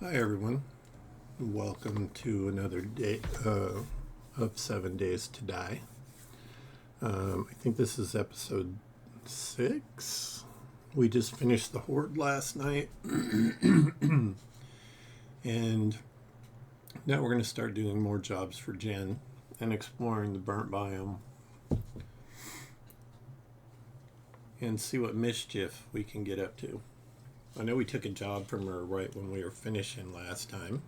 Hi everyone, welcome to another day of 7 Days to Die. I think this is episode 6. We just finished the horde last night, and now we're going to start doing more jobs for Jen and exploring the burnt biome and see what mischief we can get up to. I know we took a job from her right when we were finishing last time.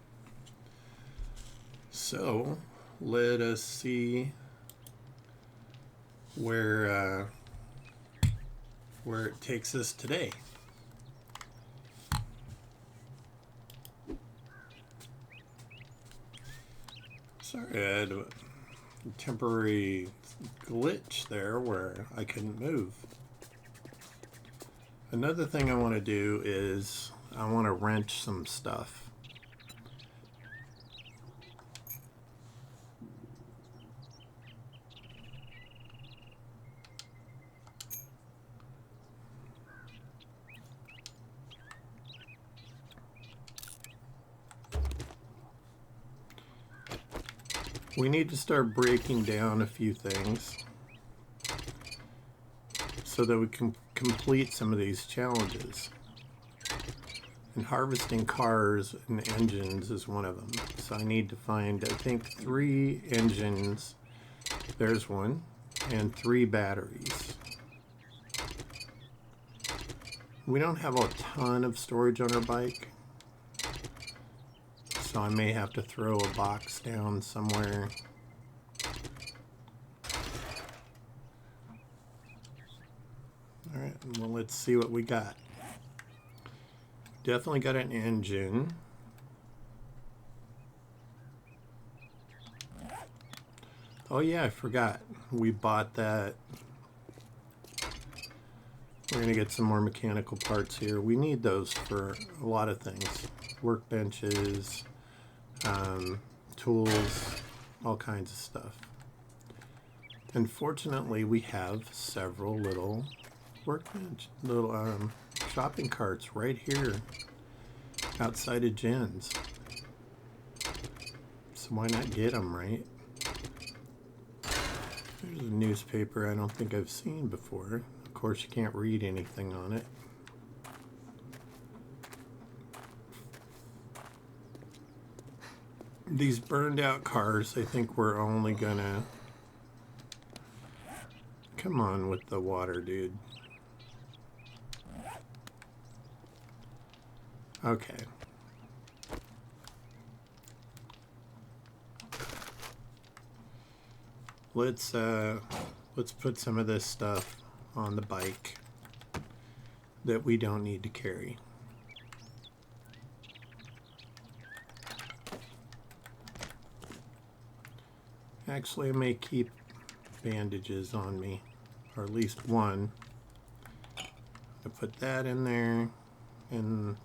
So, let us see where it takes us today. Sorry, I had a temporary glitch there where I couldn't move. Another thing I want to do is I want to wrench some stuff. We need to start breaking down a few things so that we can complete some of these challenges. And harvesting cars and engines is one of them. So I need to find, I think, 3 engines. There's one. And 3 batteries. We don't have a ton of storage on our bike. So I may have to throw a box down somewhere. Alright, well, let's see what we got. Definitely got an engine. Oh yeah, I forgot. We bought that. We're going to get some more mechanical parts here. We need those for a lot of things. Workbenches, tools, all kinds of stuff. Unfortunately, we have several little shopping carts right here outside of Jen's. So why not get them, right? There's a newspaper I don't think I've seen before. Of course, you can't read anything on it. These burned out cars, I think we're only gonna... Come on with the water, dude. Okay. Let's put some of this stuff on the bike that we don't need to carry. Actually, I may keep bandages on me, or at least one. I put that in there, and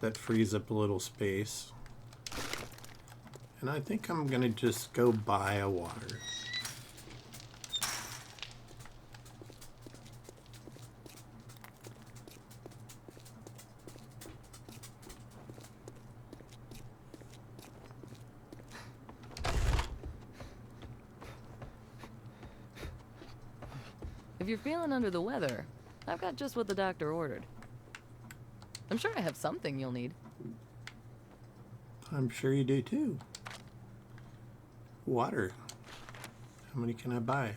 that frees up a little space. And I think I'm gonna just go buy a water. If you're feeling under the weather, I've got just what the doctor ordered. I'm sure I have something you'll need. I'm sure you do too. Water. How many can I buy?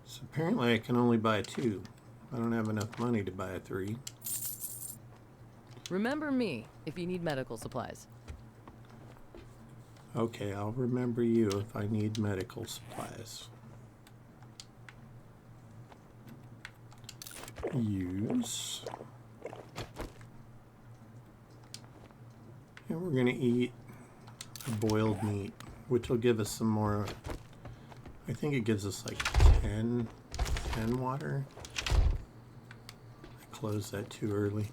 So apparently I can only buy 2. I don't have enough money to buy a 3. Remember me if you need medical supplies. Okay, I'll remember you if I need medical supplies. Use. And we're going to eat boiled meat, which will give us some more. I think it gives us like 10 water. I closed that too early.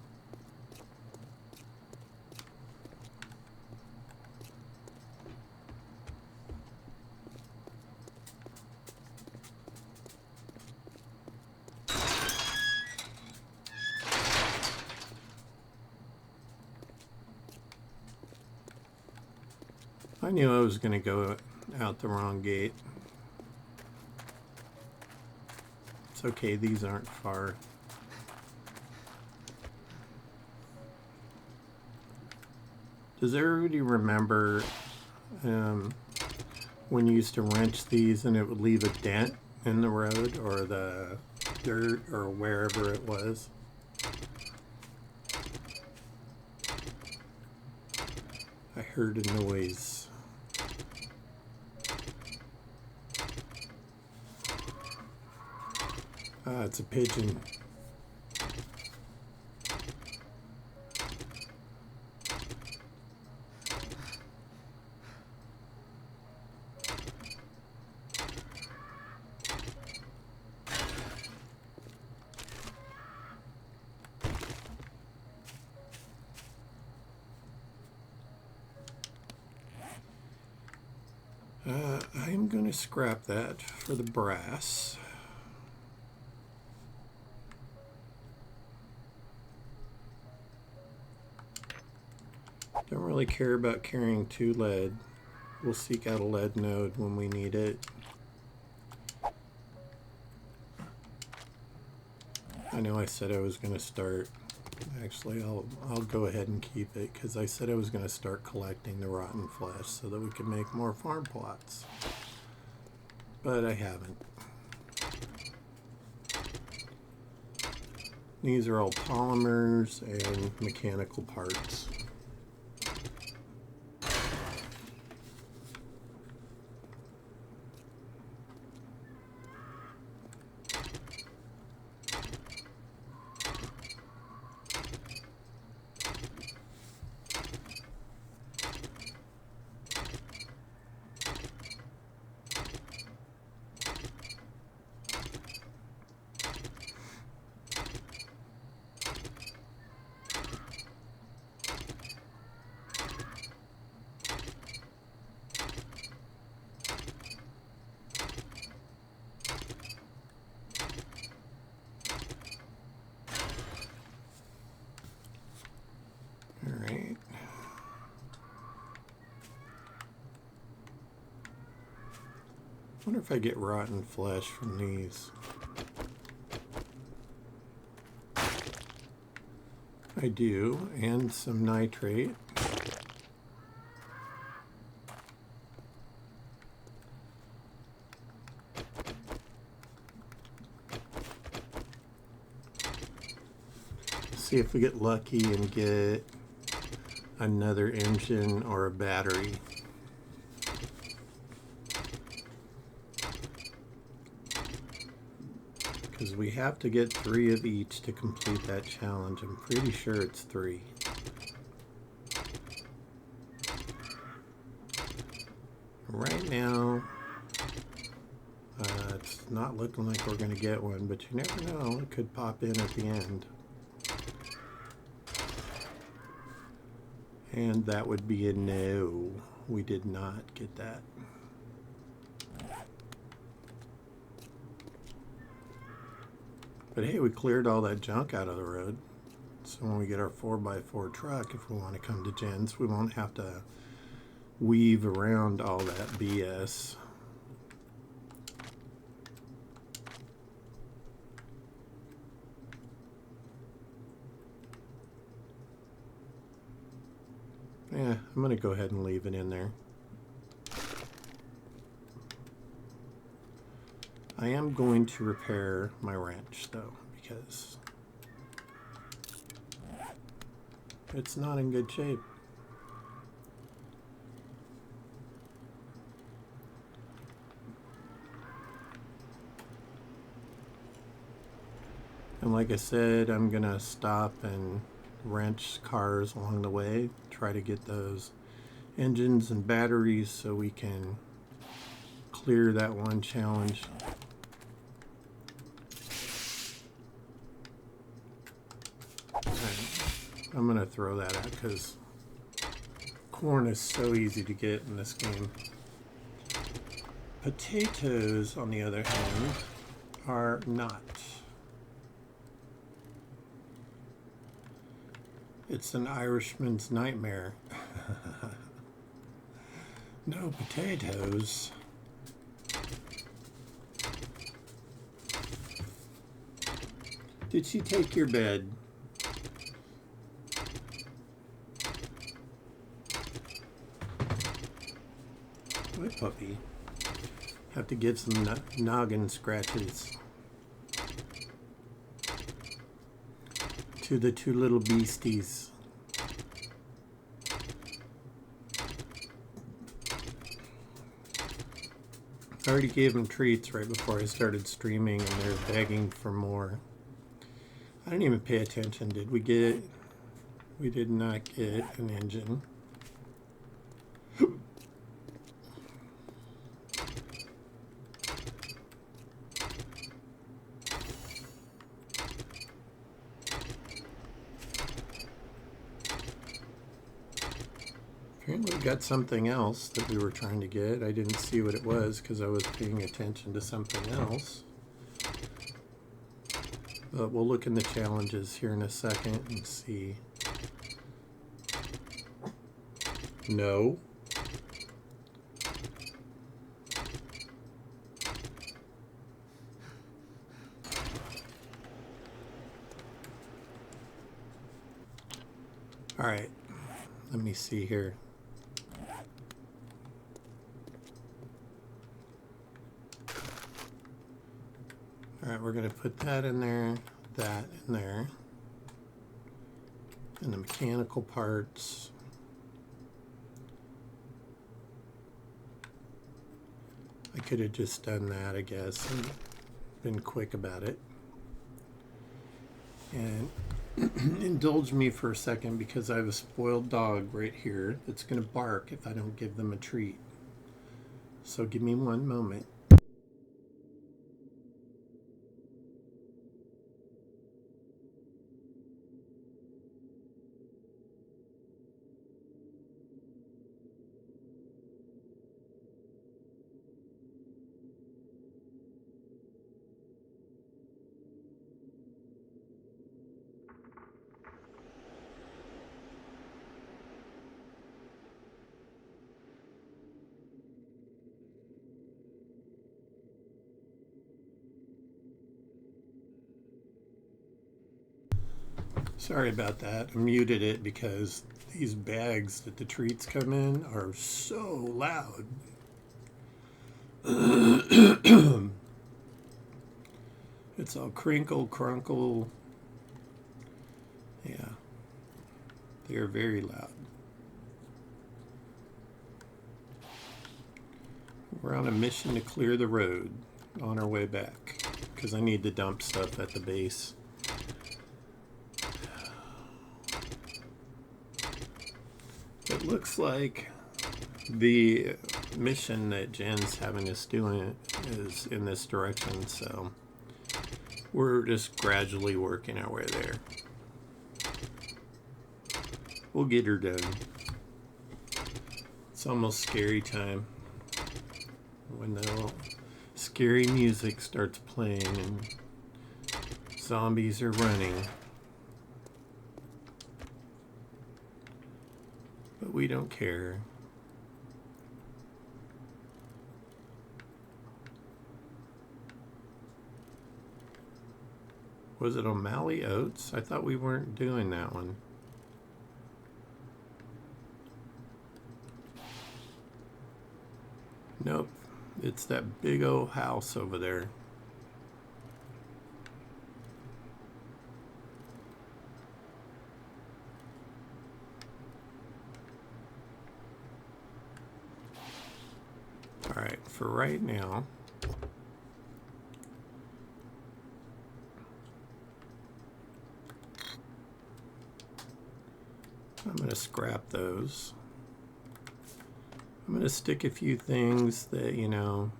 I knew I was going to go out the wrong gate. It's okay, these aren't far. Does everybody remember when you used to wrench these and it would leave a dent in the road or the dirt or wherever it was? I heard a noise. Ah, it's a pigeon. I'm going to scrap that for the brass. Don't really care about carrying 2 lead. We'll seek out a lead node when we need it. I know I said I was going to start. Actually, I'll go ahead and keep it because I said I was going to start collecting the rotten flesh so that we can make more farm plots. But I haven't. These are all polymers and mechanical parts. Alright. Wonder if I get rotten flesh from these. I do, and some nitrate. See if we get lucky and get another engine or a battery. Because we have to get 3 of each to complete that challenge. I'm pretty sure it's 3. Right now, it's not looking like we're going to get one, but you never know. It could pop in at the end. And that would be a no. We did not get that. But hey, we cleared all that junk out of the road. So when we get our 4x4 truck, if we want to come to Jen's, we won't have to weave around all that BS. Yeah, I'm going to go ahead and leave it in there. I am going to repair my wrench, though, because it's not in good shape. And like I said, I'm going to stop and wrench cars along the way, try to get those engines and batteries so we can clear that one challenge. I'm going to throw that out because corn is so easy to get in this game. Potatoes, on the other hand, are not. It's an Irishman's nightmare. No potatoes. Did she take your bed? What puppy? Have to give some noggin scratches to the two little beasties. I already gave them treats right before I started streaming, and they're begging for more. I didn't even pay attention. Did we get... We did not get an engine. Apparently we got something else that we were trying to get. I didn't see what it was because I was paying attention to something else. But we'll look in the challenges here in a second and see. No. All right. Let me see here. All right, we're going to put that in there, that in there, and the mechanical parts. I could have just done that, I guess, and been quick about it. And indulge me for a second because I have a spoiled dog right here that's going to bark if I don't give them a treat. So give me one moment. Sorry about that. I muted it because these bags that the treats come in are so loud. It's all crinkle, crunkle. Yeah. They are very loud. We're on a mission to clear the road on our way back because I need to dump stuff at the base. It looks like the mission that Jen's having us doing is in this direction, so we're just gradually working our way there. We'll get her done. It's almost scary time when the scary music starts playing and zombies are running. But we don't care. Was it O'Malley Oats? I thought we weren't doing that one. Nope. It's that big old house over there. Alright, for right now, I'm going to scrap those. I'm going to stick a few things that, you know,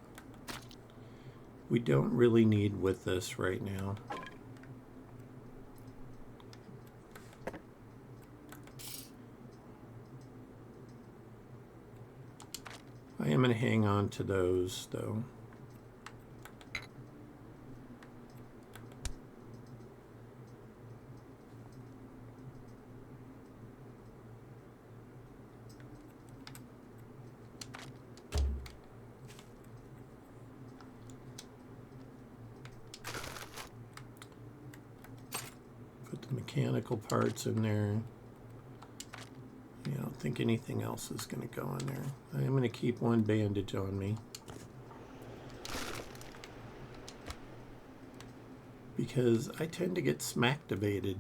we don't really need with this right now. I am going to hang on to those, though. mechanical parts in there. I don't think anything else is going to go in there. I am going to keep one bandage on me, because I tend to get smacktivated.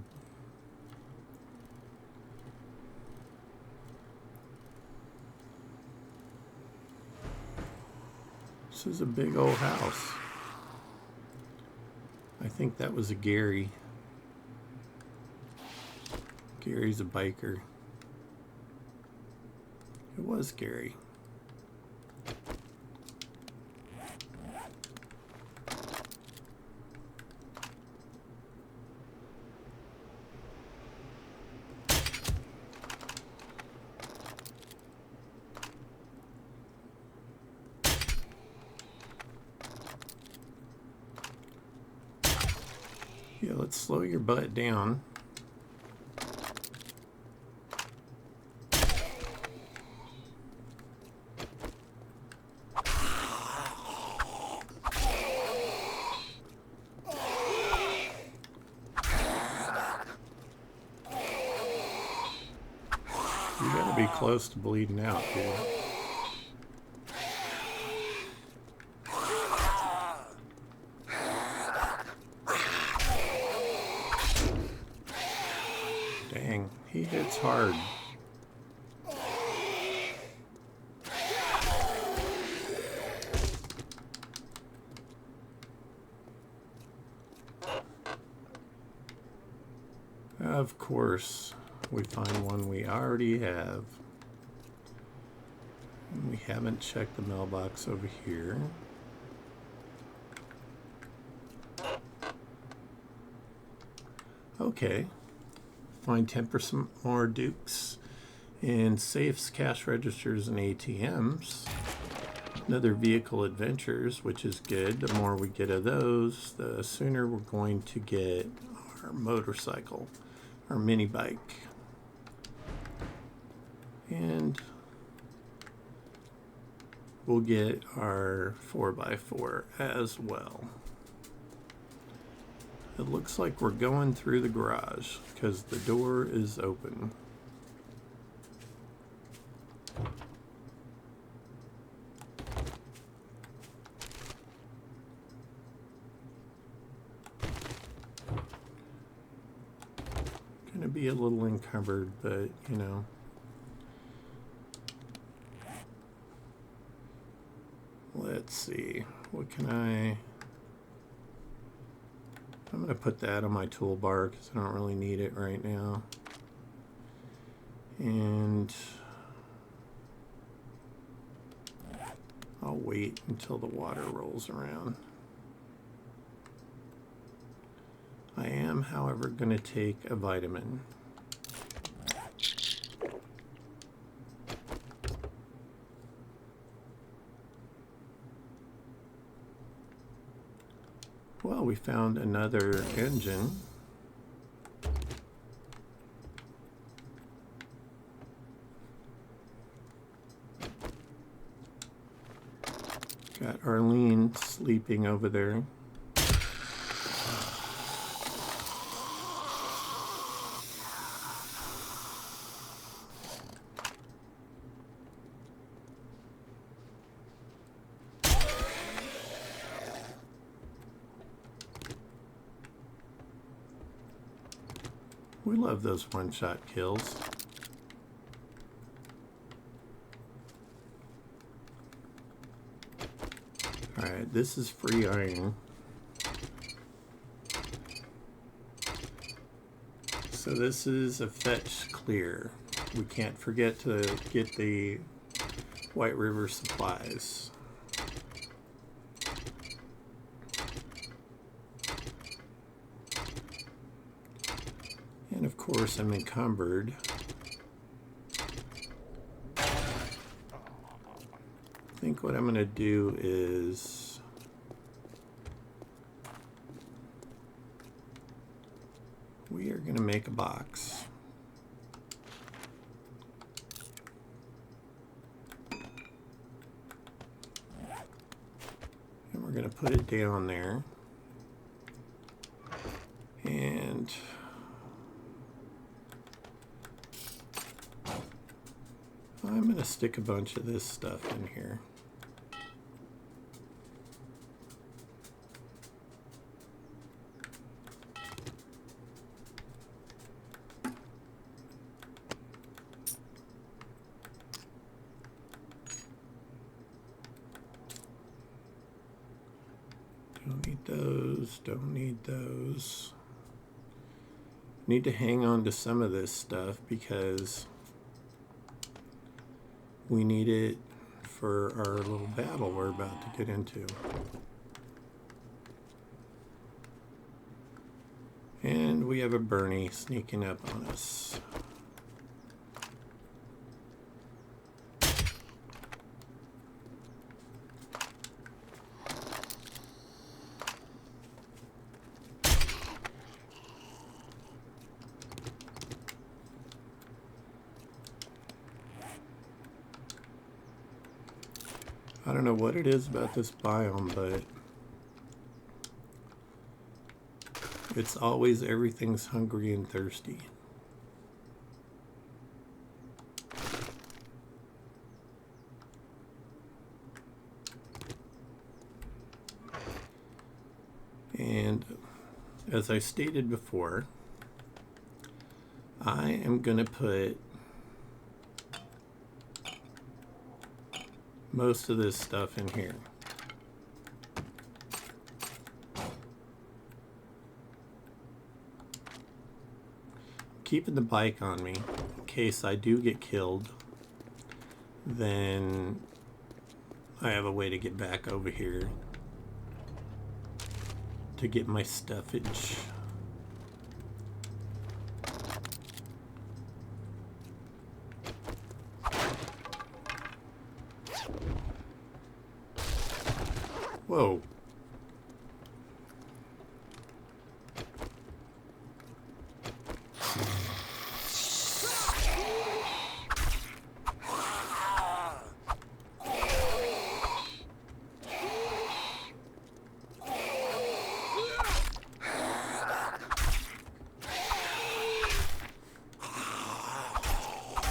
This is a big old house. I think that was a Gary. Gary's a biker. It was Gary. Yeah, let's slow your butt down. You gotta be close to bleeding out, dude. Dang, he hits hard. Of course, we find one we already have. And we haven't checked the mailbox over here. Okay. Find 10% more dukes in safes, cash registers, and ATMs. Another vehicle adventures, which is good. The more we get of those, the sooner we're going to get our motorcycle, our mini bike. And we'll get our 4x4 as well. It looks like we're going through the garage because the door is open. Gonna be a little encumbered, but you know. Let's see, what can I'm going to put that on my toolbar because I don't really need it right now. And I'll wait until the water rolls around. I am, however, going to take a vitamin. Well, we found another engine. Got Arlene sleeping over there. We love those one-shot kills. Alright, this is free iron. So this is a fetch clear. We can't forget to get the White River supplies. And of course I'm encumbered. I think what I'm going to do is we are going to make a box. And we're going to put it down there. And gonna stick a bunch of this stuff in here. Don't need those, don't need those. Need to hang on to some of this stuff because we need it for our little battle we're about to get into. And we have a Bernie sneaking up on us. I don't know what it is about this biome, but it's always everything's hungry and thirsty. And as I stated before, I am going to put most of this stuff in here. Keeping the bike on me in case I do get killed, then I have a way to get back over here to get my stuffage. Whoa.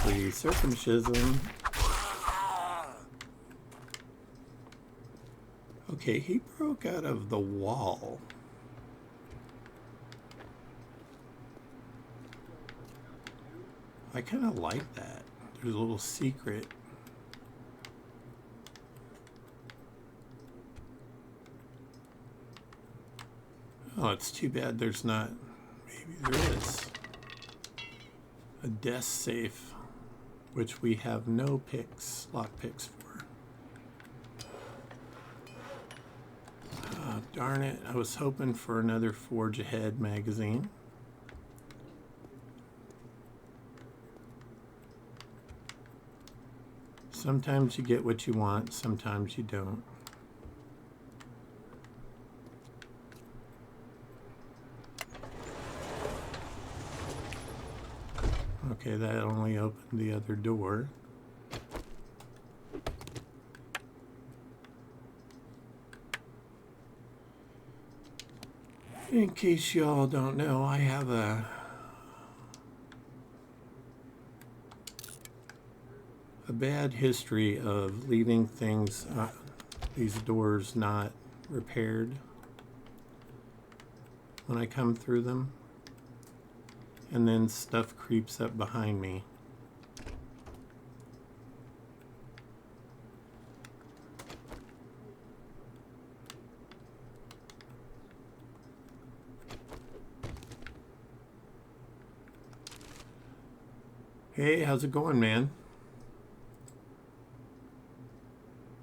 The circumcision. Okay, he broke out of the wall. I kind of like that. There's a little secret. Oh, it's too bad there's not. Maybe there is. A desk safe, which we have no picks, lock picks for. Darn it, I was hoping for another Forge Ahead magazine. Sometimes you get what you want, sometimes you don't. Okay, that only opened the other door. In case y'all don't know, I have a bad history of leaving things, these doors not repaired when I come through them, and then stuff creeps up behind me. Hey, how's it going, man?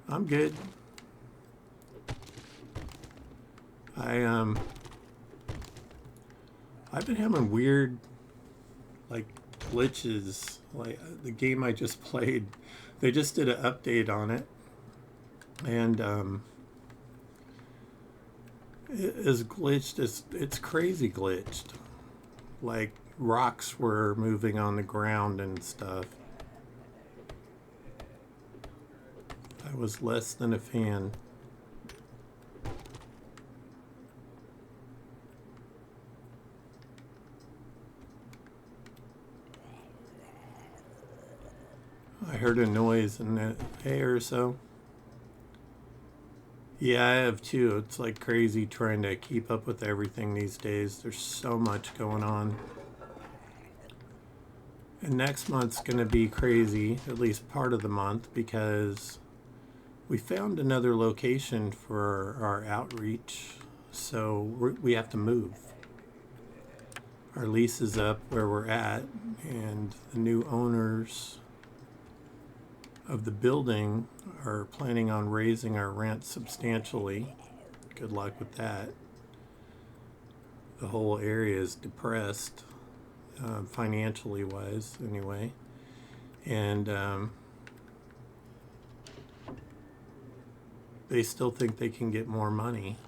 I'm good. I've been having weird, like, glitches. Like the game I just played, they just did an update on it, and it is glitched. It's crazy glitched. Like rocks were moving on the ground and stuff. I was less than a fan. I heard a noise in the air or so. Yeah, I have too. It's like crazy trying to keep up with everything these days. There's so much going on. And next month's going to be crazy, at least part of the month, because we found another location for our outreach. So we have to move. Our lease is up where we're at, and the new owners of the building are planning on raising our rent substantially. Good luck with that. The whole area is depressed, financially wise anyway. And they still think they can get more money.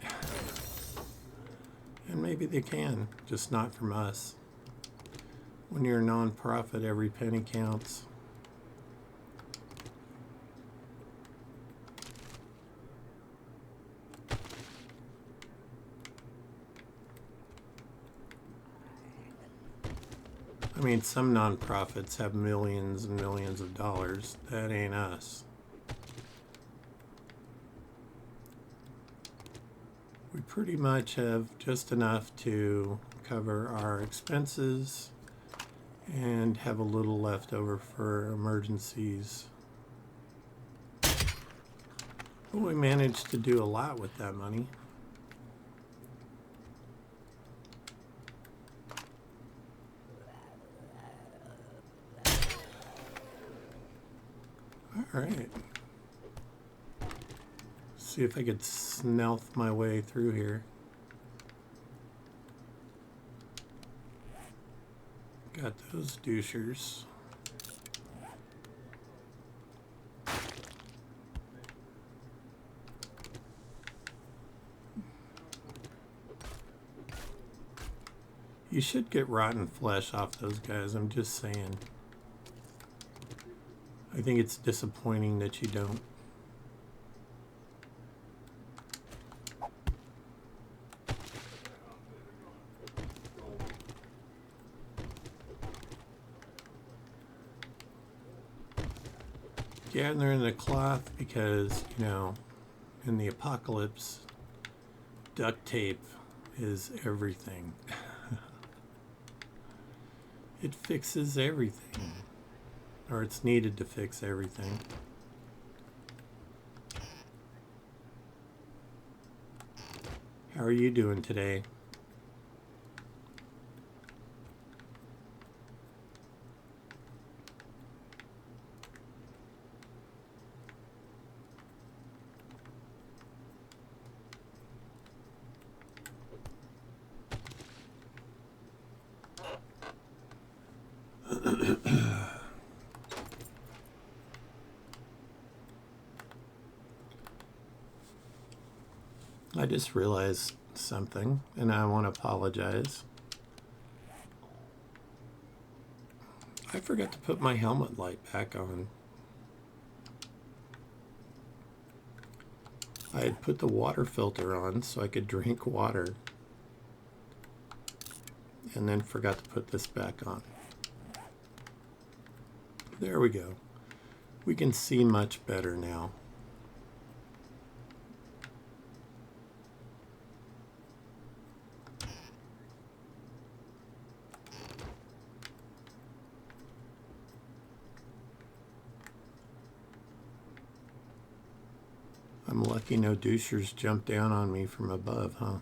And maybe they can, just not from us. When you're a non-profit, every penny counts. I mean, some nonprofits have millions and millions of dollars. That ain't us. We pretty much have just enough to cover our expenses and have a little left over for emergencies. But we managed to do a lot with that money. All right. See if I could stealth my way through here. Got those douchers. You should get rotten flesh off those guys, I'm just saying. I think it's disappointing that you don't. Gathering the cloth because, you know, in the apocalypse, duct tape is everything. It fixes everything. Or it's needed to fix everything. How are you doing today? I just realized something, and I want to apologize. I forgot to put my helmet light back on. I had put the water filter on so I could drink water, and then forgot to put this back on. There we go. We can see much better now. I'm lucky no douchers jumped down on me from above, huh?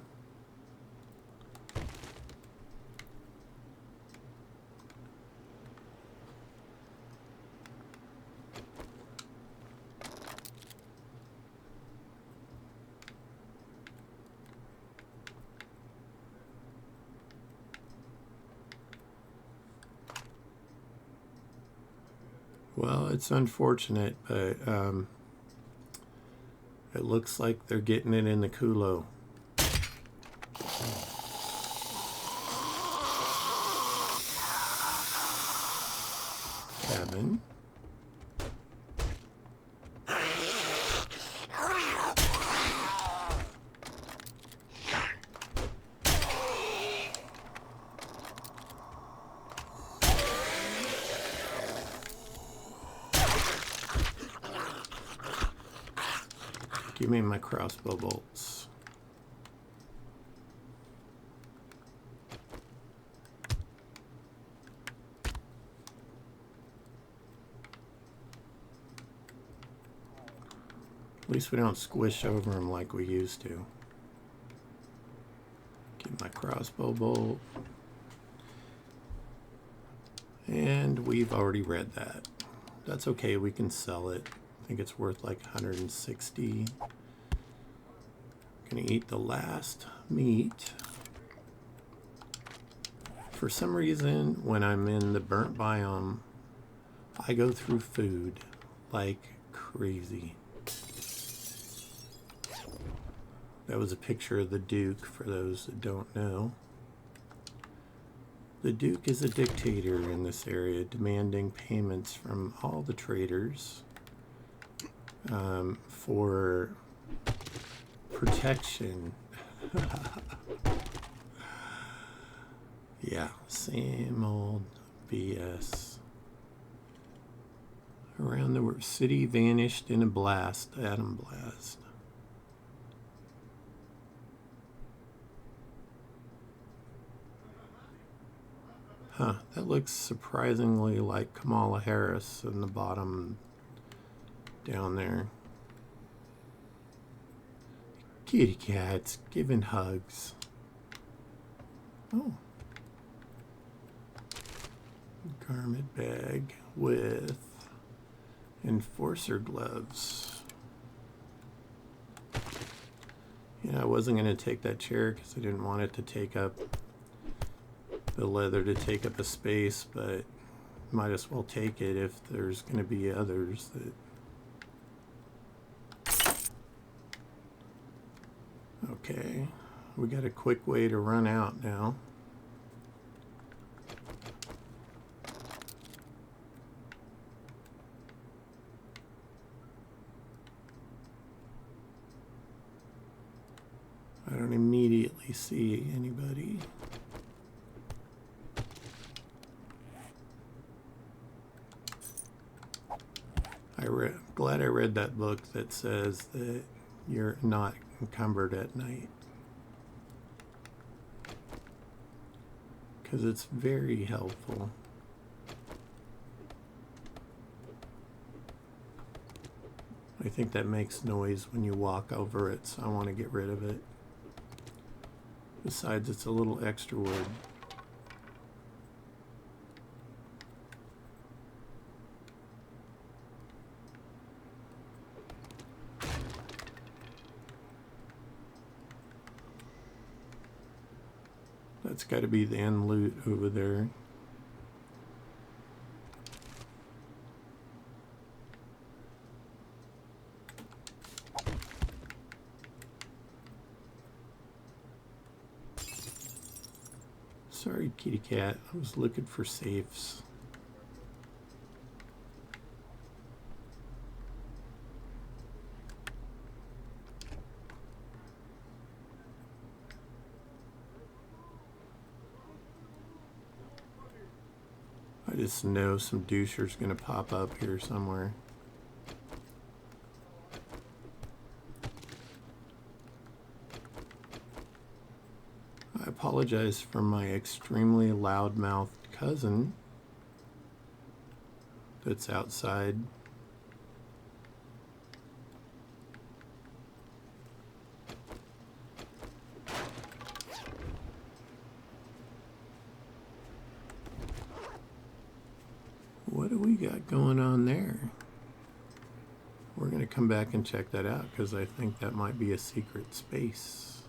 Well, it's unfortunate, but it looks like they're getting it in the culo. Cabin. Give me my crossbow bolts. At least we don't squish over them like we used to. Get my crossbow bolt. And we've already read that. That's okay, we can sell it. I think it's worth like 160. Gonna eat the last meat. For some reason, when I'm in the burnt biome, I go through food like crazy. That was a picture of the Duke, for those that don't know. The Duke is a dictator in this area, demanding payments from all the traders for protection. Yeah, same old BS. Around the city vanished in a blast, atom blast. Huh, that looks surprisingly like Kamala Harris in the bottom down there. Kitty cats giving hugs. Oh. Garment bag with enforcer gloves. Yeah, I wasn't going to take that chair because I didn't want it to take up the leather to take up a space, but might as well take it if there's going to be others that... Okay, we got a quick way to run out now. I don't immediately see anybody. Glad I read that book that says that you're not encumbered at night, because it's very helpful. I think that makes noise when you walk over it, so I want to get rid of it. Besides, it's a little extra wood. That's got to be the end loot over there. Sorry, kitty cat. I was looking for safes. I just know some doucher's gonna pop up here somewhere. I apologize for my extremely loud-mouthed cousin that's outside. What do we got going on there? We're going to come back and check that out because I think that might be a secret space.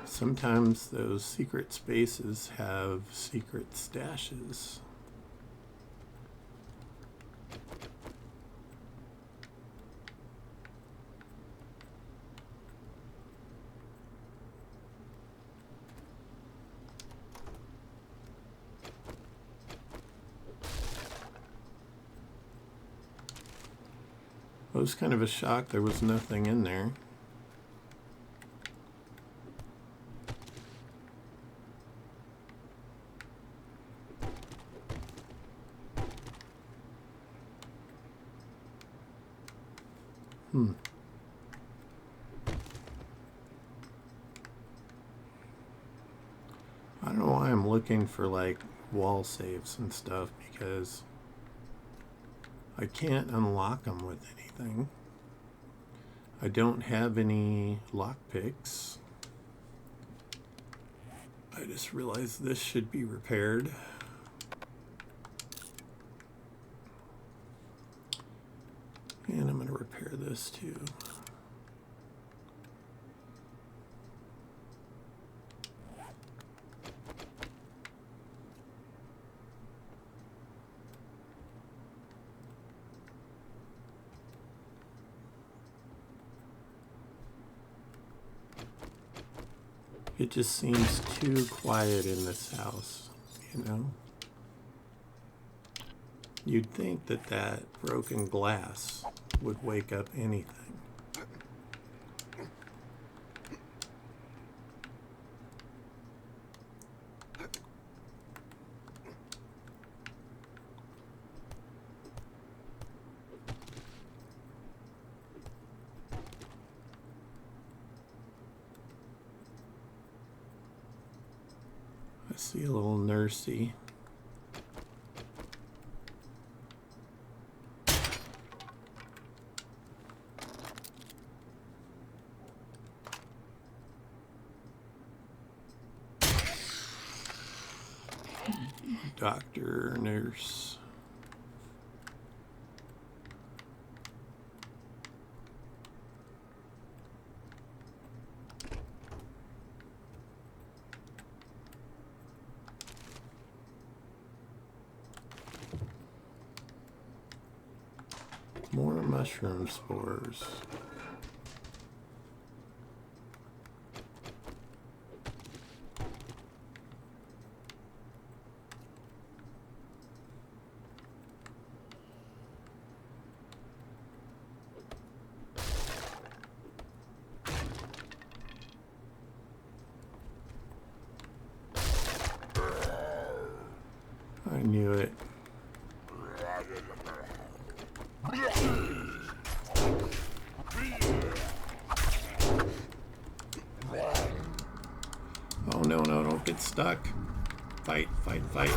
Sometimes those secret spaces have secret stashes. It was kind of a shock there was nothing in there. I don't know why I'm looking for like wall safes and stuff, because I can't unlock them with anything. I don't have any lockpicks. I just realized this should be repaired. And I'm going to repair this too. It just seems too quiet in this house, you know? You'd think that that broken glass would wake up anything. I see a little nursey. Doctor, nurse. More mushroom spores. I knew it. Oh no, no, don't get stuck. Fight, fight, fight.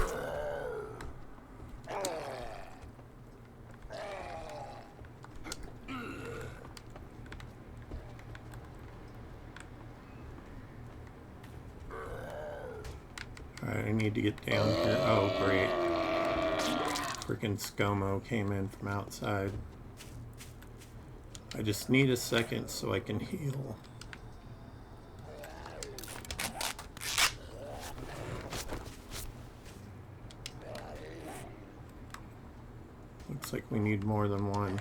Alright, I need to get down here. Oh, great. Freaking ScoMo came in from outside. I just need a second so I can heal. Looks like we need more than one.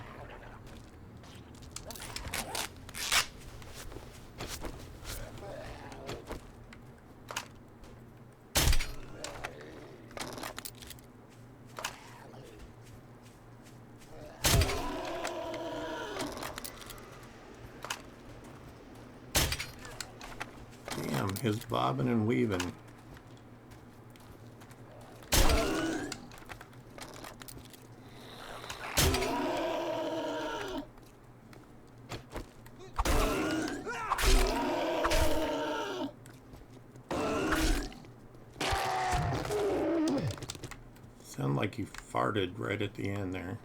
Damn, his bobbing and weaving. Sounded like he farted right at the end there.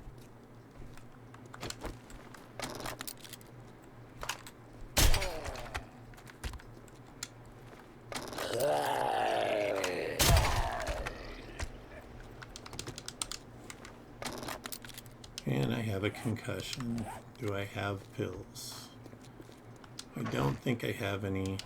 And I have a concussion. Do I have pills? I don't think I have any.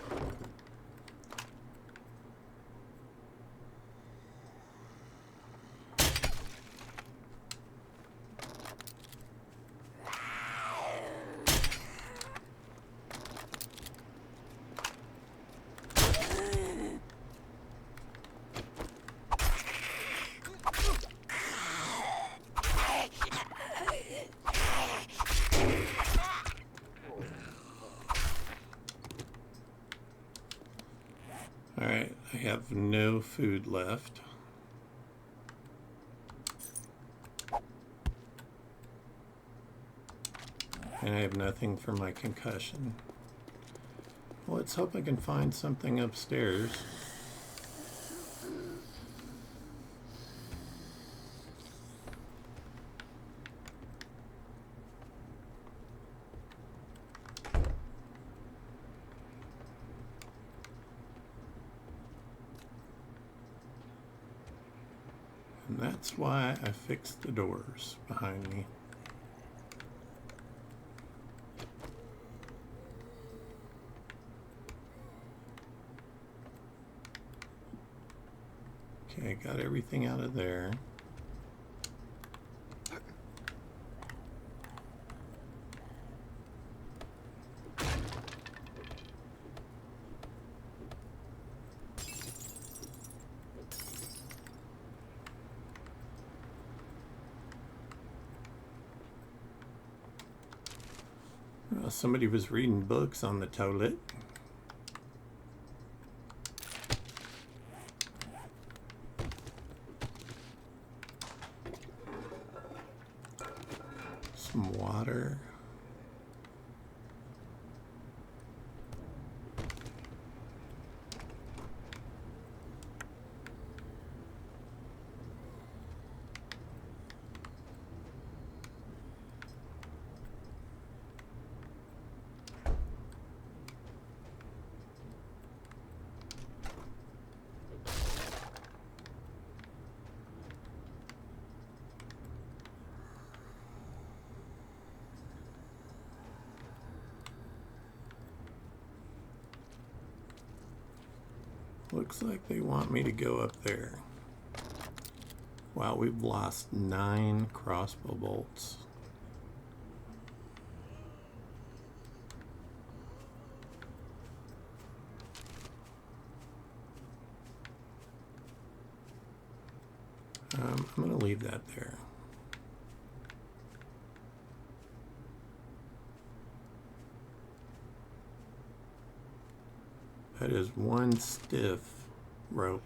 have no food left. And I have nothing for my concussion. Well, let's hope I can find something upstairs. And that's why I fixed the doors behind me. Okay, got everything out of there. Somebody was reading books on the toilet. Some water. Looks like they want me to go up there. Wow, we've lost 9 crossbow bolts. I'm going to leave that there. That is one stiff rope.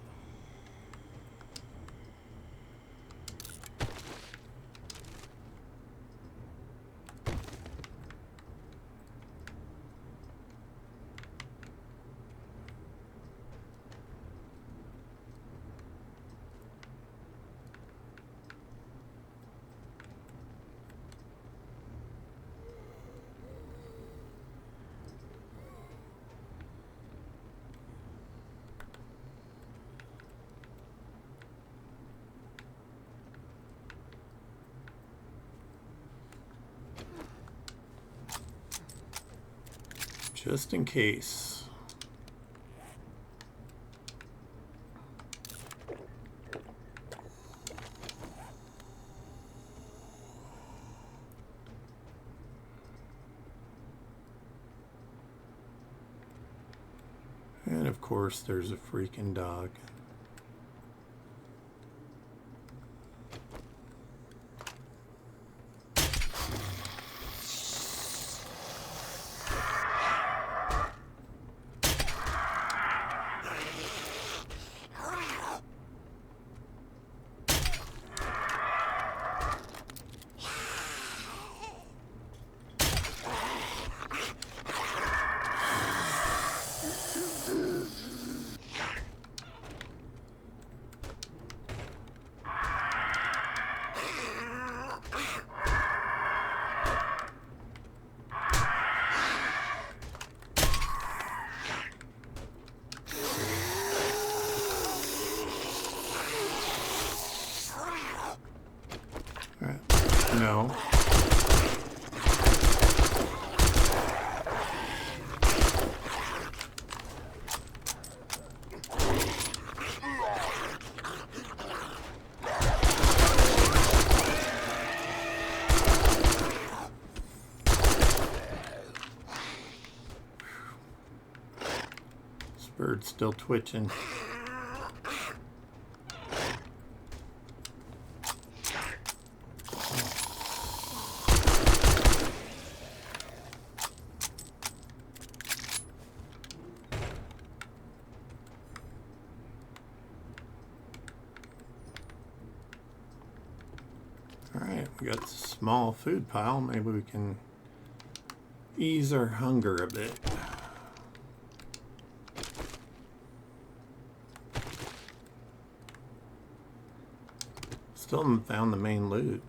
Just in case. And of course there's a freaking dog. No. This bird's still twitching. We got a small food pile. Maybe we can ease our hunger a bit. Still haven't found the main loot.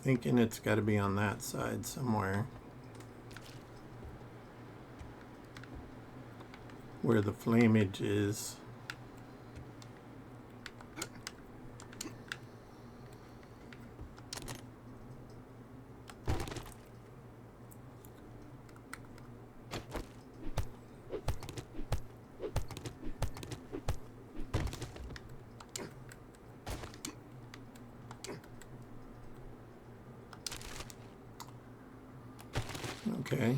Thinking it's got to be on that side somewhere. Where the flamage is. Okay.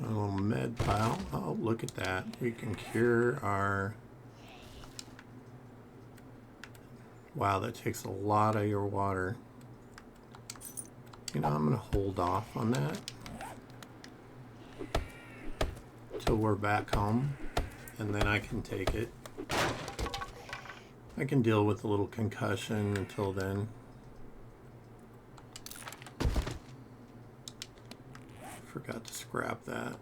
A little med pile. Oh, look at that. We can cure our... Wow, that takes a lot of your water. You know, I'm going to hold off on that till we're back home, and then I can take it. I can deal with a little concussion until then. Forgot to scrap that.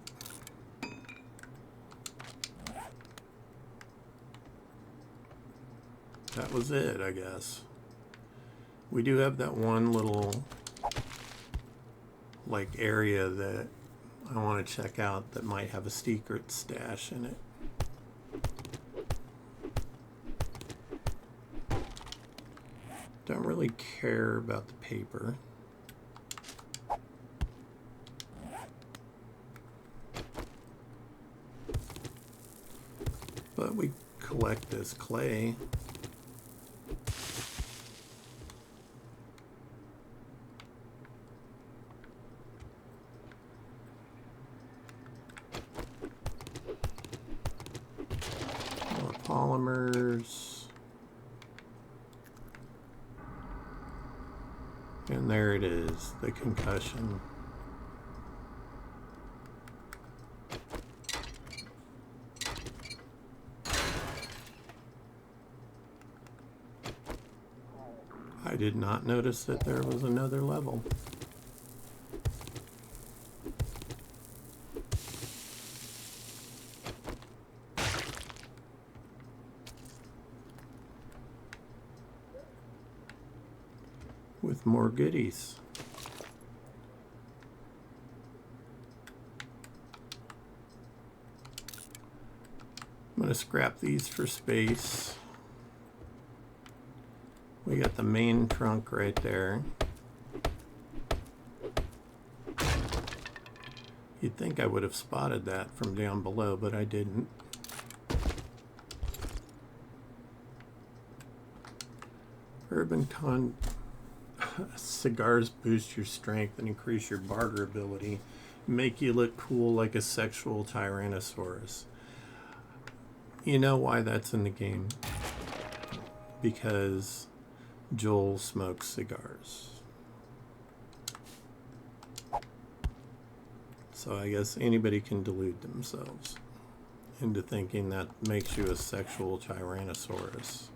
That was it, I guess. We do have that one little like area that I want to check out that might have a secret stash in it. Don't really care about the paper. But we collect this clay. More polymers. And there it is, the concussion. I did not notice that there was another level. With more goodies. I'm going to scrap these for space. We got the main trunk right there. You'd think I would have spotted that from down below, but I didn't. Cigars boost your strength and increase your barter ability, make you look cool like a sexual tyrannosaurus. You know why that's in the game? Because Joel smokes cigars. So I guess anybody can delude themselves into thinking that makes you a sexual tyrannosaurus.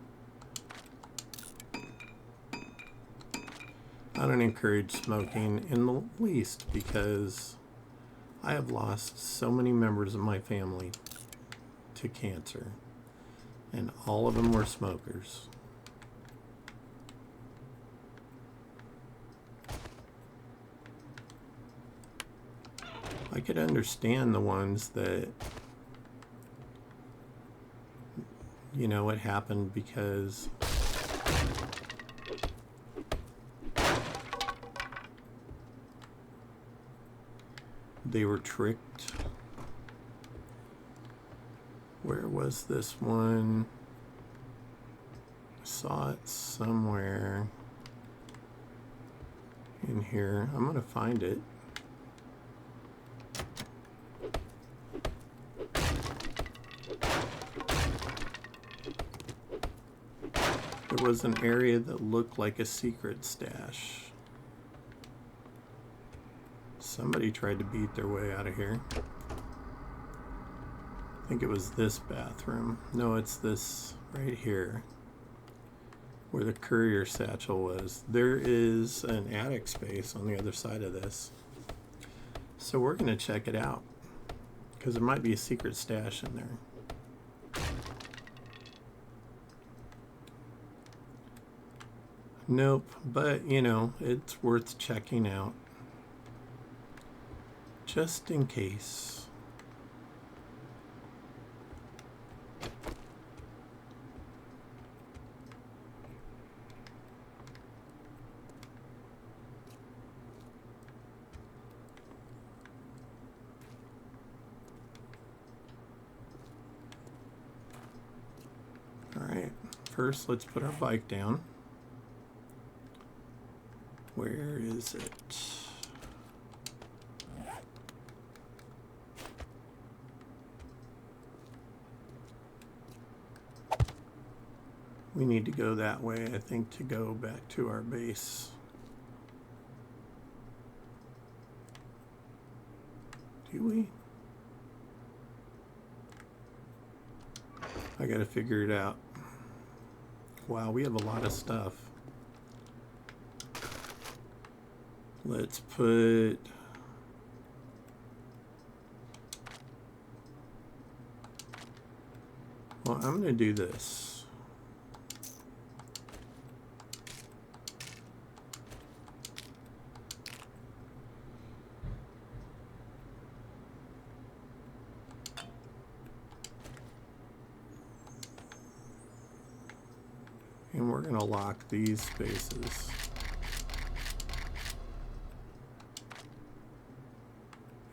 I don't encourage smoking in the least because I have lost so many members of my family to cancer, and all of them were smokers. I could understand the ones that, you know, it happened because they were tricked. Where was this one? I saw it somewhere in here. I'm gonna find it. There was an area that looked like a secret stash. Somebody tried to beat their way out of here. I think it was this bathroom. No, it's this right here, where the courier satchel was. There is an attic space on the other side of this. So we're going to check it out, because there might be a secret stash in there. Nope, but you know, it's worth checking out. Just in case. Alright, first let's put our bike down. Where is it? We need to go that way, I think, to go back to our base. Do we? I gotta figure it out. Wow, we have a lot of stuff. Let's put... Well, I'm gonna do this. And we're going to lock these spaces.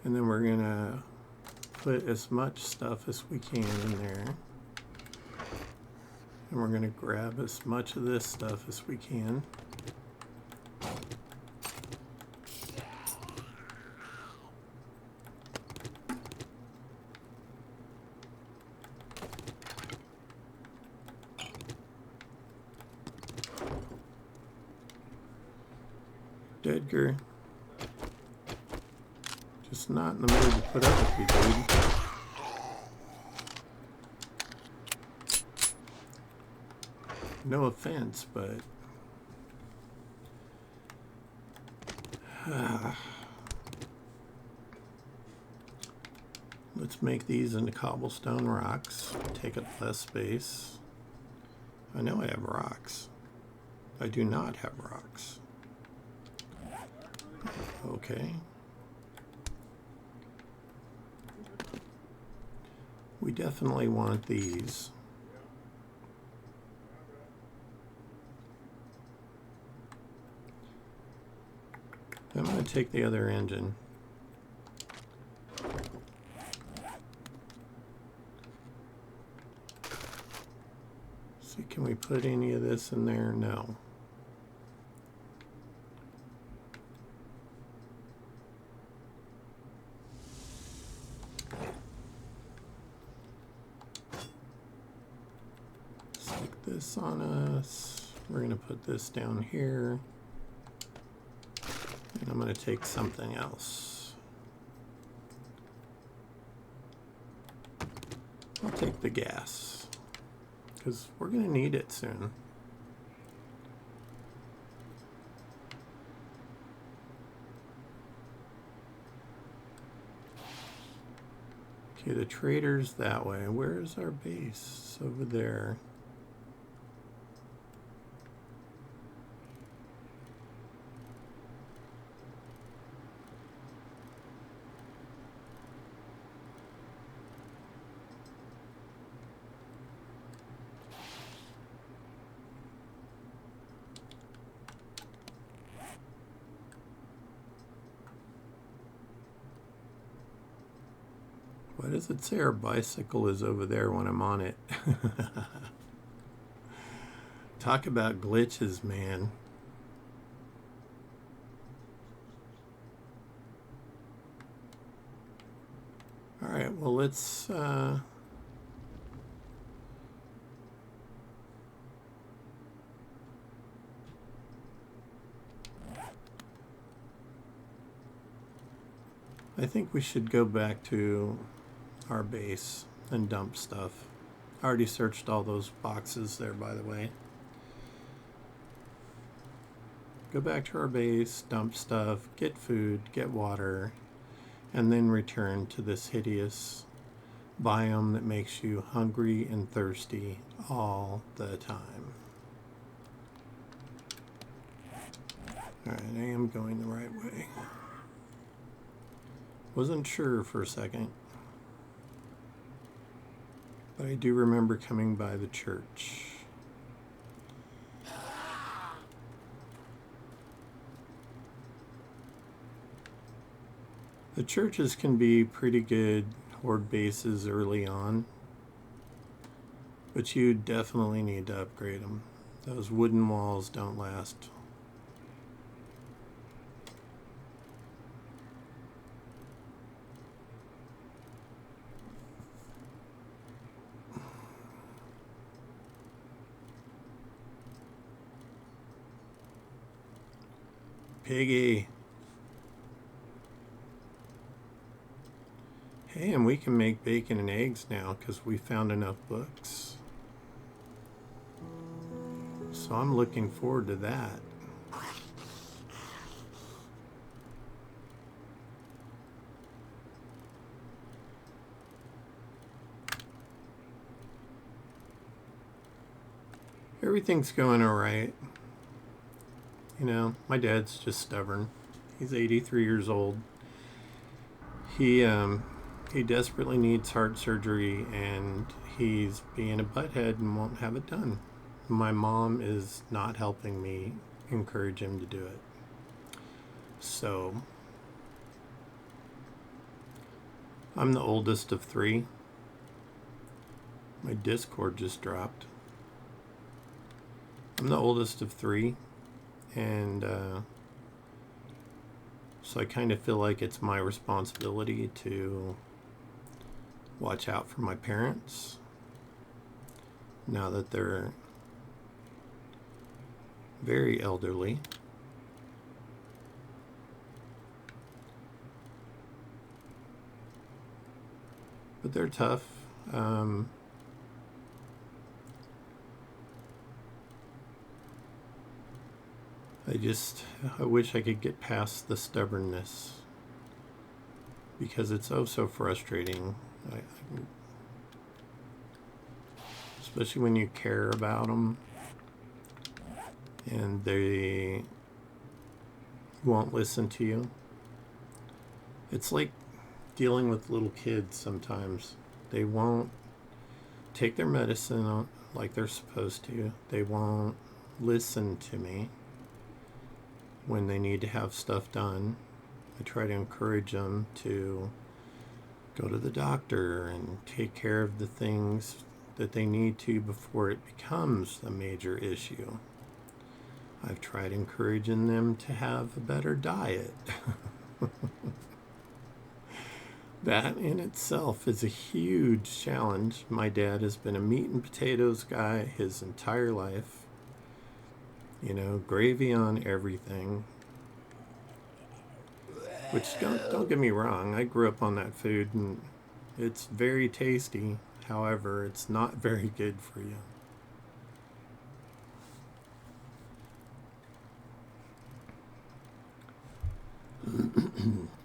And then we're going to put as much stuff as we can in there. And we're going to grab as much of this stuff as we can. Edgar, just not in the mood to put up with you, dude. No offense, but let's make these into cobblestone rocks. Take up less space. I know I have rocks. I do not have rocks. Okay. We definitely want these. I'm going to take the other engine. See, can we put any of this in there? No. This on us. We're going to put this down here. And I'm going to take something else. I'll take the gas, because we're going to need it soon. Okay, the trader's that way. Where's our base? Over there. Why does it say our bicycle is over there when I'm on it? Talk about glitches, man. Alright, well let's I think we should go back to our base and dump stuff. I already searched all those boxes there, by the way. Go back to our base, dump stuff, get food, get water, and then return to this hideous biome that makes you hungry and thirsty all the time. Alright, I am going the right way. Wasn't sure for a second, but I do remember coming by the church. The churches can be pretty good horde bases early on, but you definitely need to upgrade them. Those wooden walls don't last. Piggy. Hey, and we can make bacon and eggs now because we found enough books. So I'm looking forward to that. Everything's going all right. You know, my dad's just stubborn. He's 83 years old. He desperately needs heart surgery, and he's being a butthead and won't have it done. My mom is not helping me encourage him to do it. So, I'm the oldest of three. My Discord just dropped. I'm the oldest of three, and so I kind of feel like it's my responsibility to watch out for my parents now that they're very elderly. But they're tough. I wish I could get past the stubbornness, because it's oh so frustrating. Especially when you care about them and they won't listen to you. It's like dealing with little kids sometimes. They won't take their medicine like they're supposed to. They won't listen to me when they need to have stuff done. I try to encourage them to go to the doctor and take care of the things that they need to before it becomes a major issue. I've tried encouraging them to have a better diet. That in itself is a huge challenge. My dad has been a meat and potatoes guy his entire life. You know, gravy on everything. Which, don't get me wrong, I grew up on that food and it's very tasty. However, it's not very good for you.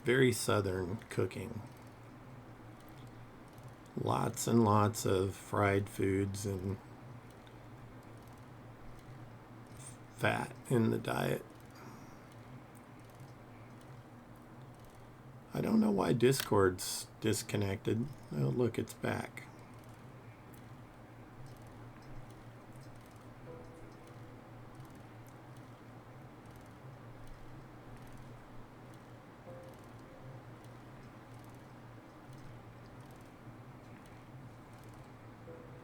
Very southern cooking. Lots and lots of fried foods and fat in the diet. I don't know why Discord's disconnected. Oh, look, it's back.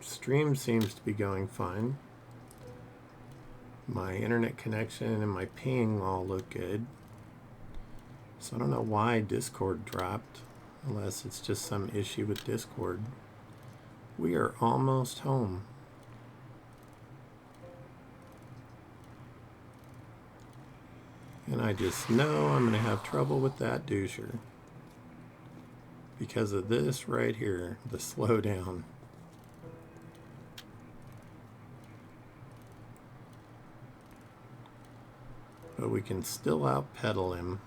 Stream seems to be going fine. My internet connection and my ping all look good. So I don't know why Discord dropped, unless it's just some issue with Discord. We are almost home. And I just know I'm going to have trouble with that doucher. because of this right here, the slowdown. But we can still outpedal him.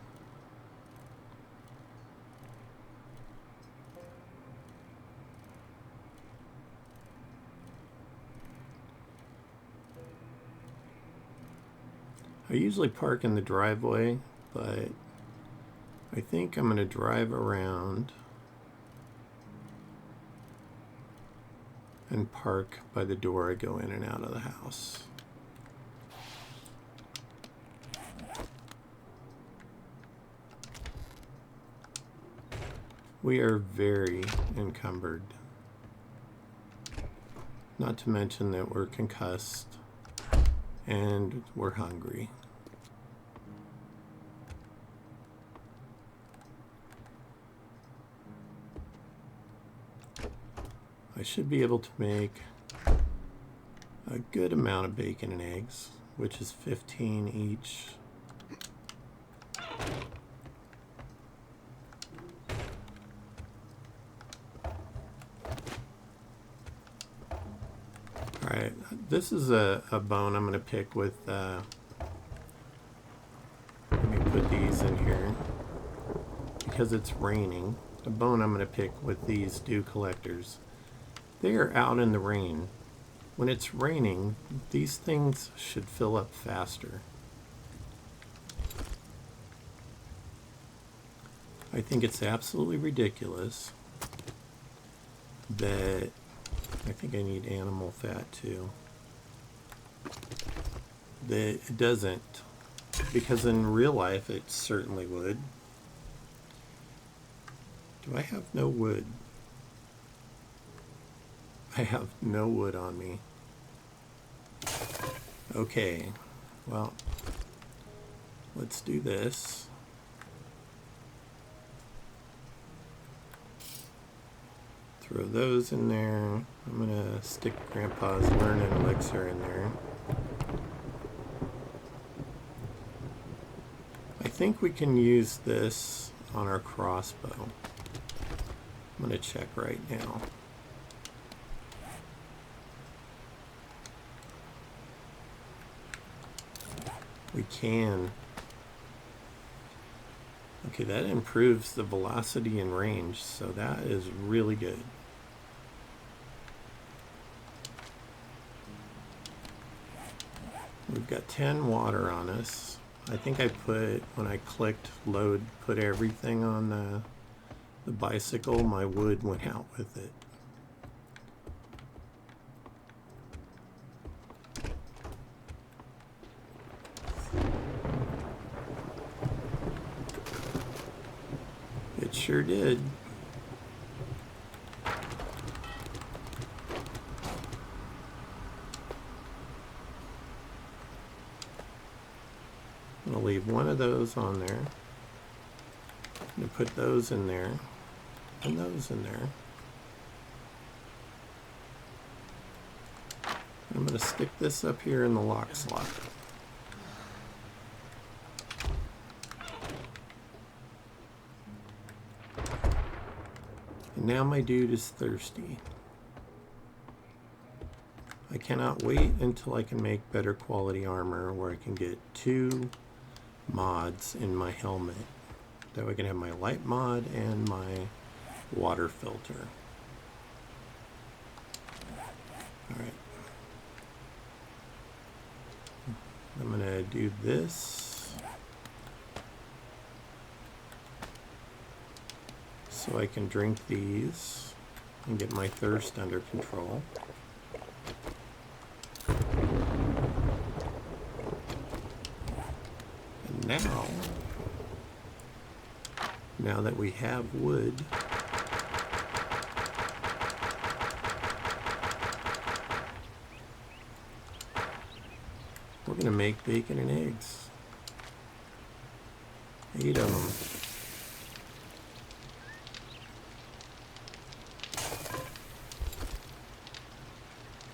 I usually park in the driveway, but I think I'm going to drive around and park by the door I go in and out of the house. We are very encumbered. Not to mention that we're concussed and we're hungry. I should be able to make a good amount of bacon and eggs, which is 15 each. Alright, this is a bone I'm going to pick with, let me put these in here, because it's raining. A bone I'm going to pick with these dew collectors. They are out in the rain. When it's raining, these things should fill up faster. I think it's absolutely ridiculous that, I think I need animal fat too, that it doesn't, because in real life it certainly would. Do I have no wood? I have no wood on me. Okay, well, let's do this. Throw those in there. I'm gonna stick Grandpa's learning elixir in there. I think we can use this on our crossbow. I'm gonna check right now. We can. Okay, that improves the velocity and range, so that is really good. We've got 10 water on us. I think I put, when I clicked load, put everything on the bicycle, my wood went out with it. It sure did. I'm going to leave one of those on there. I'm going to put those in there and those in there. I'm going to stick this up here in the lock slot. And now my dude is thirsty. I cannot wait until I can make better quality armor where I can get 2 mods in my helmet. That way I can have my light mod and my water filter. Alright. I'm going to do this so I can drink these and get my thirst under control. And now that we have wood, we're going to make bacon and eggs. 8 of them.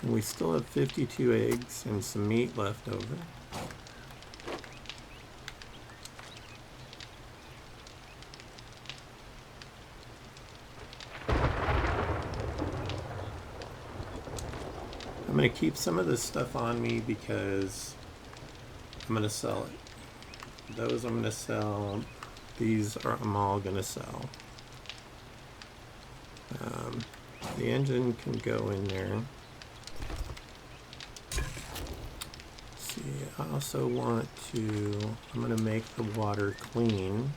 And we still have 52 eggs and some meat left over. I'm going to keep some of this stuff on me because I'm going to sell it. Those I'm going to sell. These are I'm all going to sell. The engine can go in there. Let's see, I also want to, I'm going to make the water clean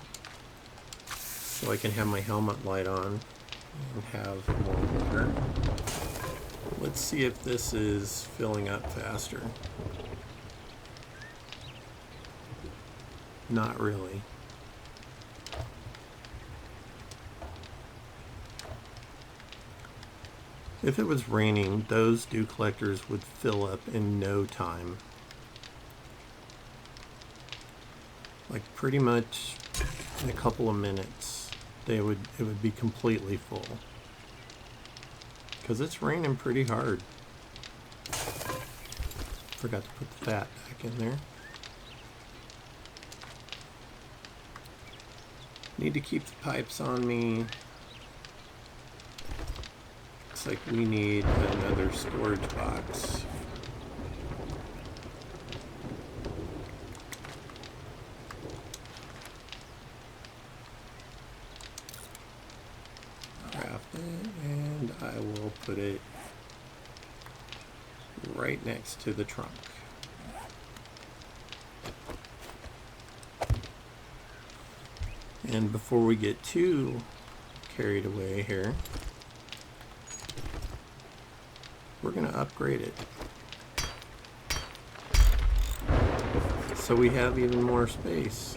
so I can have my helmet light on and have more water. Let's see if this is filling up faster. Not really. If it was raining, those dew collectors would fill up in no time. Like pretty much in a couple of minutes, it would be completely full. Because it's raining pretty hard. Forgot to put the fat back in there. Need to keep the pipes on me. Looks like we need another storage box. Craft it, and I will put it right next to the trunk. And before we get too carried away here, we're going to upgrade it so we have even more space.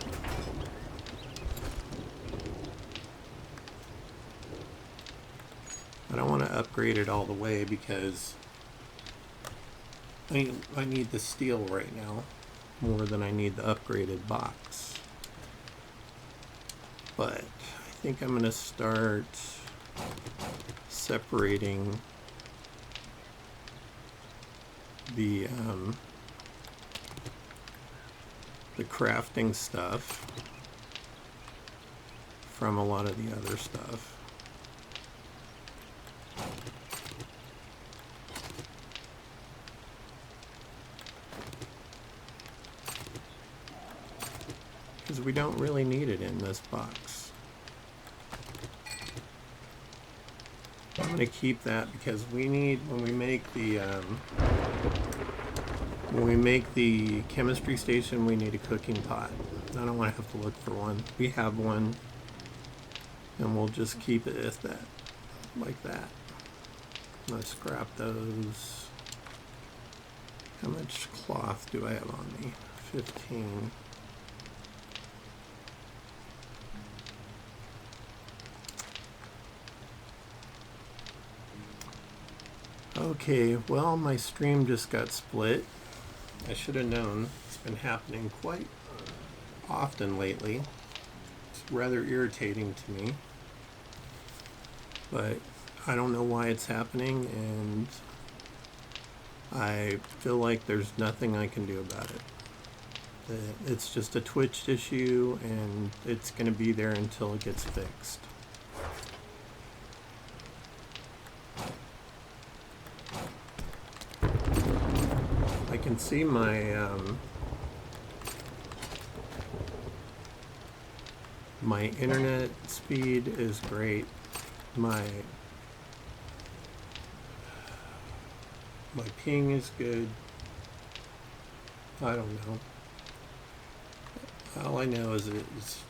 I don't want to upgrade it all the way because I need the steel right now more than I need the upgraded box. But I think I'm going to start separating the crafting stuff from a lot of the other stuff. Because we don't really need it in this box. I'm going to keep that because we need, when we make the chemistry station, we need a cooking pot. I don't want to have to look for one. We have one, and we'll just keep it as that, like that. Let's scrap those. How much cloth do I have on me? 15. Okay, well, my stream just got split. I should have known. It's been happening quite often lately. It's rather irritating to me. But I don't know why it's happening, and I feel like there's nothing I can do about it. It's just a Twitch issue, and it's going to be there until it gets fixed. I can see my my internet speed is great. My ping is good. I don't know. All I know is it's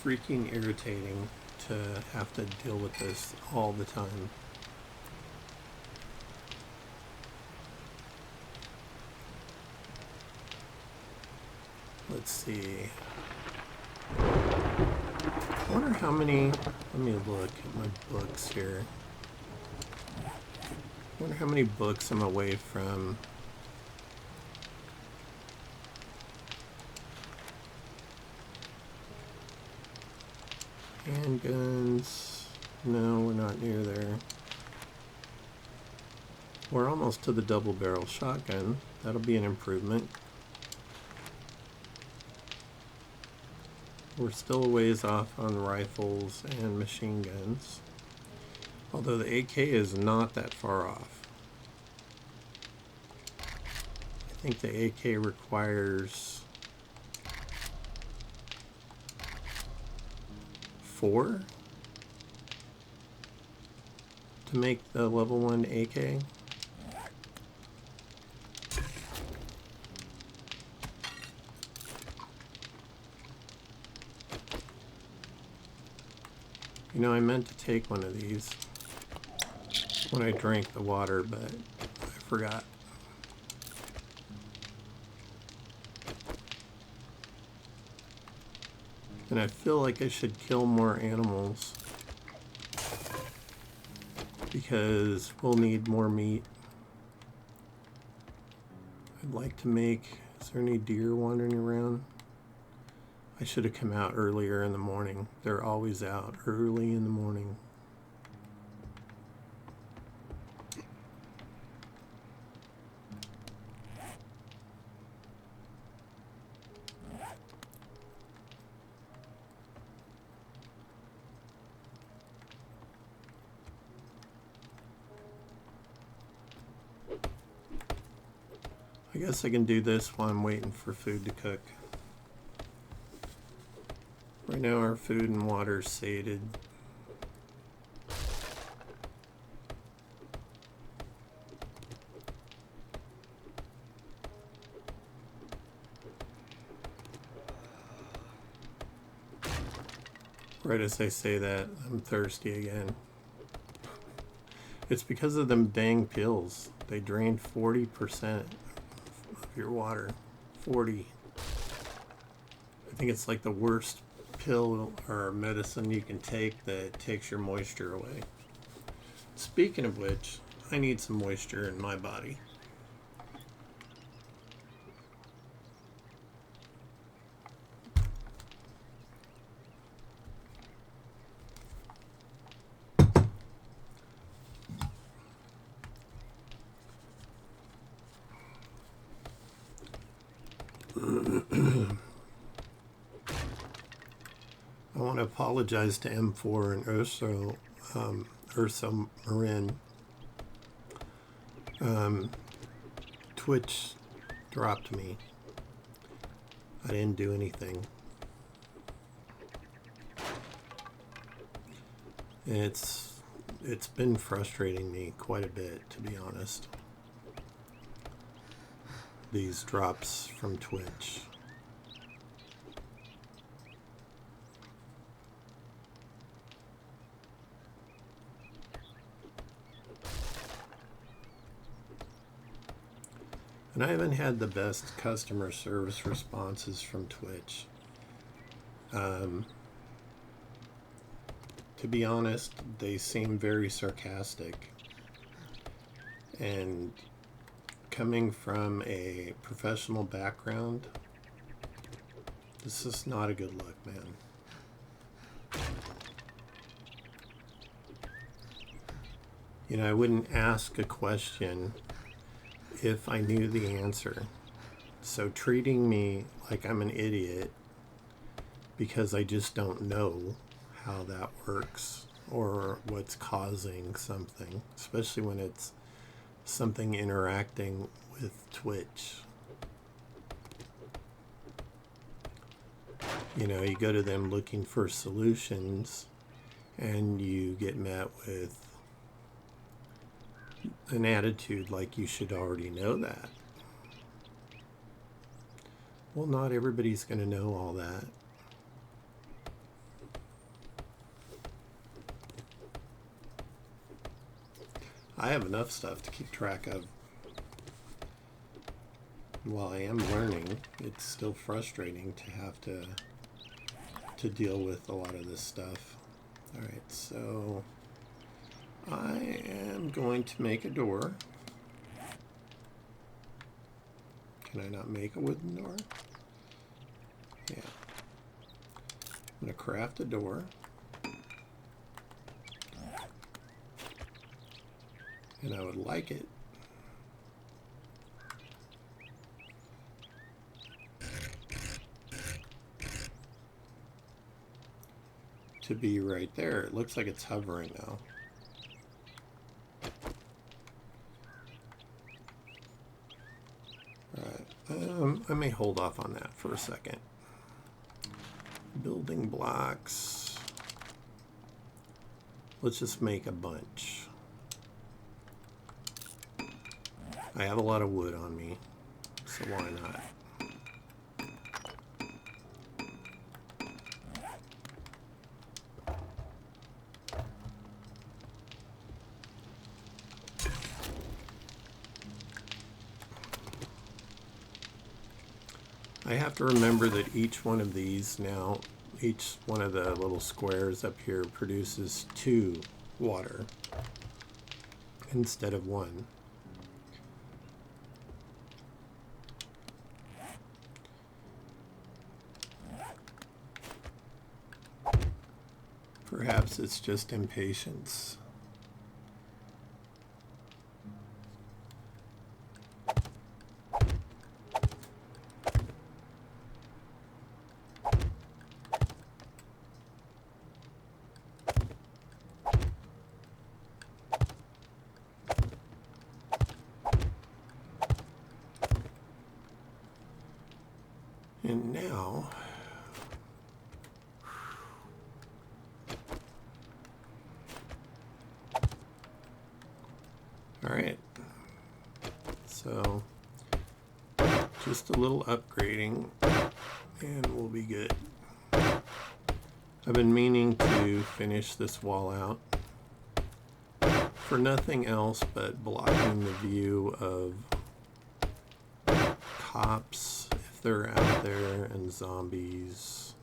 freaking irritating to have to deal with this all the time. Let's see. I wonder how many, let me look at my books here. I wonder how many books I'm away from. Handguns, no, we're not near there. We're almost to the double barrel shotgun. That'll be an improvement. We're still a ways off on rifles and machine guns. Although the AK is not that far off. think the AK requires 4 to make the level 1 AK. You know, I meant to take one of these when I drank the water, but I forgot. And I feel like I should kill more animals because we'll need more meat. I'd like to make... Is there any deer wandering around? I should have come out earlier in the morning. They're always out early in the morning. I guess I can do this while I'm waiting for food to cook. Right now our food and water is sated. Right as I say that, I'm thirsty again. It's because of them dang pills. They drain 40% of your water. 40. I think it's like the worst pill or medicine you can take that takes your moisture away. Speaking of which, I need some moisture in my body. I want to apologize to M4 and Ursa Marin. Twitch dropped me. I didn't do anything. And it's been frustrating me quite a bit, to be honest. These drops from Twitch. And I haven't had the best customer service responses from Twitch. To be honest, they seem very sarcastic. And coming from a professional background, this is not a good look, man. You know, I wouldn't ask a question if I knew the answer. So treating me like I'm an idiot because I just don't know how that works or what's causing something, especially when it's something interacting with Twitch. You know, you go to them looking for solutions and you get met with an attitude like you should already know that. Well, not everybody's going to know all that. I have enough stuff to keep track of. While I am learning, it's still frustrating to have to deal with a lot of this stuff. Alright, so I am going to make a door. Can I not make a wooden door? Yeah. I'm going to craft a door. And I would like it to be right there. It looks like it's hovering now. Alright. I may hold off on that for a second. Building blocks. Let's just make a bunch. I have a lot of wood on me, so why not? I have to remember that each one of these now, each one of the little squares up here produces 2 water instead of 1. Perhaps it's just impatience. And now, all right, so just a little upgrading and we'll be good. I've been meaning to finish this wall out for nothing else but blocking the view of cops if they're out there and zombies,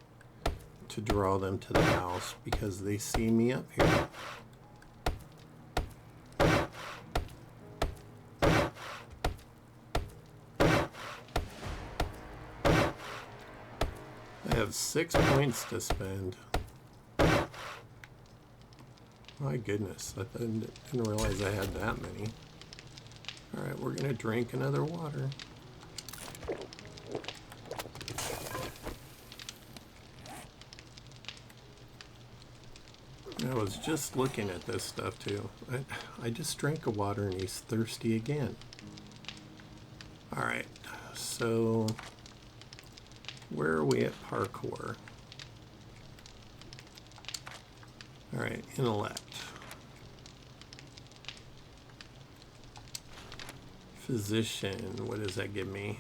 to draw them to the house because they see me up here. I have 6 points to spend. My goodness, I didn't realize I had that many. Alright, we're gonna drink another water. I was just looking at this stuff too. I just drank a water and he's thirsty again. Alright, so where are we at parkour? Alright, intellect. Physician, what does that give me?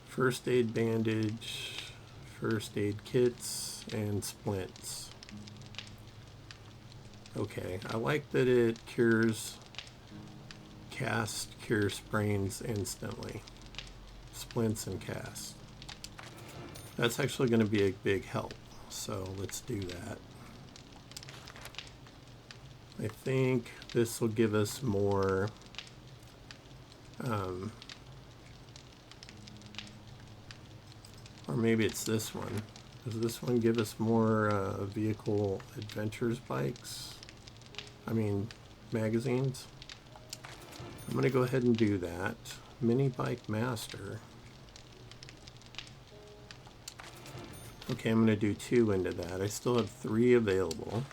First aid bandage, first aid kits, and splints. Okay, I like that it cures sprains instantly. Splints and cast. That's actually going to be a big help, so let's do that. I think this will give us more or maybe it's this one. Does this one give us more vehicle adventures bikes? I mean, magazines? I'm going to go ahead and do that. Mini bike master. Okay, I'm going to do 2 into that. I still have 3 available.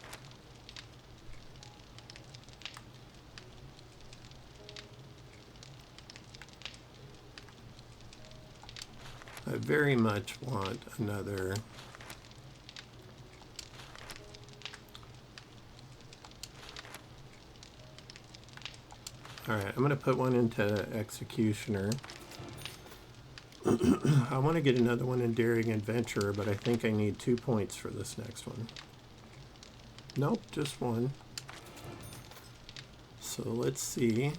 I very much want another Alright, I'm going to put one into Executioner. I want to get another one in Daring Adventurer, but I think I need 2 points for this next one. Nope, just 1. So let's see.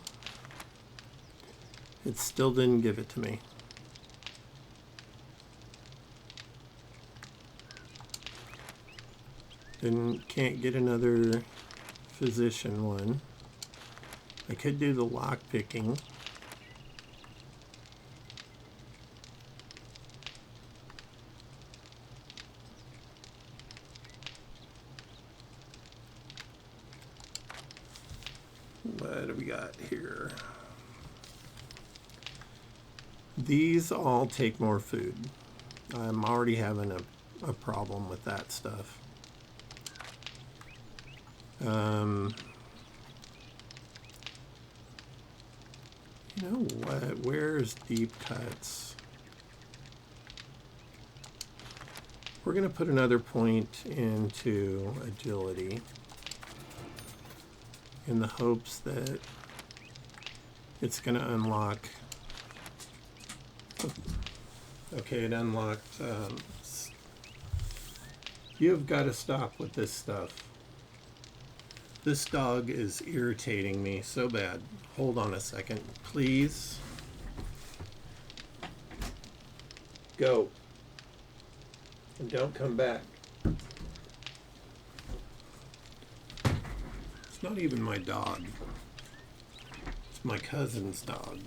It still didn't give it to me. Can't get another physician one. I could do the lock picking. What do we got here? These all take more food. I'm already having a problem with that stuff. You know what? Where's deep cuts? We're going to put another point into agility in the hopes that it's going to unlock. Okay, it unlocked. You've got to stop with this stuff. This dog is irritating me so bad. Hold on a second, please. Go. And don't come back. It's not even my dog. It's my cousin's dog.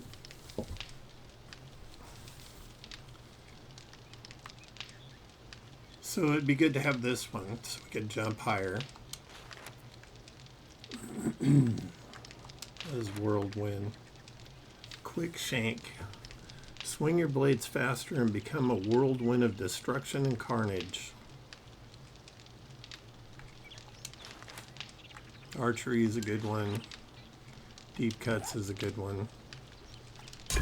So it'd be good to have this one so we could jump higher. As whirlwind. Quick shank. Swing your blades faster and become a whirlwind of destruction and carnage. Archery is a good one. Deep cuts is a good one. I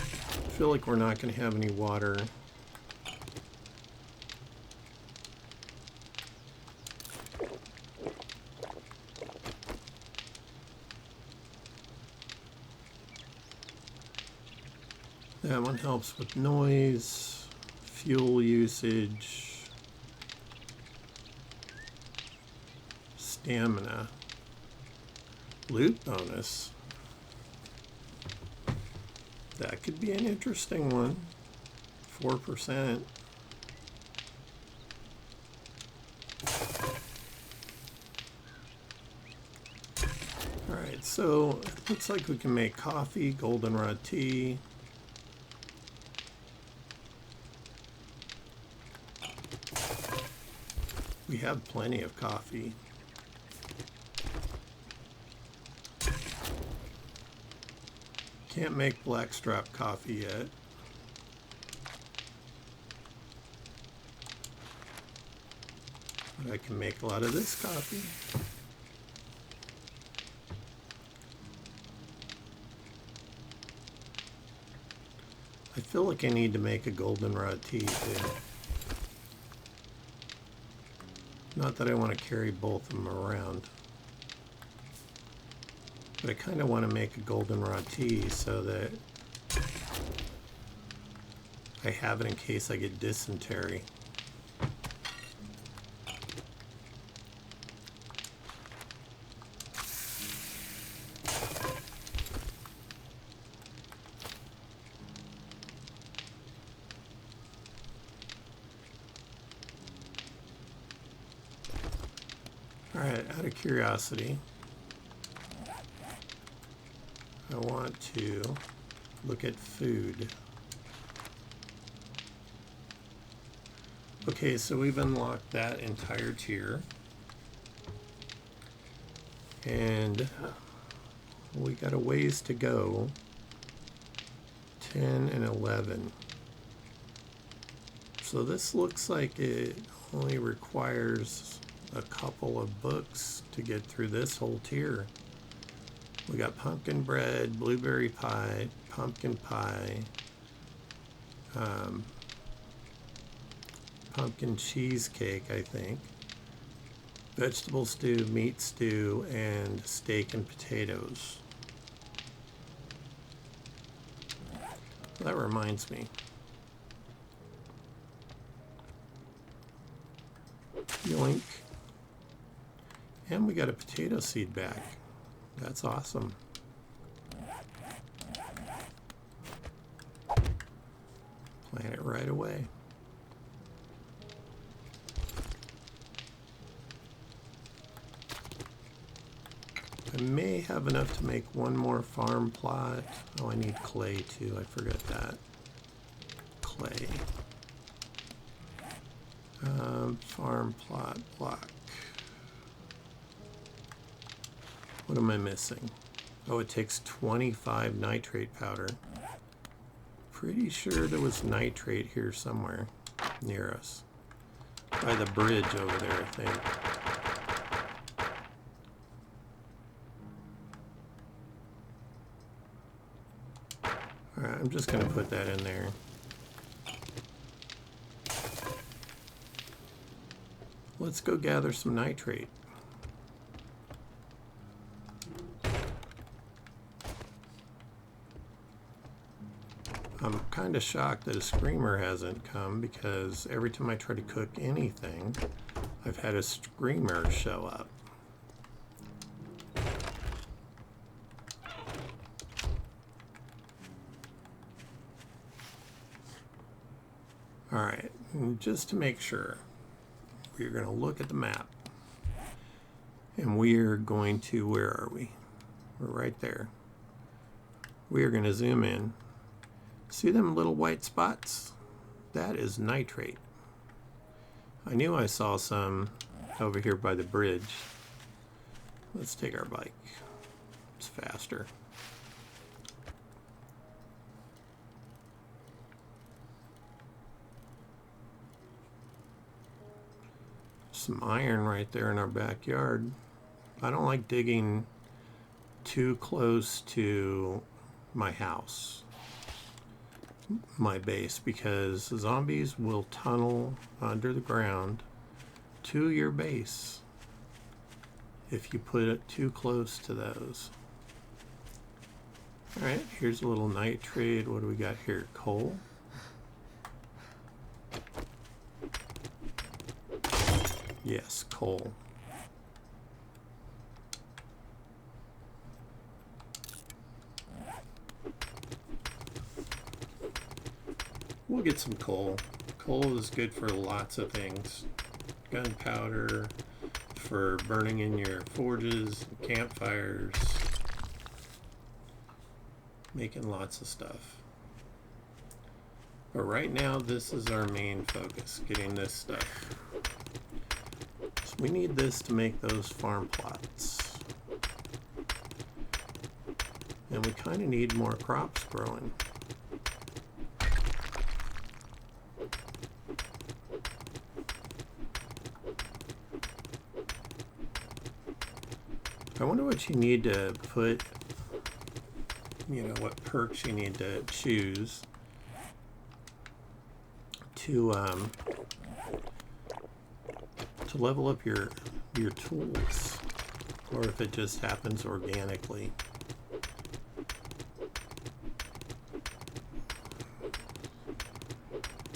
feel like we're not going to have any water. That one helps with noise, fuel usage, stamina, loot bonus. That could be an interesting one. 4%. Alright, so it looks like we can make coffee, goldenrod tea. We have plenty of coffee. Can't make blackstrap coffee yet. But I can make a lot of this coffee. I feel like I need to make a goldenrod tea too. Not that I want to carry both of them around, but I kind of want to make a goldenrod tea so that I have it in case I get dysentery. Alright, out of curiosity, I want to look at food. Okay, so we've unlocked that entire tier. And we got a ways to go. 10 and 11. So this looks like it only requires a couple of books to get through this whole tier. We got pumpkin bread, blueberry pie, pumpkin pie, pumpkin cheesecake, I think, vegetable stew, meat stew, and steak and potatoes. That reminds me. Yoink. And we got a potato seed back. That's awesome. Plant it right away. I may have enough to make one more farm plot. Oh, I need clay too. I forgot that. Clay. Farm plot block. What am I missing? Oh, it takes 25 nitrate powder. Pretty sure there was nitrate here somewhere near us. By the bridge over there, I think. Alright, I'm just going to put that in there. Let's go gather some nitrate. I'm kind of shocked that a screamer hasn't come, because every time I try to cook anything, I've had a screamer show up. Alright, just to make sure, we're going to look at the map. And we're going to, where are we? We're right there. We are going to zoom in. See them little white spots? That is nitrate. I knew I saw some over here by the bridge. Let's take our bike. It's faster. Some iron right there in our backyard. I don't like digging too close to my house, my base, because zombies will tunnel under the ground to your base if you put it too close to those. Alright, here's a little nitrate. What do we got here? Coal. Yes, coal. We'll get some coal. Coal is good for lots of things. Gunpowder, for burning in your forges, campfires, making lots of stuff. But right now, this is our main focus, getting this stuff. So we need this to make those farm plots. And we kind of need more crops growing. I wonder what you need to put, you know, what perks you need to choose to level up your tools, or if it just happens organically.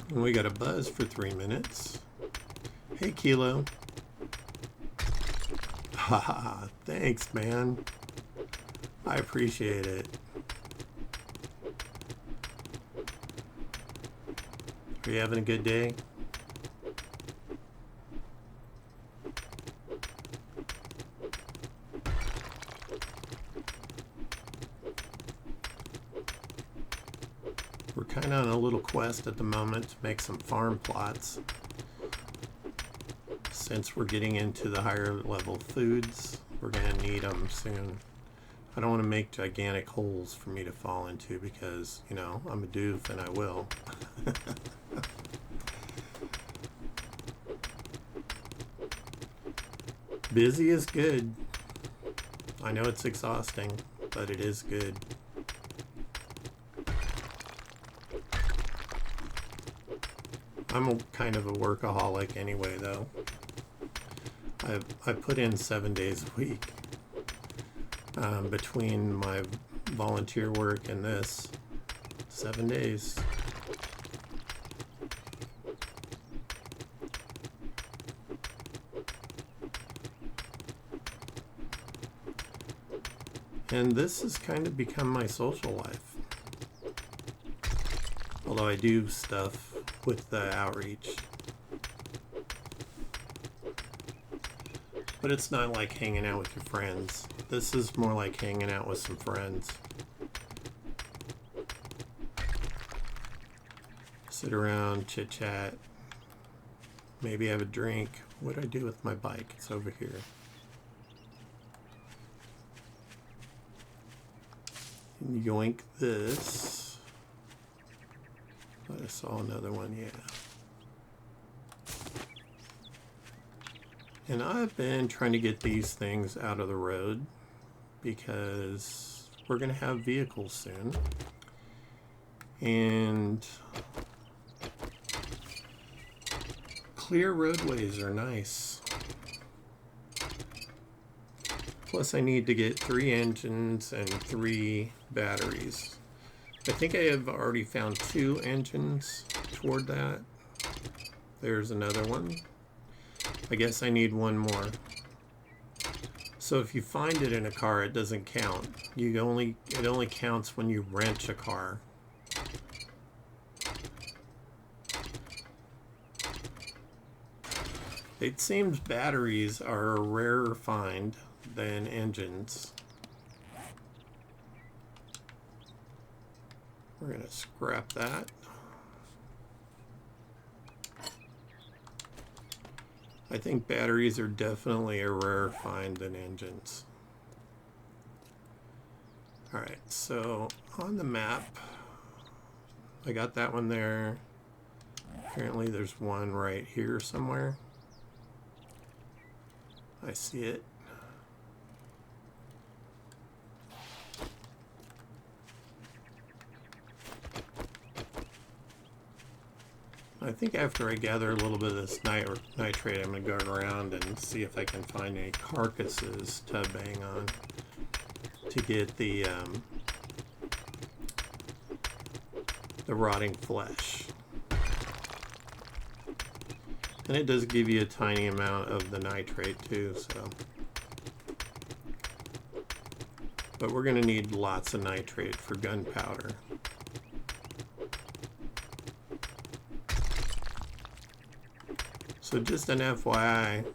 And we got a buzz for 3 minutes. Hey, Kilo. Haha, thanks, man. I appreciate it. Are you having a good day? We're kind of on a little quest at the moment to make some farm plots, since we're getting into the higher level foods. We're going to need them soon. I don't want to make gigantic holes for me to fall into, because, you know, I'm a doof and I will. Busy is good. I know it's exhausting, but it is good. I'm kind of a workaholic anyway, though. I put in 7 days a week between my volunteer work and this. 7 days. And this has kind of become my social life. Although I do stuff with the outreach. But it's not like hanging out with your friends. This is more like hanging out with some friends. Sit around, chit chat, maybe have a drink. What do I do with my bike? It's over here. Yoink this. I saw another one, yeah. And I've been trying to get these things out of the road, because we're going to have vehicles soon. And clear roadways are nice. Plus I need to get 3 engines and 3 batteries. I think I have already found 2 engines toward that. There's another one. I guess I need 1 more. So if you find it in a car, it doesn't count. It only counts when you wrench a car. It seems batteries are a rarer find than engines. We're going to scrap that. I think batteries are definitely a rarer find than engines. Alright, so on the map, I got that one there. Apparently there's one right here somewhere. I see it. I think after I gather a little bit of this nitrate, I'm going to go around and see if I can find any carcasses to bang on to get the rotting flesh. And it does give you a tiny amount of the nitrate too, so. But we're going to need lots of nitrate for gunpowder. So just an FYI,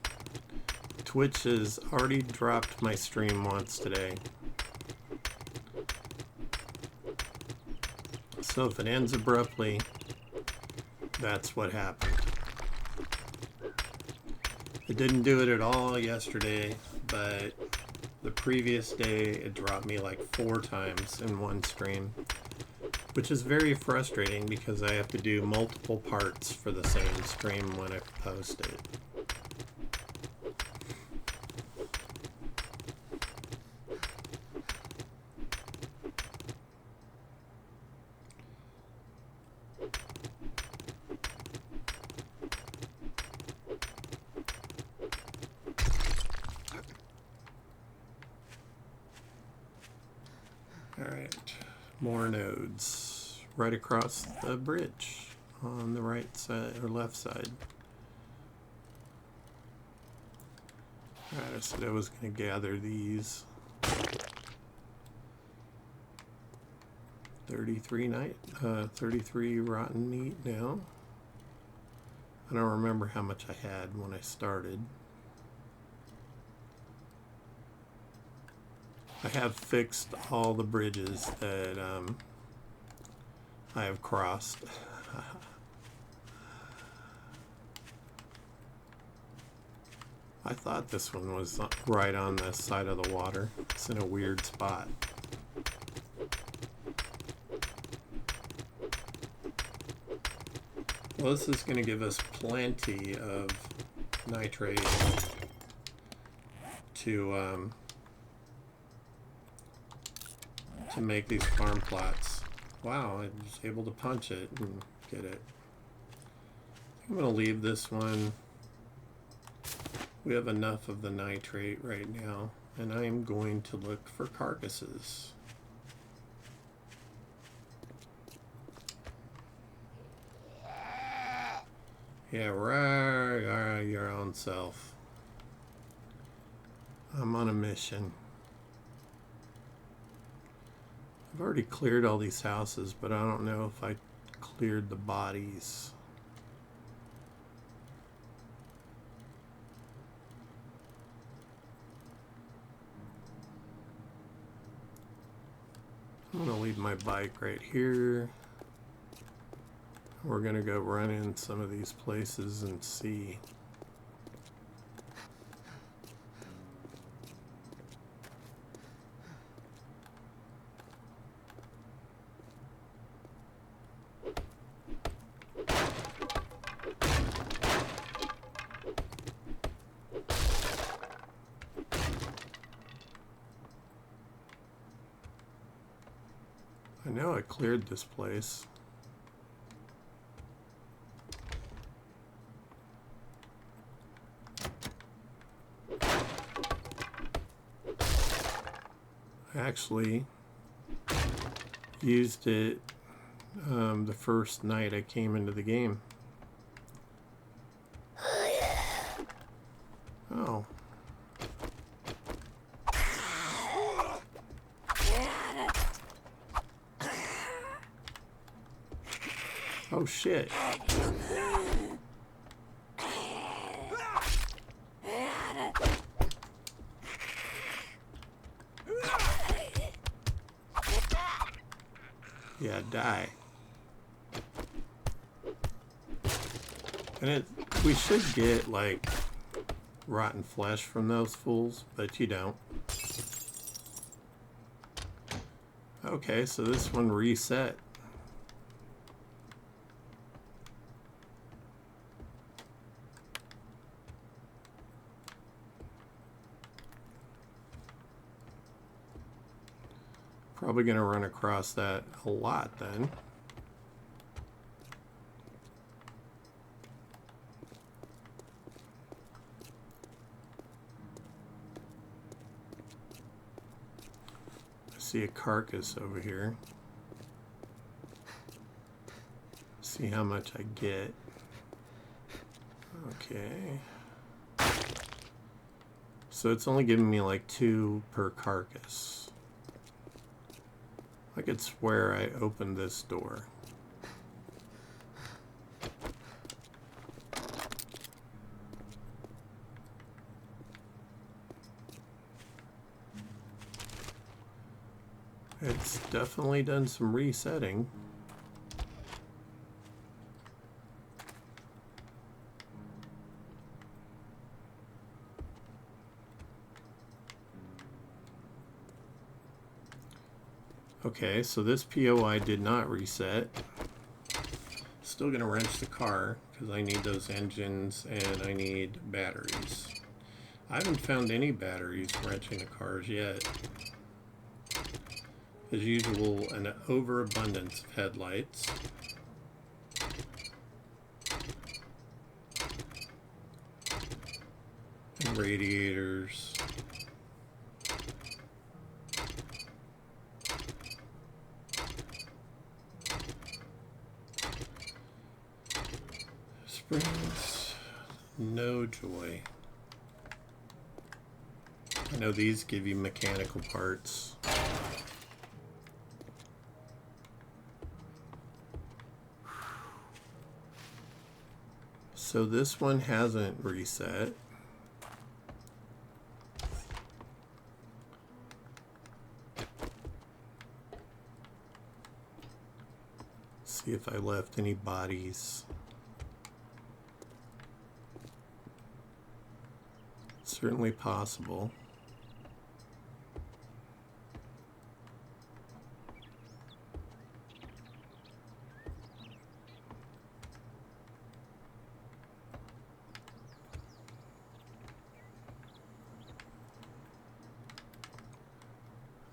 Twitch has already dropped my stream once today. So if it ends abruptly, that's what happened. It didn't do it at all yesterday, but the previous day it dropped me like 4 times in one stream, which is very frustrating because I have to do multiple parts for the same stream when I post it. Alright, more nodes right across the bridge on the right side or left side. Alright, I said I was going to gather these. 33 rotten meat now. I don't remember how much I had when I started. I have fixed all the bridges that I have crossed. I thought this one was right on the side of the water. It's in a weird spot. Well, this is going to give us plenty of nitrate to make these farm plots. Wow, I was able to punch it and get it. I'm going to leave this one. We have enough of the nitrate right now, and I am going to look for carcasses. Yeah, right, your own self. I'm on a mission. I've already cleared all these houses, but I don't know if I cleared the bodies. I'm going to leave my bike right here. We're going to go run in some of these places and see. I know I cleared this place. I actually used it the first night I came into the game. Oh. Oh shit. Yeah, die. And we should get like rotten flesh from those fools, but you don't. Okay, so this one reset. Probably going to run across that a lot then. I see a carcass over here. See how much I get. Okay. So it's only giving me like 2 per carcass. I could swear I opened this door. It's definitely done some resetting. Okay, so this POI did not reset. Still gonna wrench the car because I need those engines and I need batteries. I haven't found any batteries wrenching the cars yet. As usual, an overabundance of headlights. And radiators. Springs, no joy. I know these give you mechanical parts. So this one hasn't reset. See if I left any bodies. Certainly possible.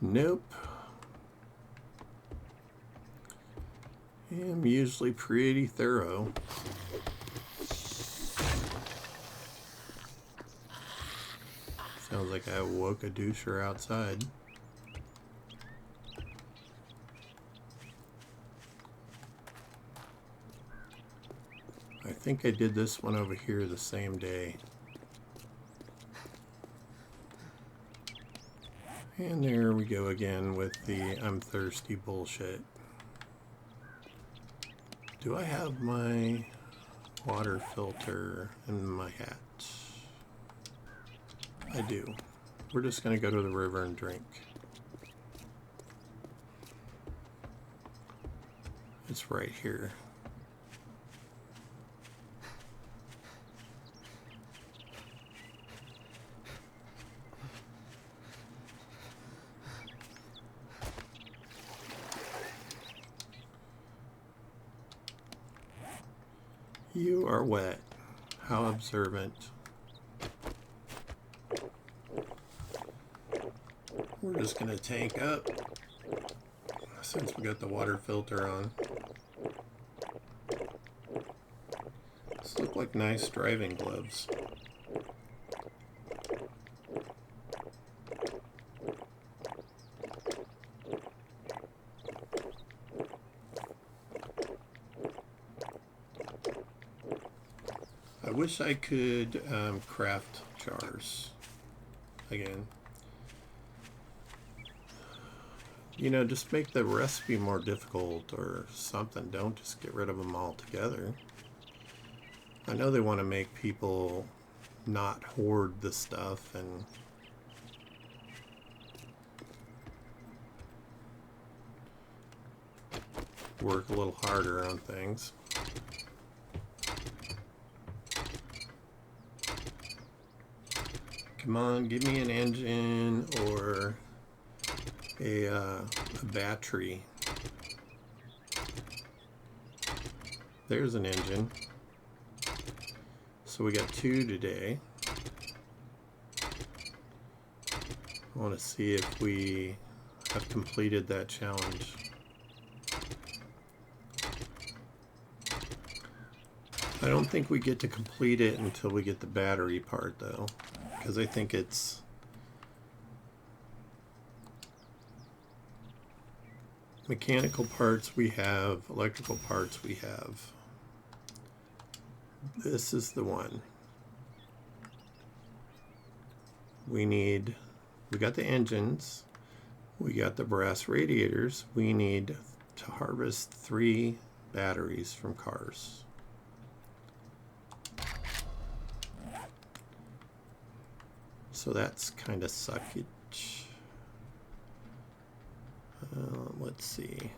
Nope. I'm usually pretty thorough. Sounds like I woke a doucher outside. I think I did this one over here the same day. And there we go again with the I'm thirsty bullshit. Do I have my water filter in my hat? I do. We're just going to go to the river and drink. It's right here. You are wet. How observant. We're just going to tank up since we got the water filter on. These look like nice driving gloves. wish I could craft jars again. You know, just make the recipe more difficult or something. Don't just get rid of them altogether. I know they want to make people not hoard the stuff and work a little harder on things. Come on, give me an engine or a battery. There's an engine. So we got 2 today. I want to see if we have completed that challenge. I don't think we get to complete it until we get the battery part though, because I think it's mechanical parts we have, electrical parts we have. This is the one. We got the engines, we got the brass radiators, we need to harvest 3 batteries from cars. So that's kind of suckage. Let's see.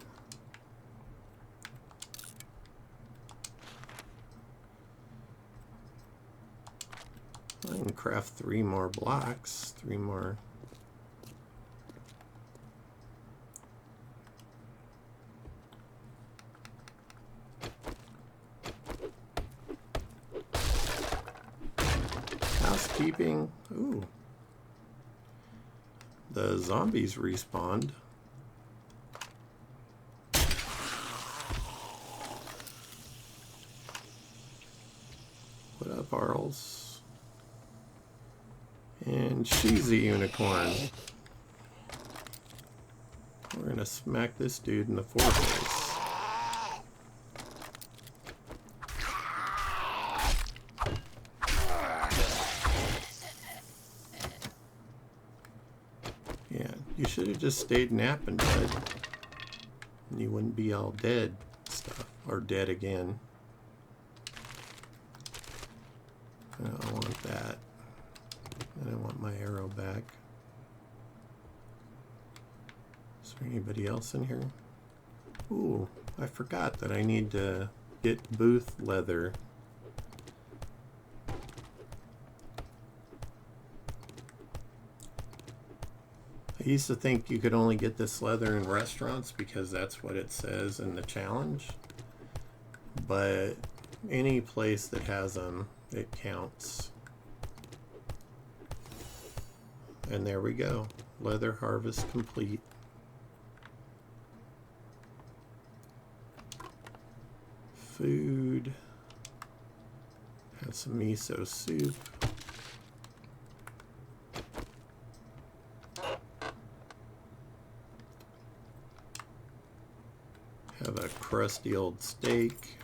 I can craft 3 more blocks, 3 more. Housekeeping. Ooh. The zombies respawned. What up, Arls? And she's a unicorn. We're gonna smack this dude in the foreface. Yeah, you should have just stayed napping, bud. And you wouldn't be all dead stuff, or dead again. I don't want that. And I want my arrow back. Is there anybody else in here? Ooh, I forgot that I need to get booth leather. I used to think you could only get this leather in restaurants because that's what it says in the challenge. But any place that has them, it counts. And there we go. Leather harvest complete. Food. Have some miso soup. Have a crusty old steak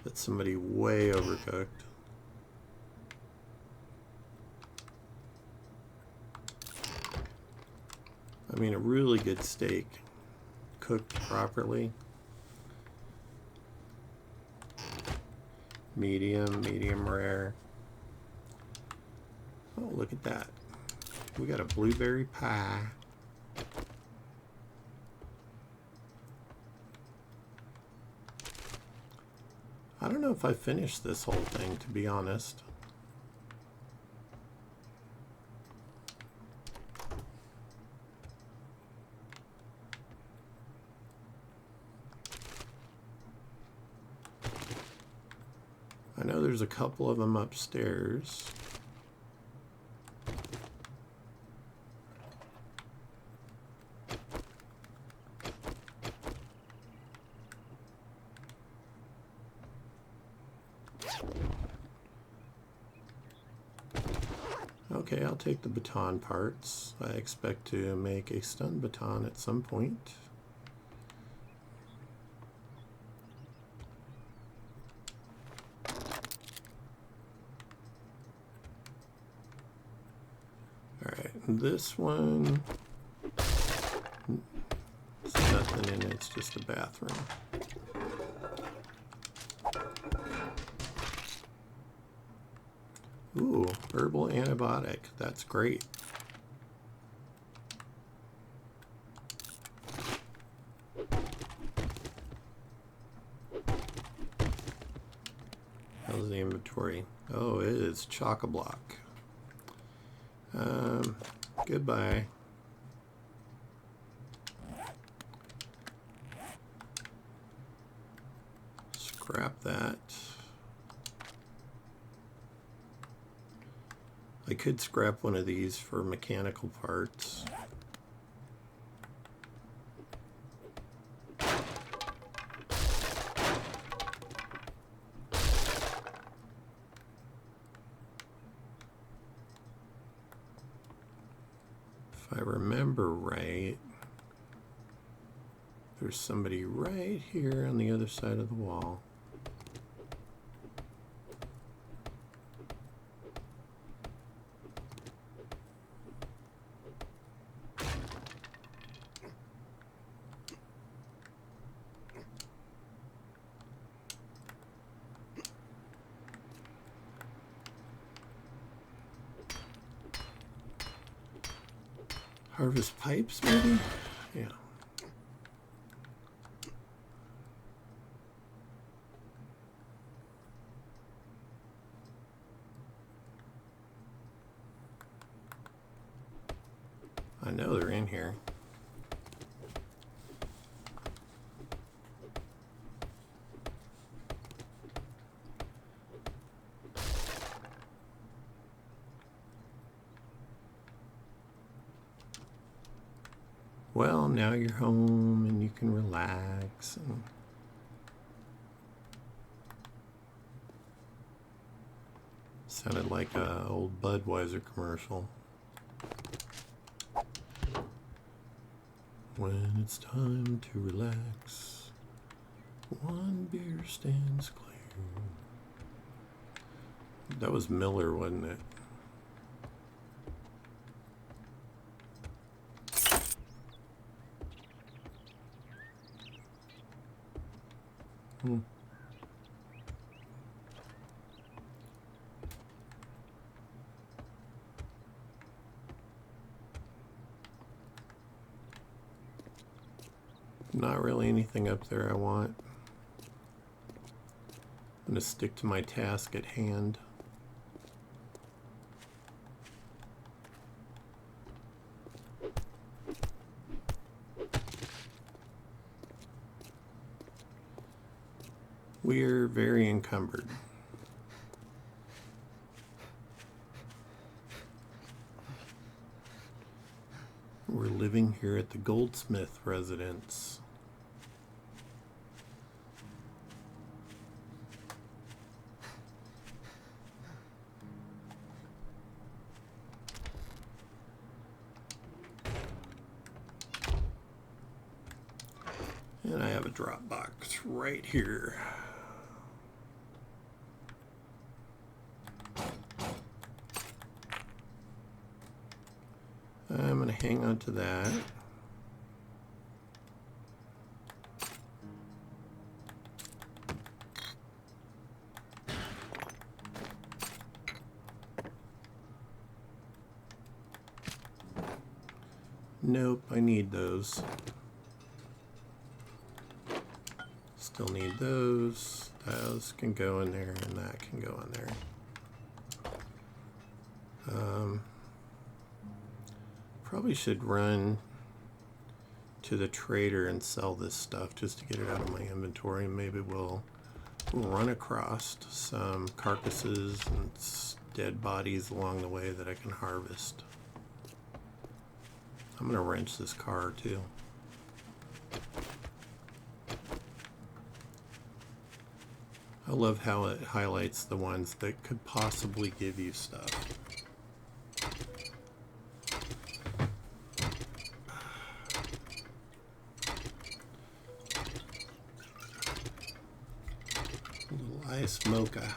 that somebody way overcooked. I mean, a really good steak cooked properly. Medium rare. Oh, look at that. We got a blueberry pie. I don't know if I finished this whole thing, to be honest. I know there's a couple of them upstairs. Okay, I'll take the baton parts. I expect to make a stun baton at some point. This one, there's nothing in it, it's just a bathroom. Ooh, herbal antibiotic, that's great. How's the inventory? Oh, it is chock-a-block. Goodbye. Scrap that. I could scrap one of these for mechanical parts. If I remember right, there's somebody right here on the other side of the wall. Harvest pipes, maybe? Yeah. I know they're in here. Well, now you're home and you can relax. And sounded like a old Budweiser commercial. When it's time to relax, one beer stands clear. That was Miller, wasn't it? Not really anything up there I want. I'm going to stick to my task at hand. We're very encumbered. We're living here at the goldsmith residence. And I have a drop box right here. I'm going to hang on to that. Nope, I need those. Still need those. Those can go in there and that can go in there. Probably should run to the trader and sell this stuff just to get it out of my inventory. Maybe we'll run across some carcasses and dead bodies along the way that I can harvest. I'm gonna wrench this car too. I love how it highlights the ones that could possibly give you stuff. Little ice mocha.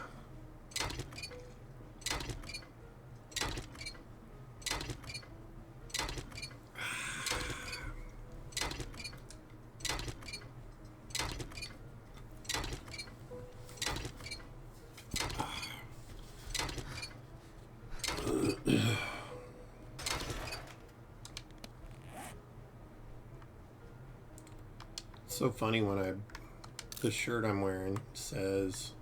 so funny when the shirt I'm wearing says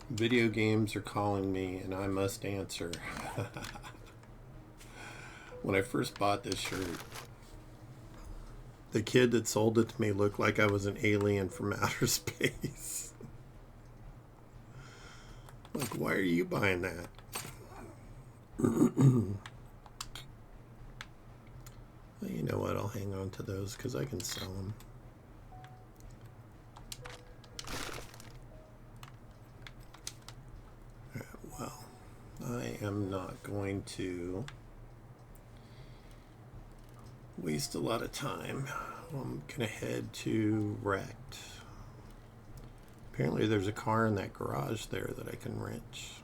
video games are calling me and I must answer. When I first bought this shirt, the kid that sold it to me looked like I was an alien from outer space. Like, why are you buying that? Well, you know what? I'll hang on to those because I can sell them. Well, I am not going to waste a lot of time. I'm going to head to Wrecked. Apparently there's a car in that garage there that I can wrench.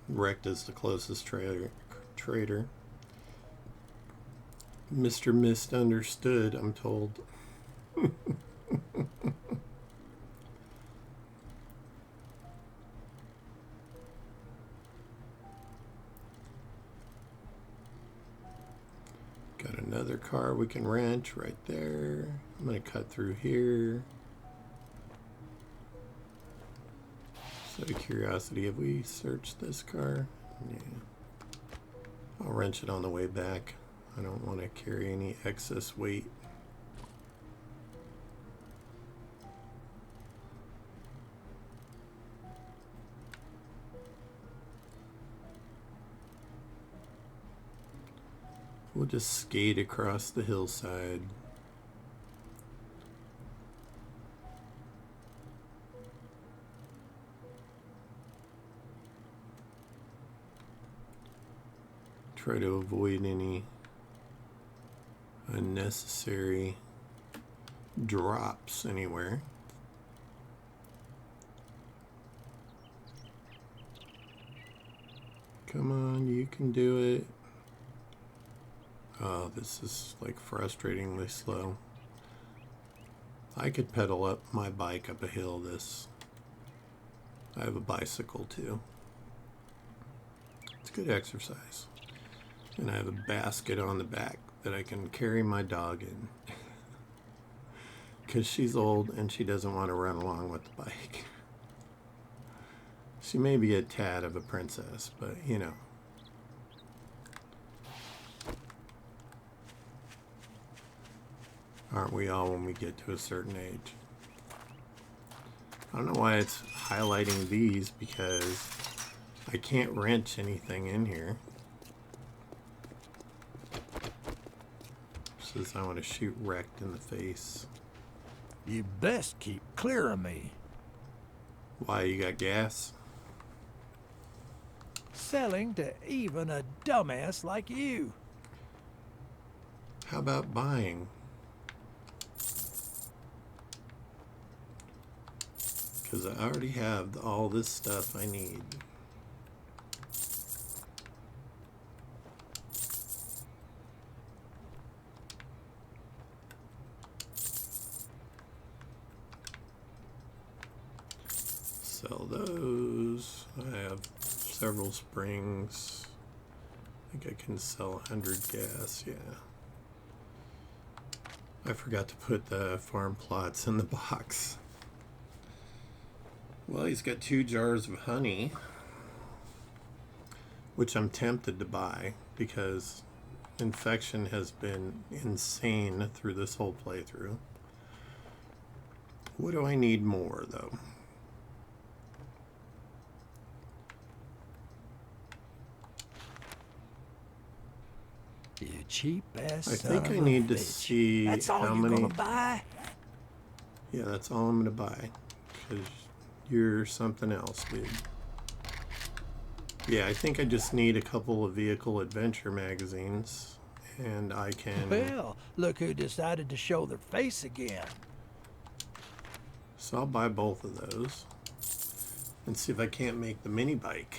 Wrecked is the closest trader. Mr. Misunderstood, I'm told. Got another car we can wrench right there. I'm going to cut through here. Just out of curiosity, have we searched this car? Yeah. I'll wrench it on the way back. I don't want to carry any excess weight. We'll just skate across the hillside. Try to avoid any unnecessary drops anywhere. Come on, you can do it. Oh, this is like frustratingly slow. I could pedal up my bike up a hill I have a bicycle too. It's good exercise. And I have a basket on the back that I can carry my dog in. Because she's old and she doesn't want to run along with the bike. She may be a tad of a princess, but you know. Aren't we all when we get to a certain age? I don't know why it's highlighting these because I can't wrench anything in here. Says I want to shoot Wrecked in the face. You best keep clear of me. Why, you got gas? Selling to even a dumbass like you. How about buying? Because I already have all this stuff I need. Sell those. I have several springs. I think I can sell 100 gas, yeah. I forgot to put the farm plots in the box. Well, he's got 2 jars of honey, which I'm tempted to buy because infection has been insane through this whole playthrough. What do I need more, though? You cheap ass. I think I need to see That's all how you're many. gonna buy? Yeah, that's all I'm gonna buy. Because you're something else, dude. Yeah, I think I just need a couple of vehicle adventure magazines, and I can. Well, look who decided to show their face again. So I'll buy both of those, and see if I can't make the mini bike.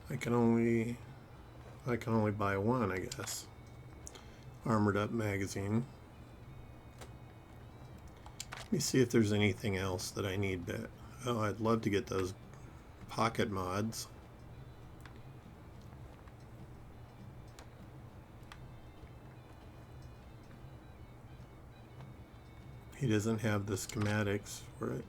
I can only buy one, I guess. Armored up magazine. Let me see if there's anything else that I need to... Oh, I'd love to get those pocket mods. He doesn't have the schematics for it.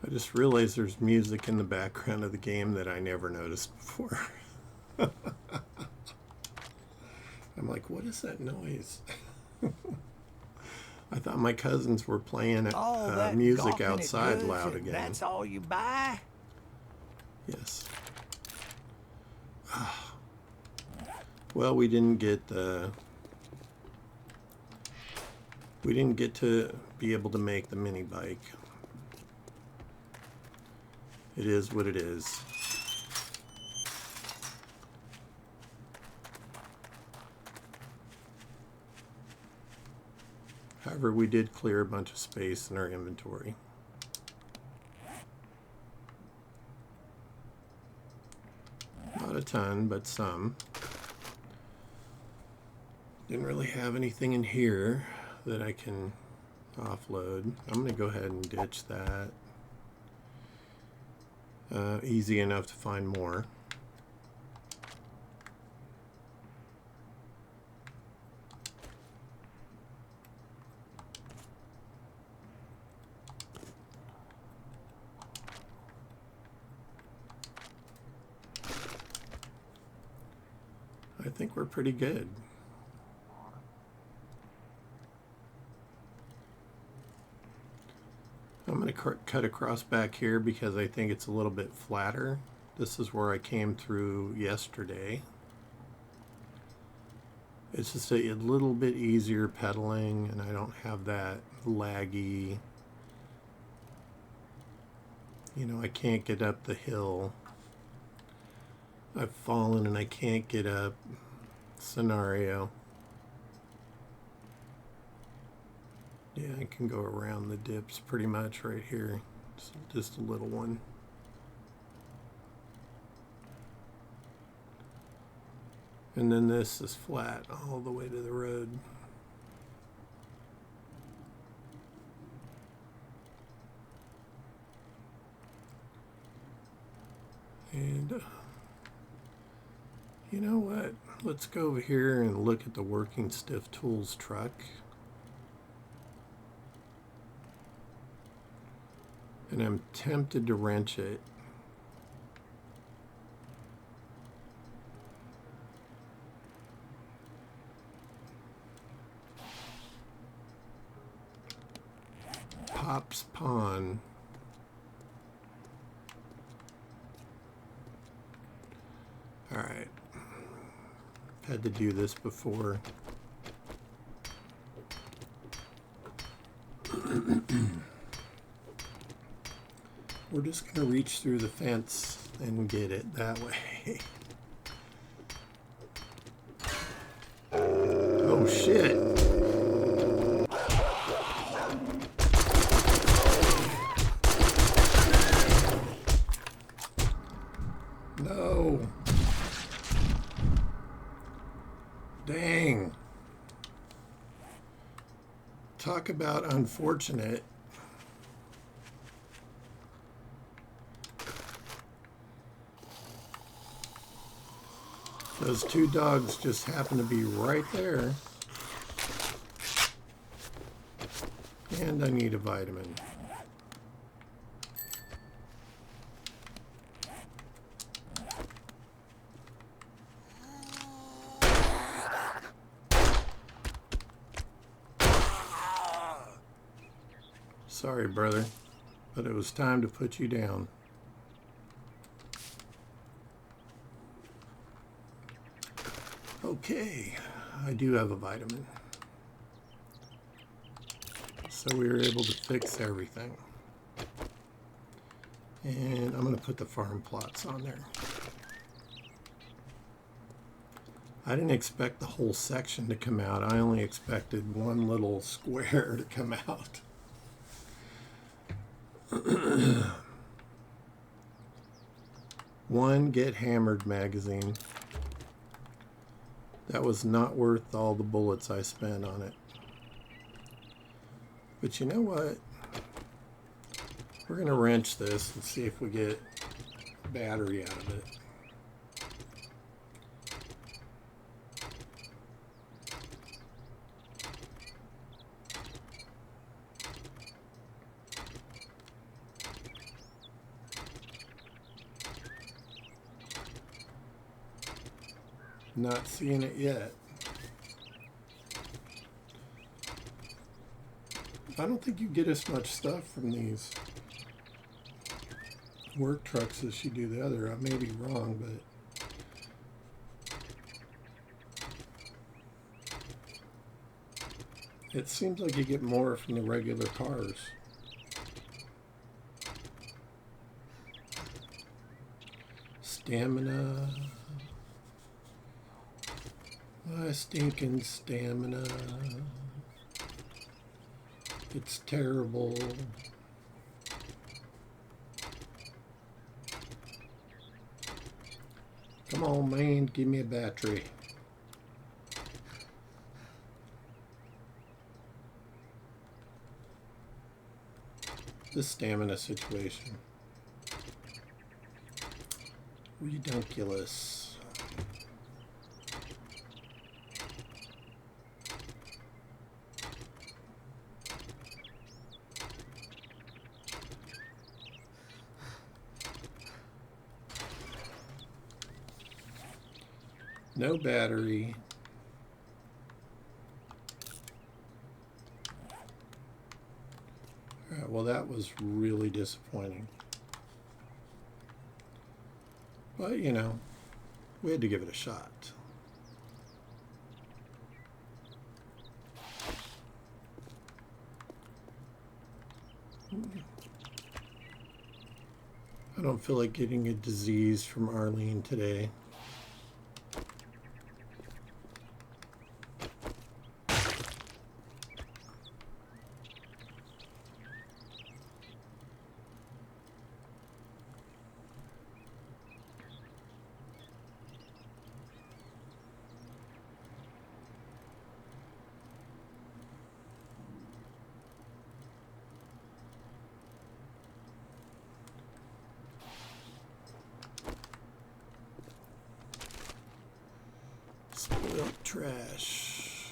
I just realized there's music in the background of the game that I never noticed before. I'm like, what is that noise? I thought my cousins were playing music outside loud again. That's all you buy? Yes. Well, we didn't get to be able to make the mini bike. It is what it is. However, we did clear a bunch of space in our inventory. Not a ton, but some. Didn't really have anything in here that I can offload. I'm going to go ahead and ditch that. Easy enough to find more. I think we're pretty good. I'm going to cut across back here because I think it's a little bit flatter. This is where I came through yesterday. It's just a little bit easier pedaling, and I don't have that laggy, you know, I can't get up the hill. I've fallen and I can't get up scenario. Yeah, I can go around the dips pretty much right here. It's just a little one. And then this is flat all the way to the road. And you know what? Let's go over here and look at the working stiff tools truck. And I'm tempted to wrench it. Pop's Pawn. Alright. Had to do this before. We're just going to reach through the fence and get it that way. Oh shit! No! Dang! Talk about unfortunate. Those two dogs just happen to be right there. And I need a vitamin. Sorry, brother, but it was time to put you down. Okay, I do have a vitamin. So we were able to fix everything. And I'm going to put the farm plots on there. I didn't expect the whole section to come out. I only expected one little square to come out. One Get Hammered magazine. That was not worth all the bullets I spent on it. But you know what? We're going to wrench this and see if we get battery out of it. Not seeing it yet. I don't think you get as much stuff from these work trucks as you do the other. I may be wrong, but it seems like you get more from the regular cars. Stamina. My stinking stamina. It's terrible. Come on, man, give me a battery. This stamina situation. Redunculous. No battery. All right, well, that was really disappointing. But, you know, we had to give it a shot. I don't feel like getting a disease from Arlene today. Spoiled trash.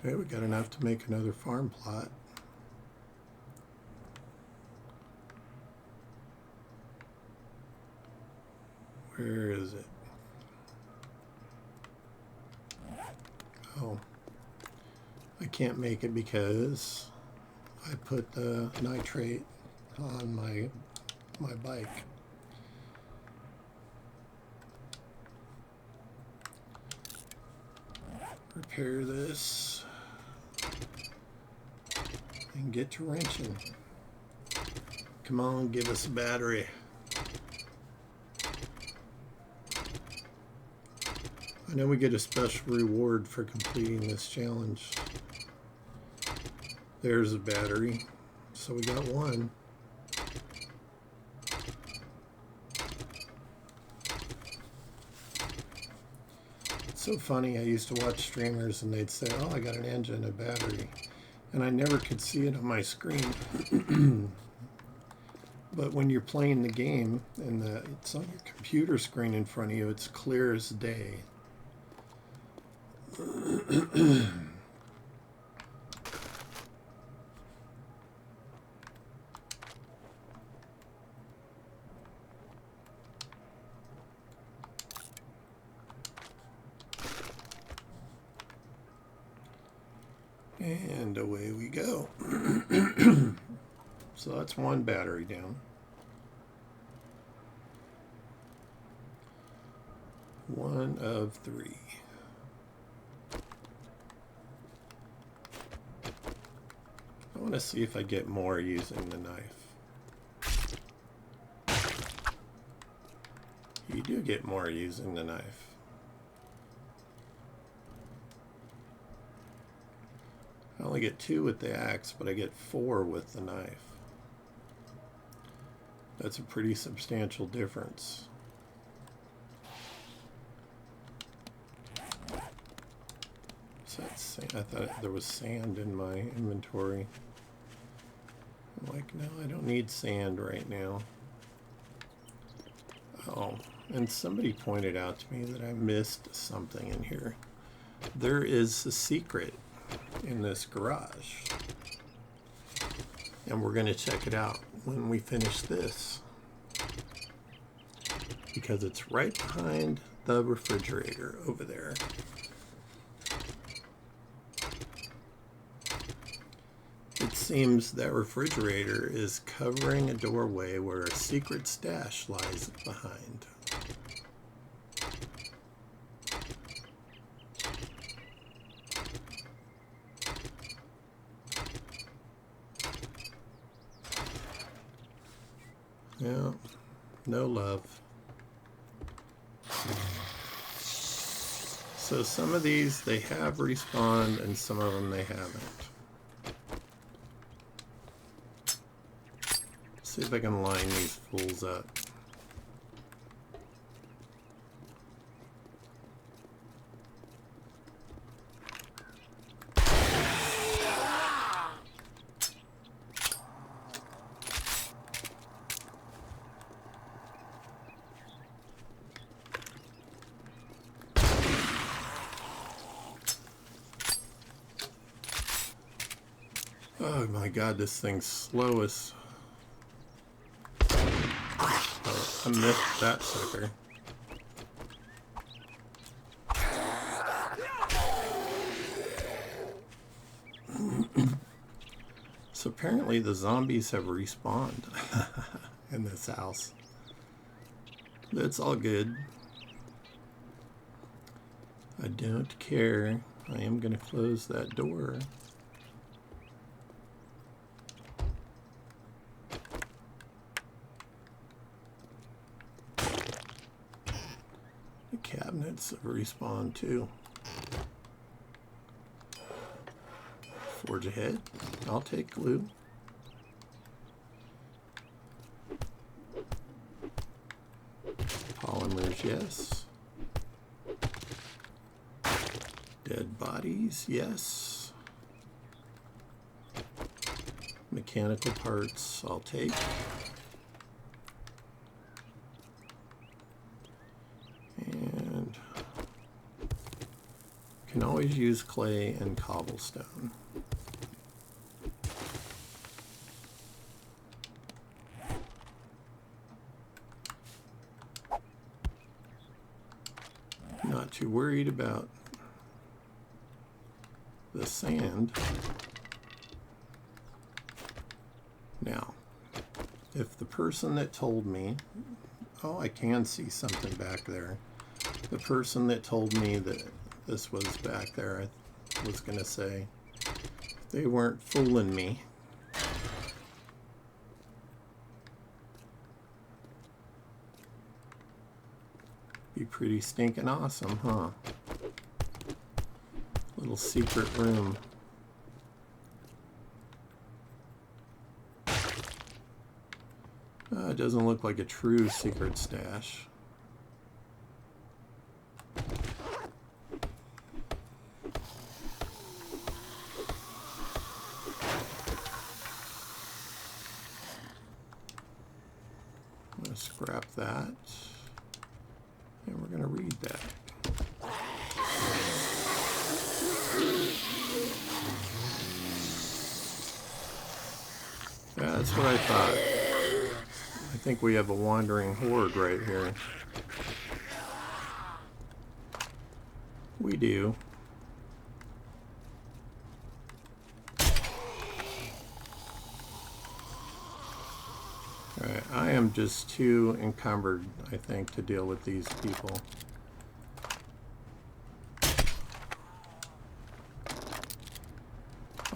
Okay, we got enough to make another farm plot. Where is it? Oh, I can't make it because I put the nitrate on my bike. Repair this and get to wrenching. Come on, give us a battery. I know we get a special reward for completing this challenge. There's a battery. So we got one. It's so funny. I used to watch streamers and they'd say, oh, I got an engine, a battery. And I never could see it on my screen. But when you're playing the game and it's on your computer screen in front of you, it's clear as day. And away we go. So that's one battery down. One of three. I want to see if I get more using the knife. You do get more using the knife. only get 2 with the axe, but I get 4 with the knife. That's a pretty substantial difference. So that's, I thought there was sand in my inventory. I'm like, no, I don't need sand right now. Oh, and somebody pointed out to me that I missed something in here. There is a secret in this garage. And we're going to check it out when we finish this. Because it's right behind the refrigerator over there. It seems that refrigerator is covering a doorway where a secret stash lies behind. Yeah, no love. So some of these they have respawned and some of them they haven't. See if I can line these fools up. Oh my god, this thing's slow as... Oh, I missed that sucker. So apparently the zombies have respawned in this house. But it's all good. I don't care. I am going to close that door. The cabinets have respawned too. Forge ahead. I'll take glue. Polymers, yes. Dead bodies, yes. Mechanical parts, I'll take. And can always use clay and cobblestone. Not too worried about the sand. Now, if the person that told me, oh, I can see something back there. The person that told me that this was back there, I was going to say, they weren't fooling me. Be pretty stinking awesome, huh? Little secret room. It doesn't look like a true secret stash. I'm going to scrap that. And we're going to read that. Yeah, that's what I thought. I think we have a wandering horde right here. We do. Alright, I am just too encumbered, I think, to deal with these people.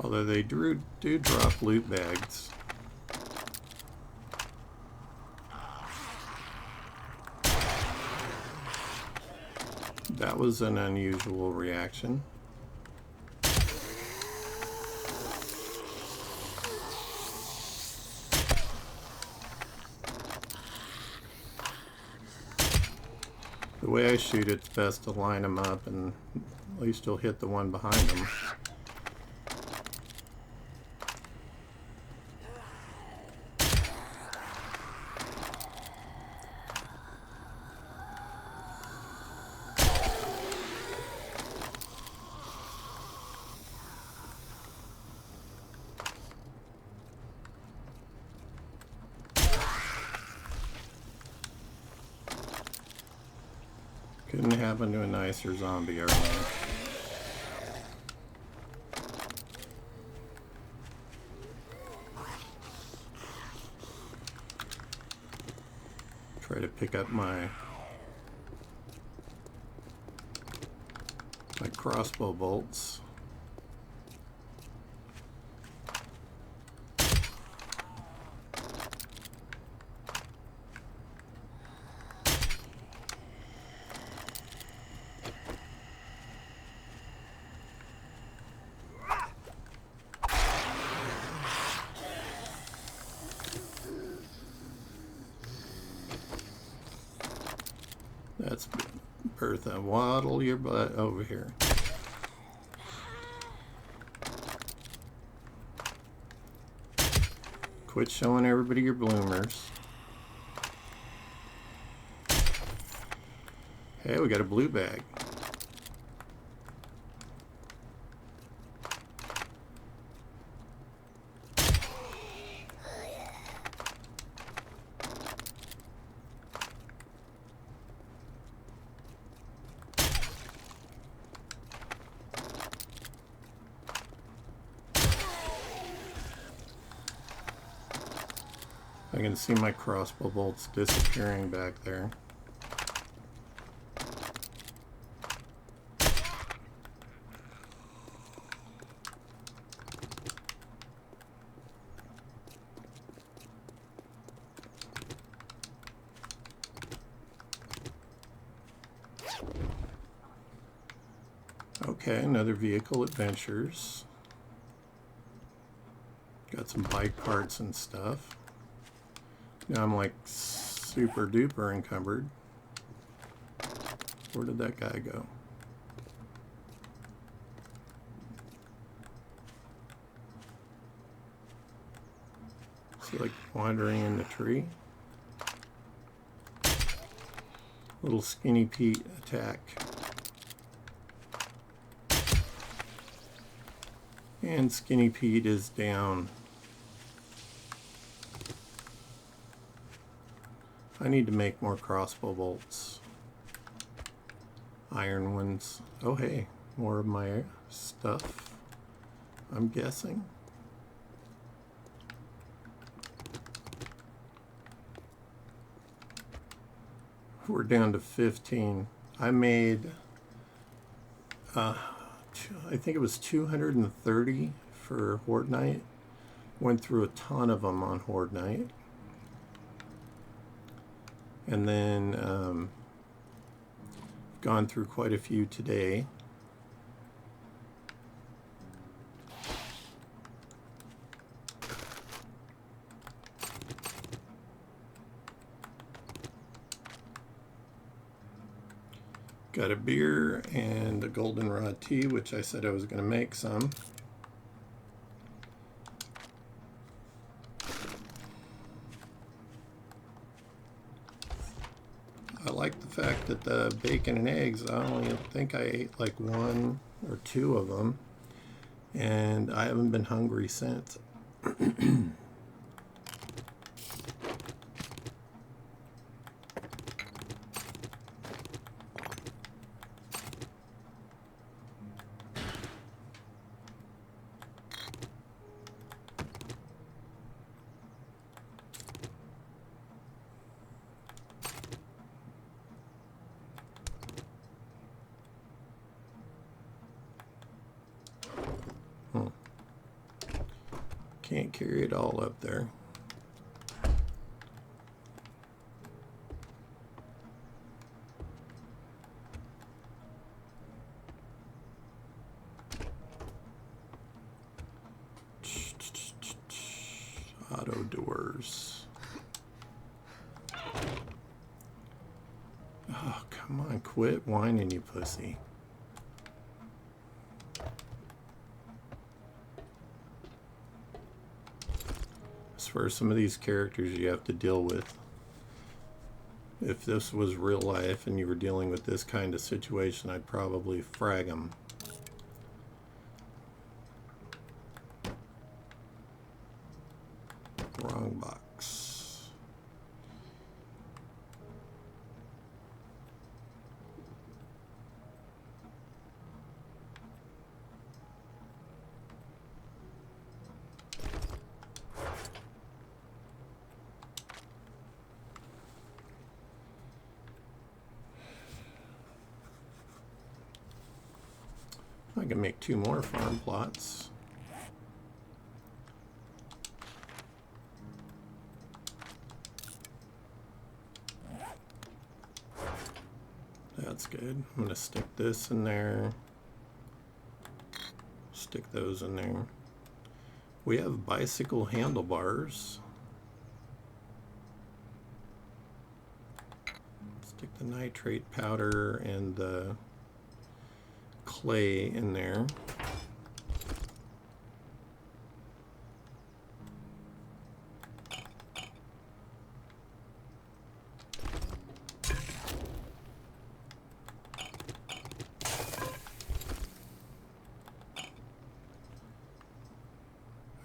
Although they do drop loot bags. That was an unusual reaction. The way I shoot, it's best to line them up, and at least you'll hit the one behind them. Couldn't happen to a nicer zombie army. Try to pick up my crossbow bolts. That's Bertha. Waddle your butt over here. Quit showing everybody your bloomers. Hey, we got a blue bag. I can see my crossbow bolts disappearing back there. Okay, another vehicle adventures. Got some bike parts and stuff. Now I'm like super duper encumbered. Where did that guy go? Is he like wandering in the tree? Little Skinny Pete attack. And Skinny Pete is down. I need to make more crossbow bolts. Iron ones. Oh hey, more of my stuff, I'm guessing. We're down to 15. I made, I think it was 230 for Horde Night. Went through a ton of them on Horde Night. And then gone through quite a few today. Got a beer and a goldenrod tea, which I said I was going to make some. I like the fact that the bacon and eggs, I only think I ate like 1 or 2 of them, and I haven't been hungry since. Can't carry it all up there. Auto doors. Oh, come on, Quit whining, you pussy. As for some of these characters you have to deal with. If this was real life and you were dealing with this kind of situation, I'd probably frag them. Wrong box. I can make 2 more farm plots. That's good. I'm going to stick this in there. Stick those in there. We have bicycle handlebars. Stick the nitrate powder and the clay in there.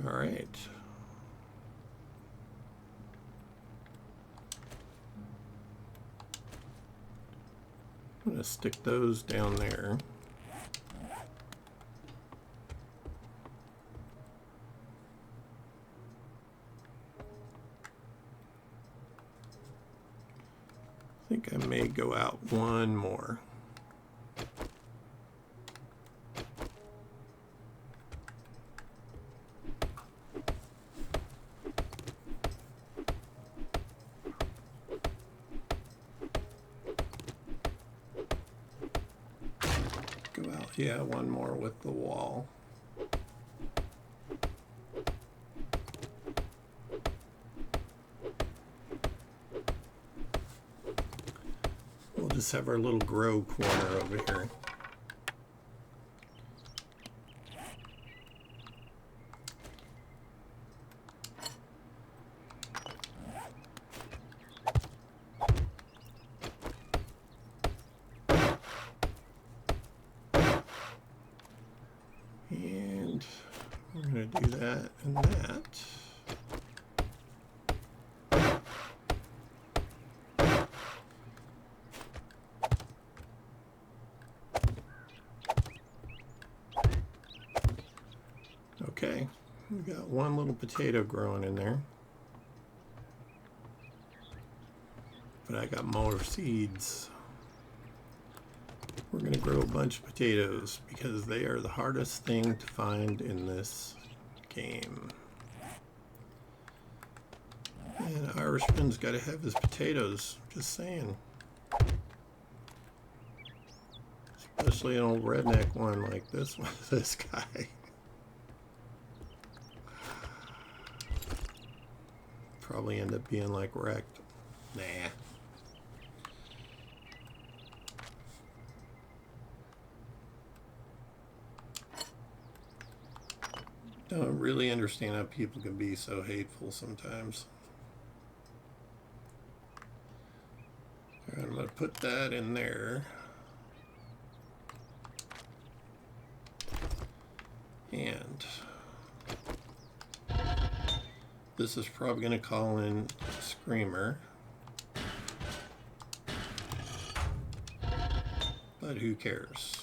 All right. I'm going to stick those down there. I think I may go out one more. Go out, yeah, one more with the wall. We'll just have our little grow corner over here. And we're going to do that and that. Okay, we got one little potato growing in there. But I got more seeds. We're going to grow a bunch of potatoes because they are the hardest thing to find in this game. And Irishman's got to have his potatoes, just saying. Especially an old redneck one like this one, this guy. Probably end up being like wrecked. Nah. Don't really understand how people can be so hateful sometimes. All right, I'm going to put that in there. And this is probably going to call in Screamer. But who cares?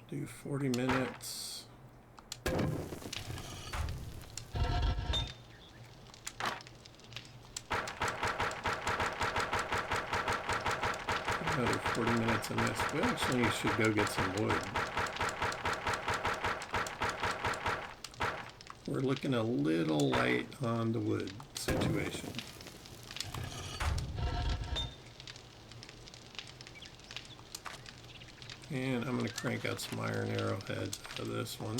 Do 40 minutes. Another 40 minutes on this. We actually should go get some wood. We're looking a little light on the woods. situation. And I'm going to crank out some iron arrowheads out of this one.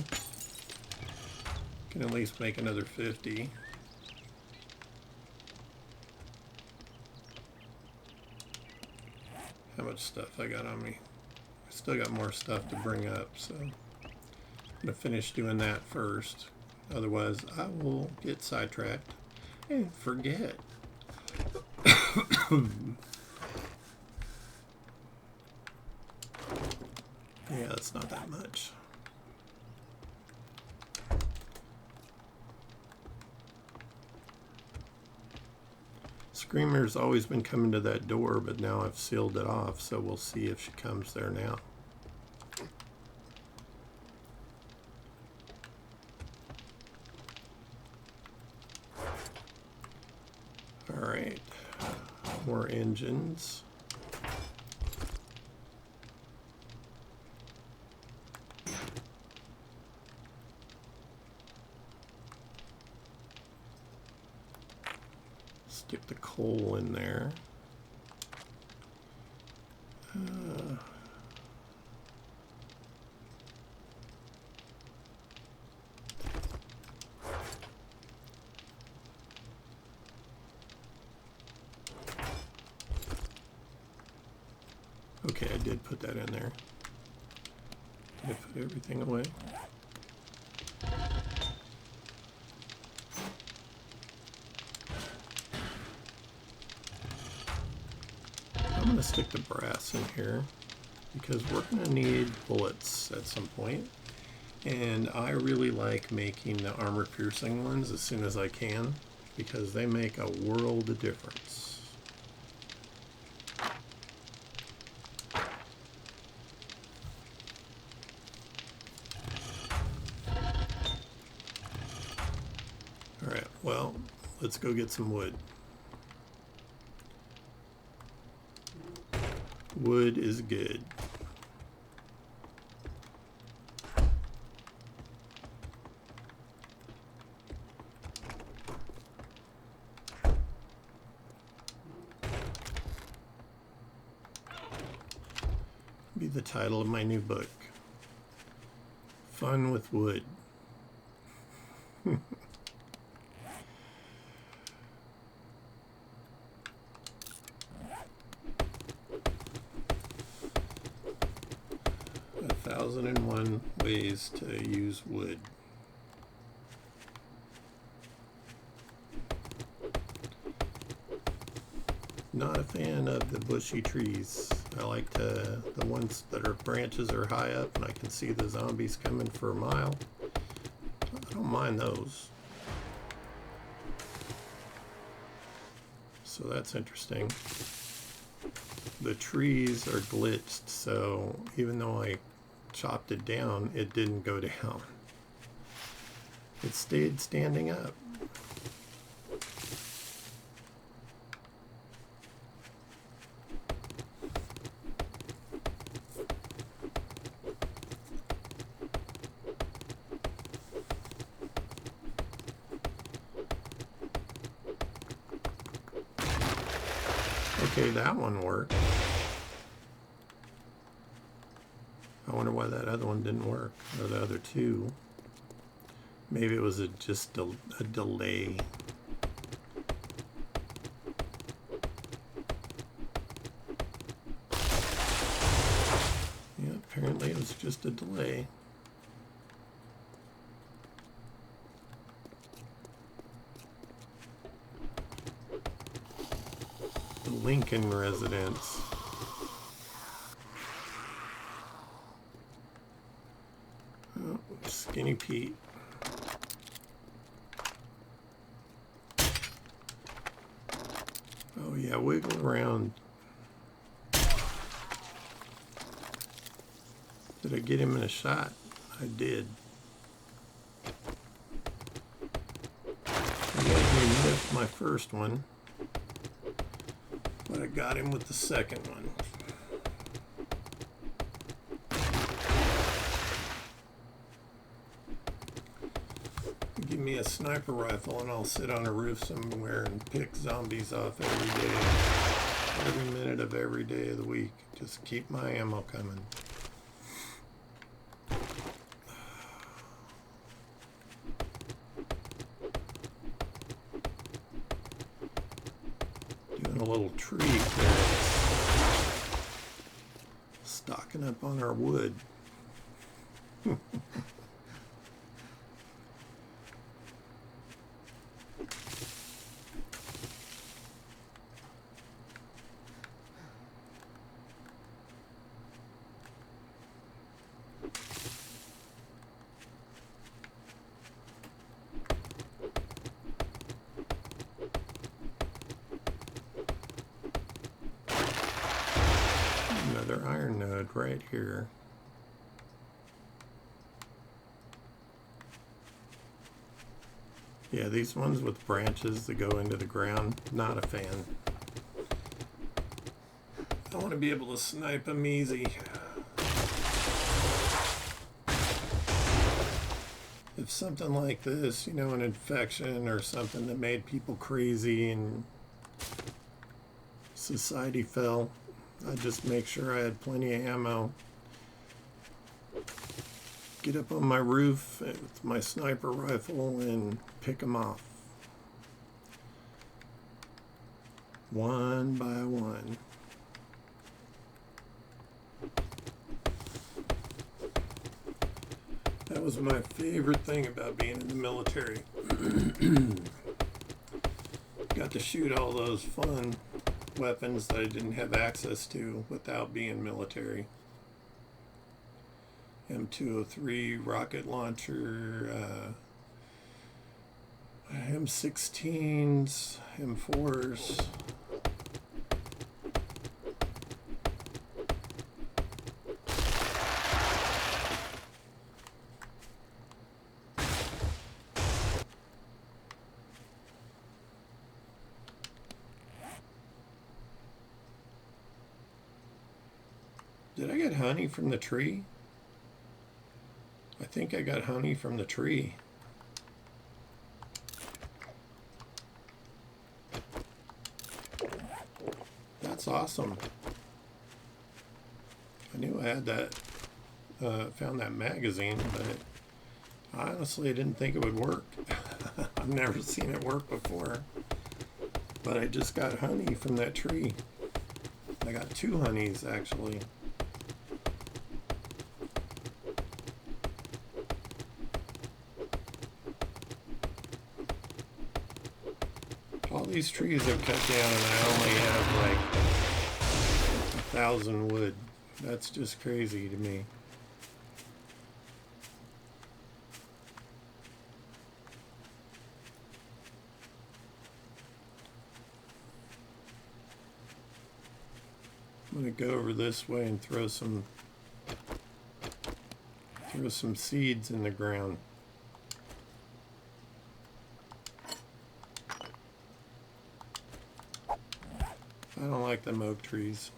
Can at least make another 50. How much stuff I got on me? I still got more stuff to bring up, so I'm going to finish doing that first. Otherwise, I will get sidetracked and forget. Yeah, that's not that much. Screamer's always been coming to that door, but now I've sealed it off, so we'll see if she comes there now. Alright, more engines. Stick the coal in there. Okay, I did put that in there. Did I put everything away? I'm going to stick the brass in here because we're going to need bullets at some point. And I really like making the armor piercing ones as soon as I can because they make a world of difference. Alright, well, let's go get some wood. Wood is good. Be the title of my new book. Fun with wood. A 1001 ways to use wood. Not a fan of the bushy trees. I like the ones that are branches are high up and I can see the zombies coming for a mile. I don't mind those. So that's interesting. The trees are glitched, so even though I chopped it down, it didn't go down. It stayed standing up. Okay, that one worked. I wonder why that other one didn't work, or the other two. Maybe it was just a delay. Yeah, apparently it was just a delay. The Lincoln residence. Oh, Skinny Pete. Oh yeah, wiggle around. Did I get him in a shot? I did. I missed my first one, but I got him with the second one. give me a sniper rifle and I'll sit on a roof somewhere and pick zombies off every day, every minute of every day of the week. Just keep my ammo coming. Doing a little treat there. Stocking up on our wood. Another iron node right here. Yeah, these ones with branches that go into the ground, not a fan. I want to be able to snipe them easy. If something like this, you know, an infection or something that made people crazy and society fell, I'd just make sure I had plenty of ammo. Get up on my roof with my sniper rifle and pick them off. One by one. That was my favorite thing about being in the military. Got to shoot all those fun weapons that I didn't have access to without being military. M203 rocket launcher, M16s, M4s. Did I get honey from the tree? I think I got honey from the tree. That's awesome. I knew I had that, found that magazine, but honestly I didn't think it would work. I've never seen it work before. But I just got honey from that tree. I got 2 honeys actually. All these trees are cut down and I only have like 1,000 wood. That's just crazy to me. I'm gonna go over this way and throw some seeds in the ground. I don't like them oak trees.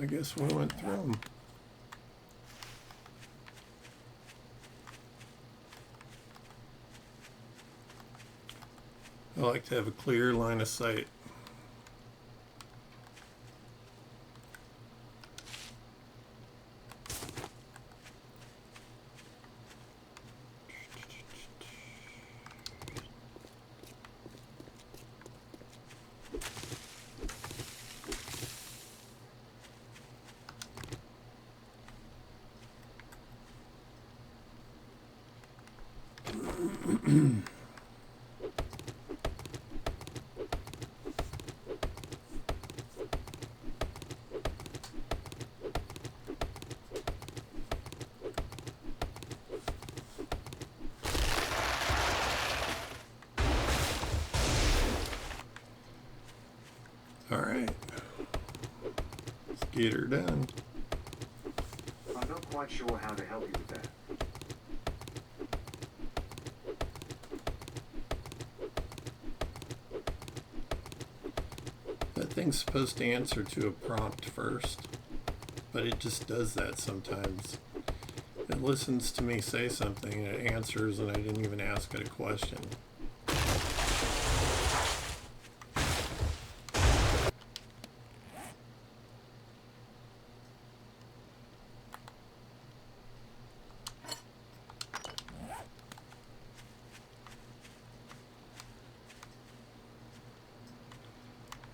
I guess we went through them. I like to have a clear line of sight. Alright. Let's get her done. I'm not quite sure how to help you with that. That thing's supposed to answer to a prompt first, but it just does that sometimes. It listens to me say something and it answers, and I didn't even ask it a question.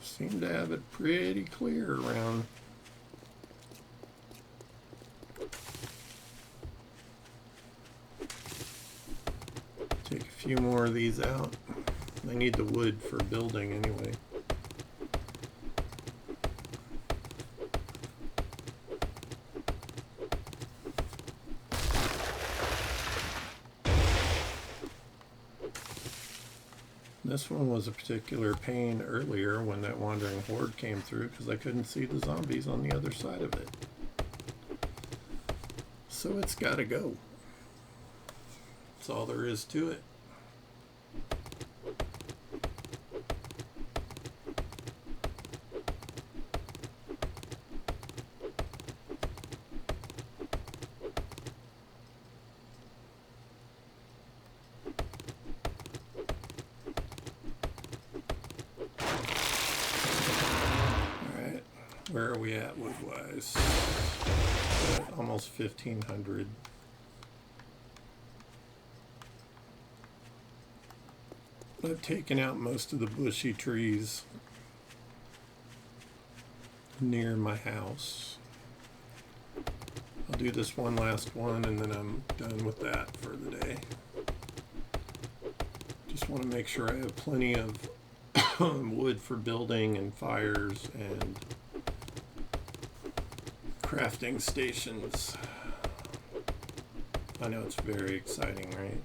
Seem to have it pretty clear around. Take a few more of these out. I need the wood for building anyway. This one was a particular pain earlier when that wandering horde came through because I couldn't see the zombies on the other side of it. So it's gotta go. That's all there is to it. Alright, where are we at wood-wise? Almost 1,500. I've taken out most of the bushy trees near my house. I'll do this one last one and then I'm done with that for the day. Just want to make sure I have plenty of wood for building and fires and crafting stations. I know it's very exciting, right?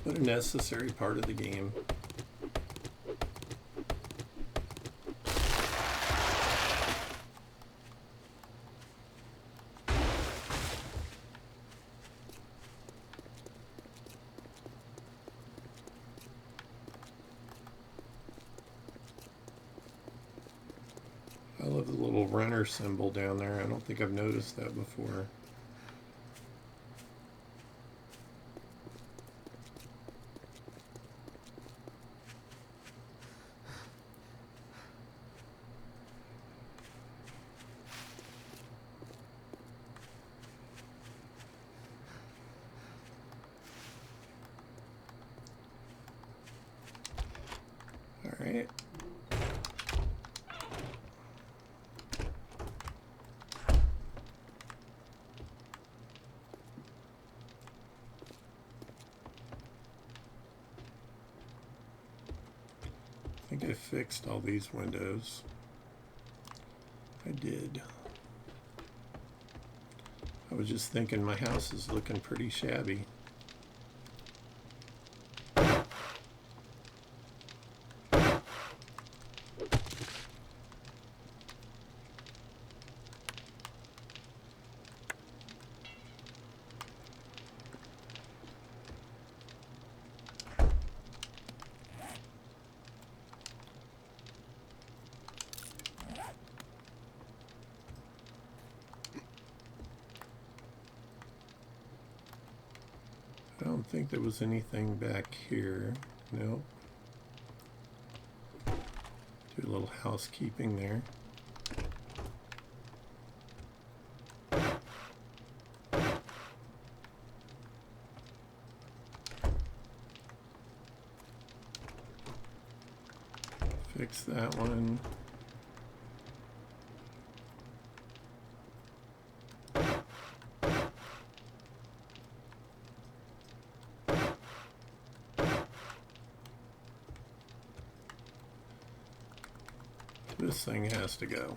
But a necessary part of the game. I love the little runner symbol down there. I don't think I've noticed that before. All right. I think I fixed all these windows. I did. I was just thinking my house is looking pretty shabby. I don't think there was anything back here. Nope. Do a little housekeeping there. Fix that one. This thing has to go.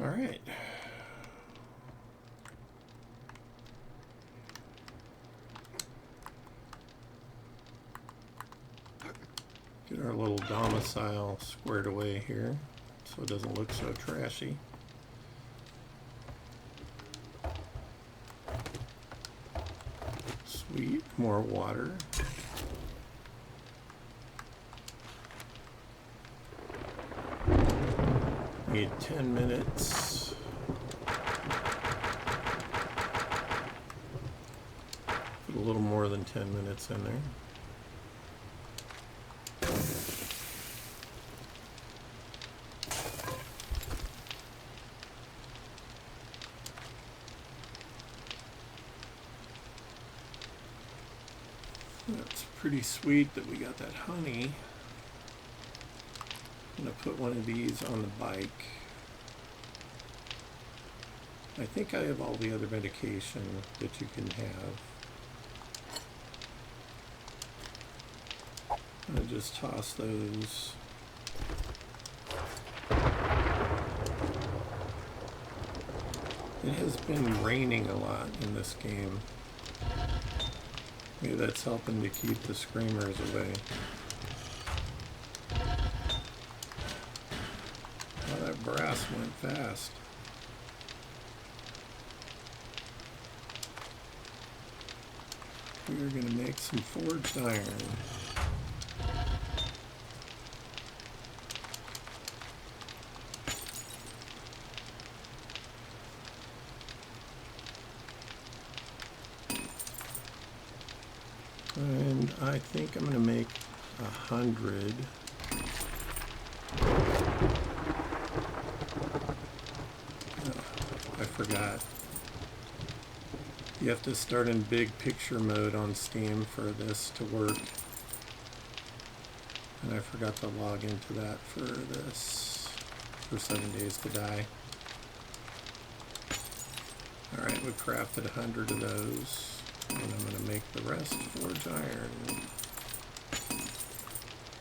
All right. Get our little domicile squared away here so it doesn't look so trashy. Sweet, more water. Need 10 minutes. Put a little more than 10 minutes in there. That's pretty sweet that we got that honey. I'm going to put one of these on the bike. I think I have all the other medication that you can have. I'm going to just toss those. It has been raining a lot in this game. Maybe that's helping to keep the screamers away. Oh, that brass went fast. We're going to make some forged iron. And I think I'm going to make 100. I forgot. You have to start in big picture mode on Steam for this to work. And I forgot to log into that for this, for 7 days to die. Alright, we crafted 100 of those. And I'm going to make the rest forge iron.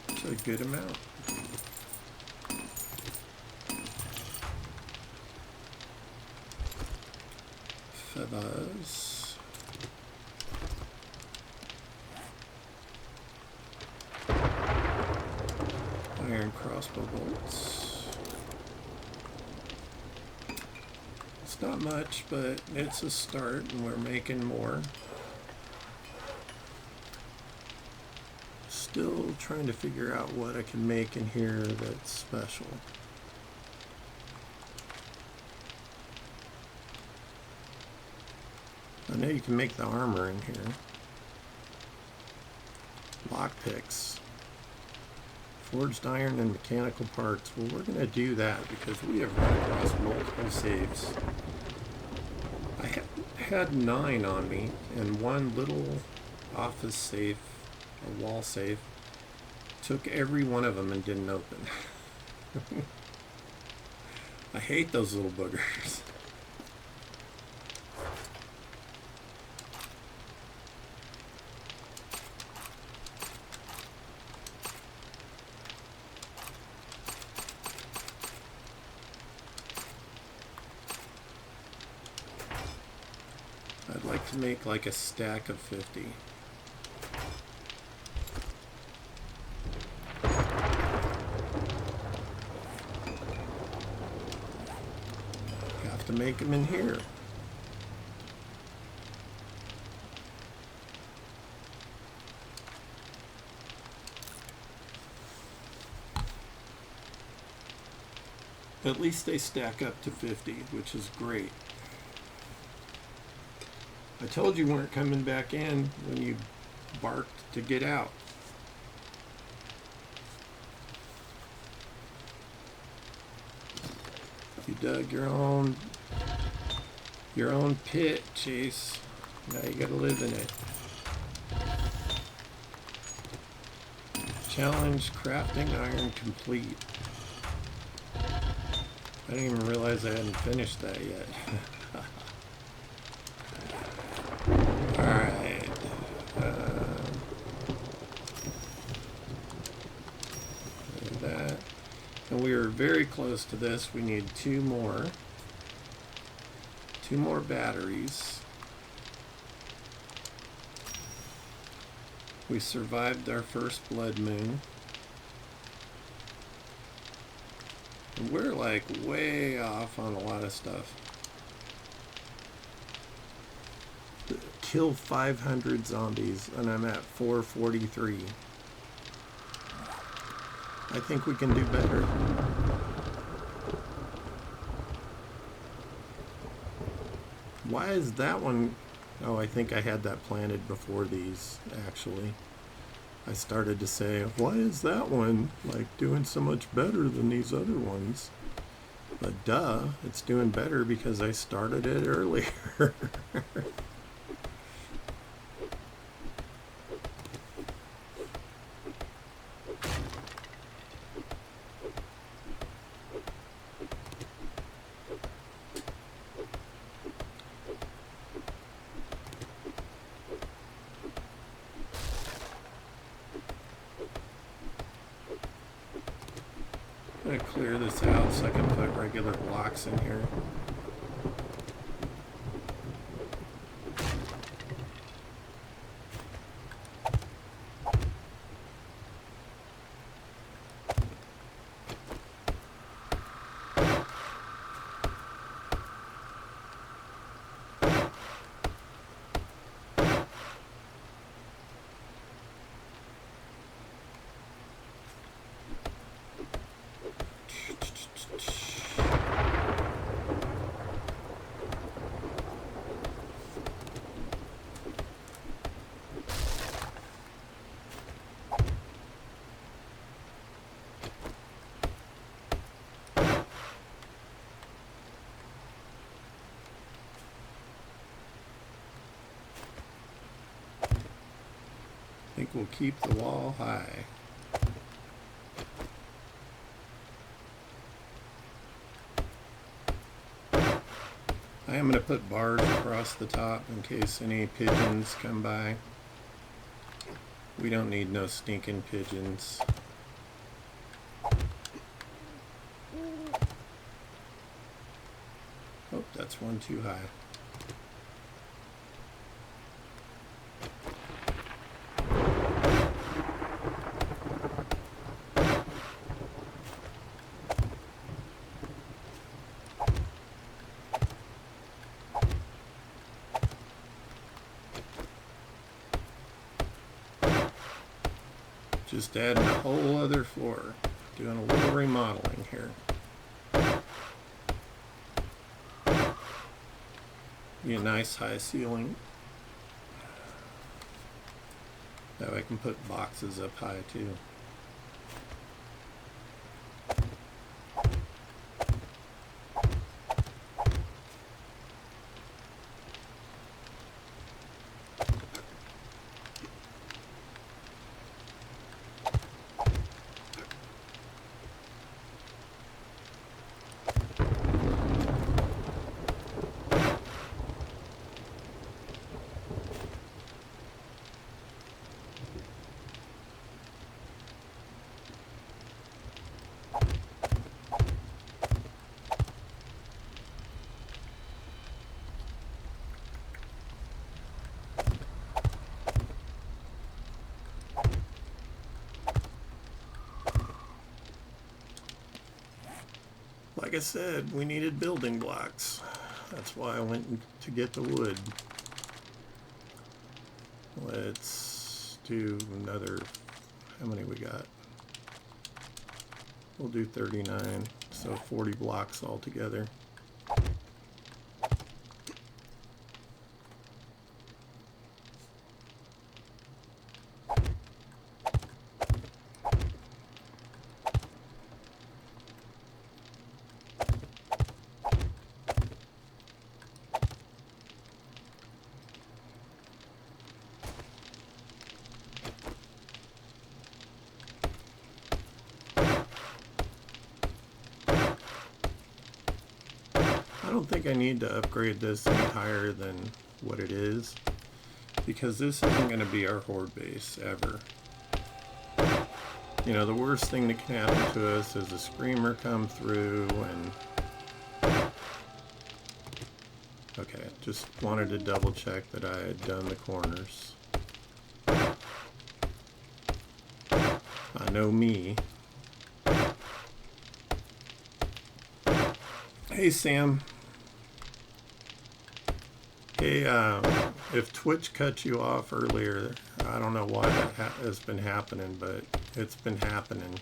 It's a good amount. Feathers. Iron crossbow bolts. It's not much, but it's a start, and we're making more. Still trying to figure out what I can make in here that's special. I know you can make the armor in here. Lockpicks. Forged iron and mechanical parts. Well, we're going to do that because we have run across multiple saves. I had 9 on me and one little office safe, a wall safe, took every one of them and didn't open. I hate those little boogers. I'd like to make like a stack of 50. Have to make them in here. At least they stack up to 50, which is great. I told you weren't coming back in when you barked to get out. You dug your own pit, Chase. Now you gotta live in it. Challenge crafting iron complete. I didn't even realize I hadn't finished that yet. Alright. That. And we are very close to this. We need 2 more. 2 more batteries. We survived our first blood moon. And we're like way off on a lot of stuff. Kill 500 zombies and I'm at 443. I think we can do better. Why is that one? Oh, I think I had that planted before these, actually. I started to say, why is that one like doing so much better than these other ones? But duh, it's doing better because I started it earlier. I'm gonna clear this out so I can put regular blocks in here. I think we'll keep the wall high. I am going to put bars across the top in case any pigeons come by. We don't need no stinking pigeons. Oh, that's one too high. Just adding a whole other floor. Doing a little remodeling here. Be a nice high ceiling. That way I can put boxes up high too. Like I said, we needed building blocks. That's why I went to get the wood. Let's do another, how many we got? We'll do 39, so 40 blocks altogether. I don't think I need to upgrade this any higher than what it is, because this isn't going to be our horde base ever. You know, the worst thing that can happen to us is a screamer come through and Okay, just wanted to double check that I had done the corners. I know me. Hey, Sam. Hey, if Twitch cut you off earlier, I don't know why that has been happening, but it's been happening.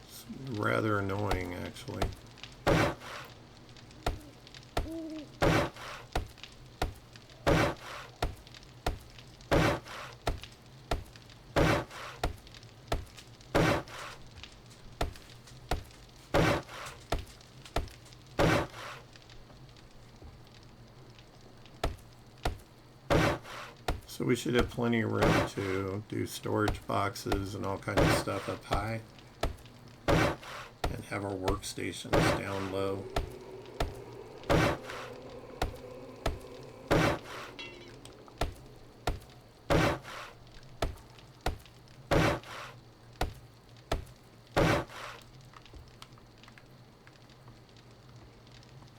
It's rather annoying, actually. So we should have plenty of room to do storage boxes and all kinds of stuff up high, and have our workstations down low.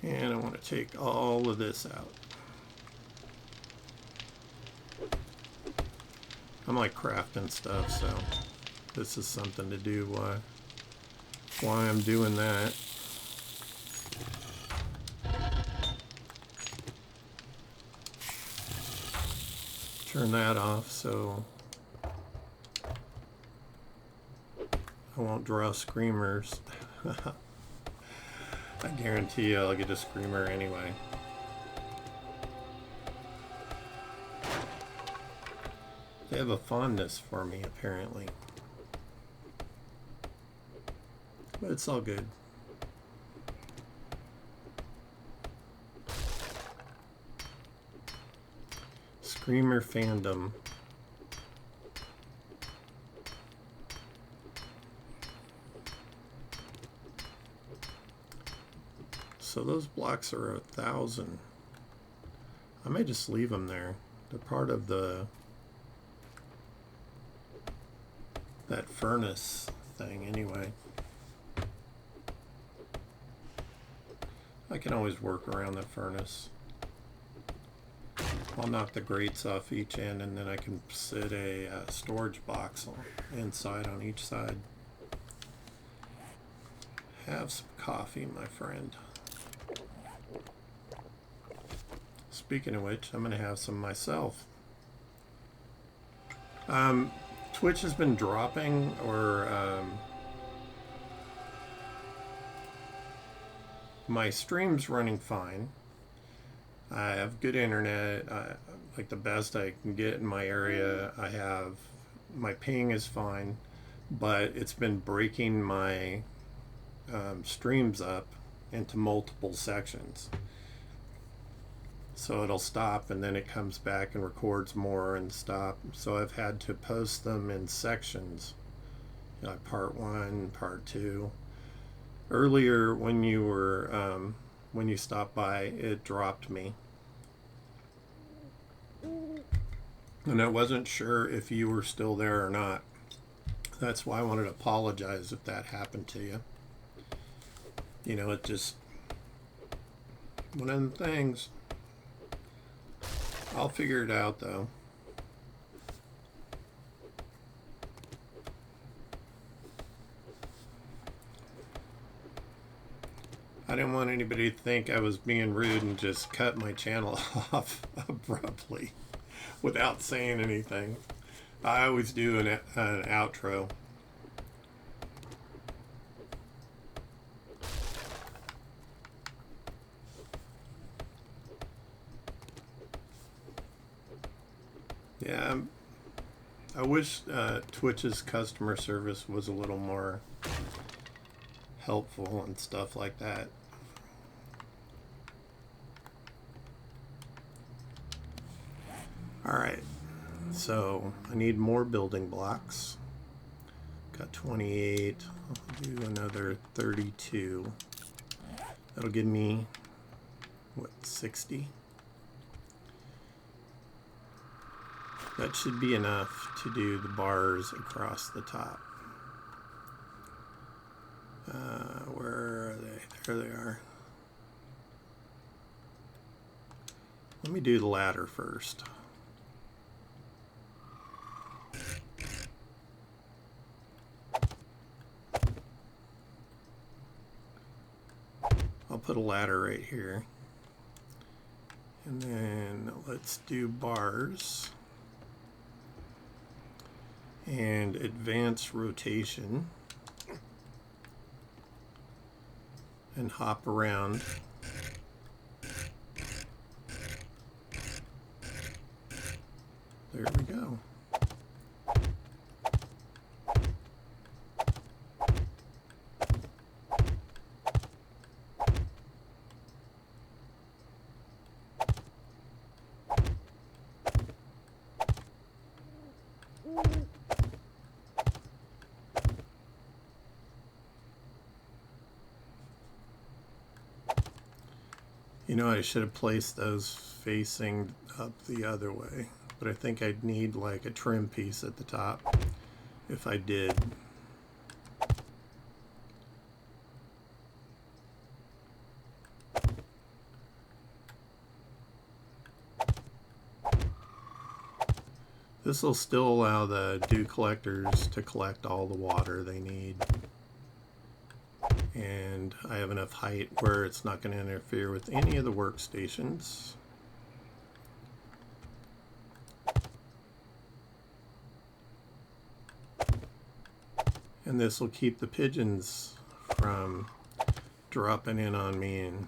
And I want to take all of this out. I'm like crafting stuff, so this is something to do why I'm doing that. Turn that off so I won't draw screamers. I guarantee you I'll get a screamer anyway. They have a fondness for me, apparently. But it's all good. Screamer fandom. So those blocks are 1,000. I may just leave them there. They're part of that furnace thing anyway. I can always work around the furnace. I'll knock the grates off each end, and then I can sit a storage box inside on each side. Have some coffee, my friend. Speaking of which, I'm going to have some myself. Twitch has been dropping, or my stream's running fine. I have good internet, like the best I can get in my area. My ping is fine, but it's been breaking my streams up into multiple sections. So it'll stop and then it comes back and records more and stop. So I've had to post them in sections, like part 1, part 2. Earlier when you were when you stopped by, it dropped me. And I wasn't sure if you were still there or not. That's why I wanted to apologize if that happened to you. You know, it just, one of the things. I'll figure it out, though. I didn't want anybody to think I was being rude and just cut my channel off abruptly without saying anything. I always do an outro. Yeah, I wish Twitch's customer service was a little more helpful and stuff like that. Alright, so I need more building blocks. Got 28, I'll do another 32. That'll give me, what, 60? That should be enough to do the bars across the top. Where are they? There they are. Let me do the ladder first. I'll put a ladder right here. And then let's do bars. And advance rotation. And hop around. There we go. You know, I should have placed those facing up the other way, but I think I'd need like a trim piece at the top if I did. This will still allow the dew collectors to collect all the water they need. And I have enough height where it's not going to interfere with any of the workstations. And this will keep the pigeons from dropping in on me and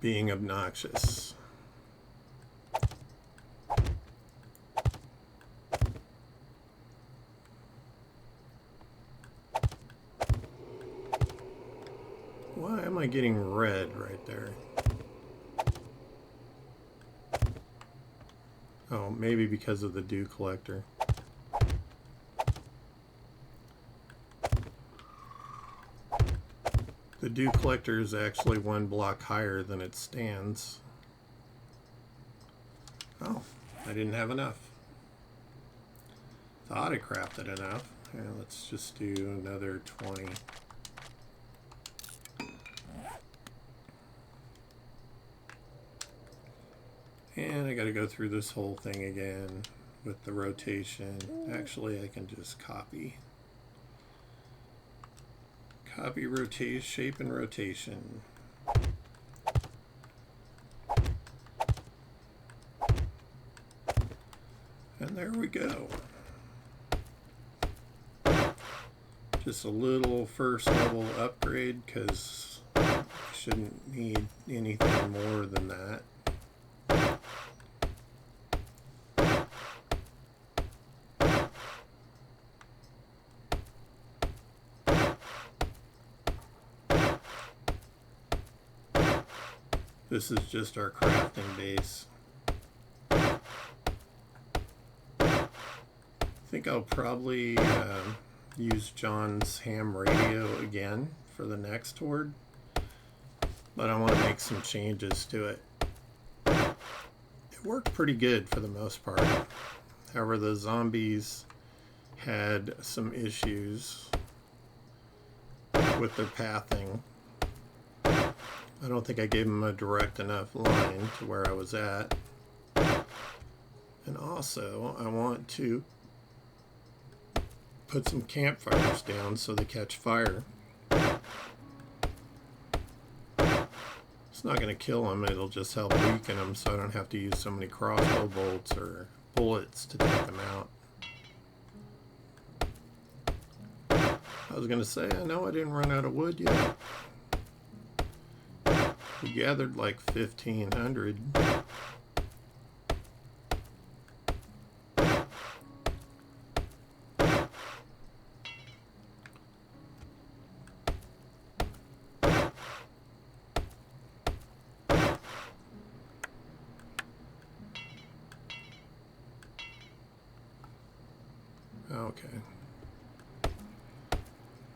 being obnoxious. Why am I getting red right there? Oh, maybe because of the dew collector. The dew collector is actually one block higher than it stands. Oh, I didn't have enough. Thought I crafted enough. Yeah, let's just do another 20. And I gotta go through this whole thing again with the rotation. Actually, I can just copy. Copy, rotate, shape, and rotation. And there we go. Just a little first level upgrade because I shouldn't need anything more than that. This is just our crafting base. I think I'll probably use John's ham radio again for the next horde, but I want to make some changes to it. It worked pretty good for the most part. However, the zombies had some issues with their pathing. I don't think I gave them a direct enough line to where I was at. And also, I want to put some campfires down so they catch fire. It's not going to kill them, it'll just help weaken them so I don't have to use so many crossbow bolts or bullets to take them out. I was going to say, I know I didn't run out of wood yet. We gathered like 1,500. Okay.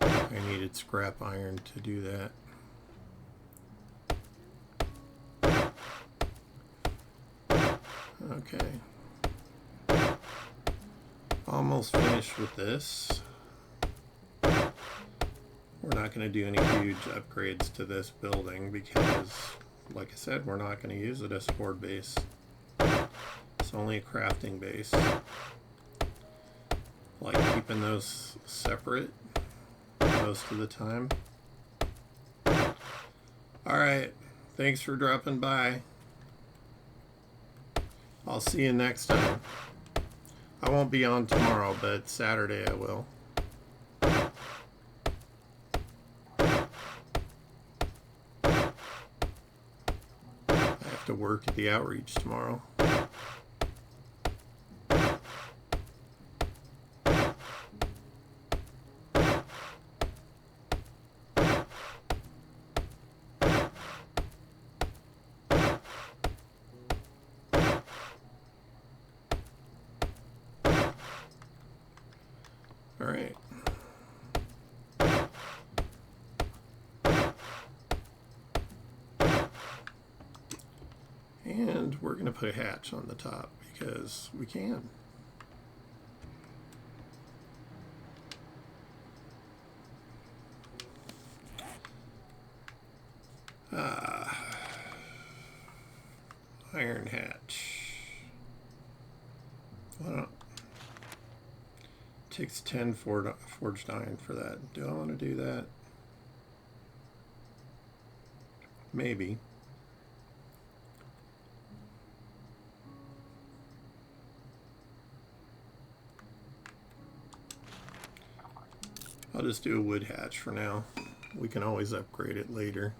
I needed scrap iron to do that. Okay. almost finished with this. We're not going to do any huge upgrades to this building because, like I said, we're not going to use it as a horde base. It's only a crafting base. Like keeping those separate most of the time. Alright, thanks for dropping by. I'll see you next time. I won't be on tomorrow, but Saturday I will. I have to work at the outreach tomorrow. All right. And we're going to put a hatch on the top because we can. Iron hatch. Well, takes 10 forged iron for that. Do I want to do that? Maybe. I'll just do a wood hatch for now. We can always upgrade it later.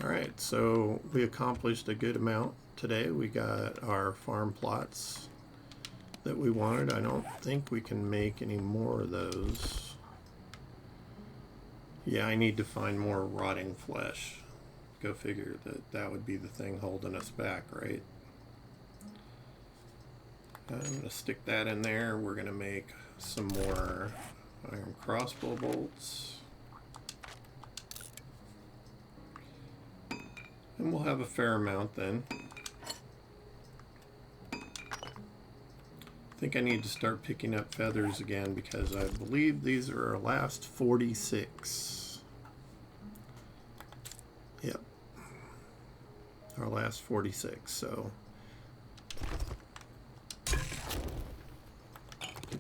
Alright, so we accomplished a good amount today. We got our farm plots that we wanted. I don't think we can make any more of those. Yeah, I need to find more rotting flesh. Go figure that would be the thing holding us back, right? I'm going to stick that in there. We're going to make some more iron crossbow bolts. And we'll have a fair amount then. I think I need to start picking up feathers again because I believe these are our last 46. Yep. Our last 46, so get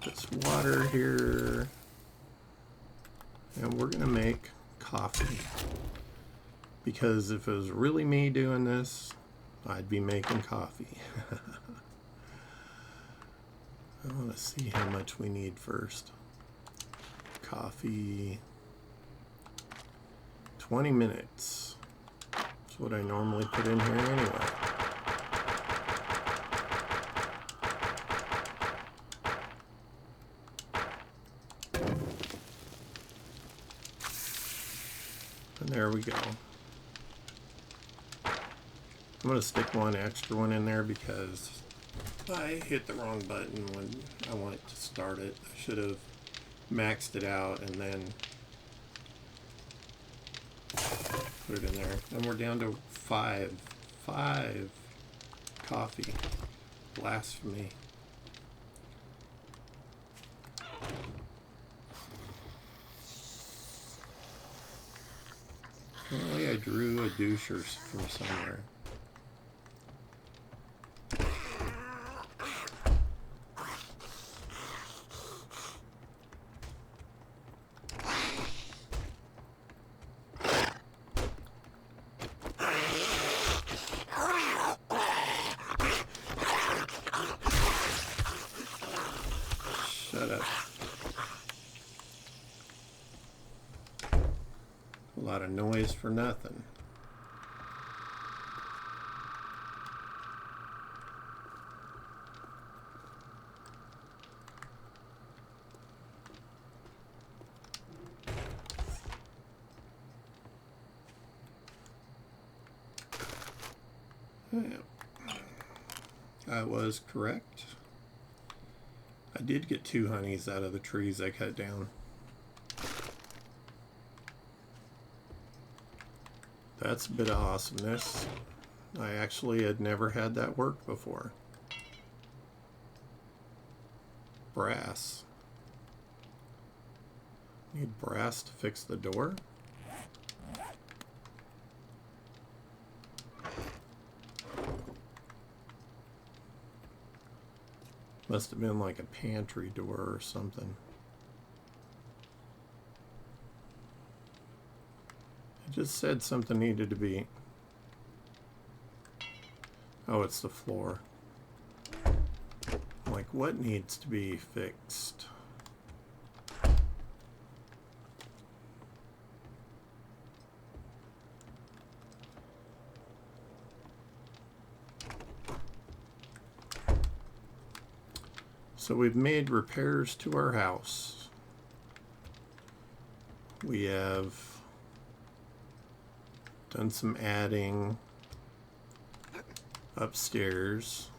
this water here. And we're gonna make coffee. Because if it was really me doing this, I'd be making coffee. I want to see how much we need first. Coffee. 20 minutes. That's what I normally put in here anyway. And there we go. I'm going to stick one extra one in there because I hit the wrong button when I wanted to start it. I should have maxed it out and then put it in there. And we're down to 5 coffee. Blasphemy. Apparently I drew a doucher from somewhere. Shut up. A lot of noise for nothing. I was correct. I did get 2 honeys out of the trees I cut down. That's a bit of awesomeness. I actually had never had that work before. Brass. Need brass to fix the door? Must have been like a pantry door or something. It just said something needed to be... Oh, it's the floor. Like, what needs to be fixed? So we've made repairs to our house. We have done some adding upstairs.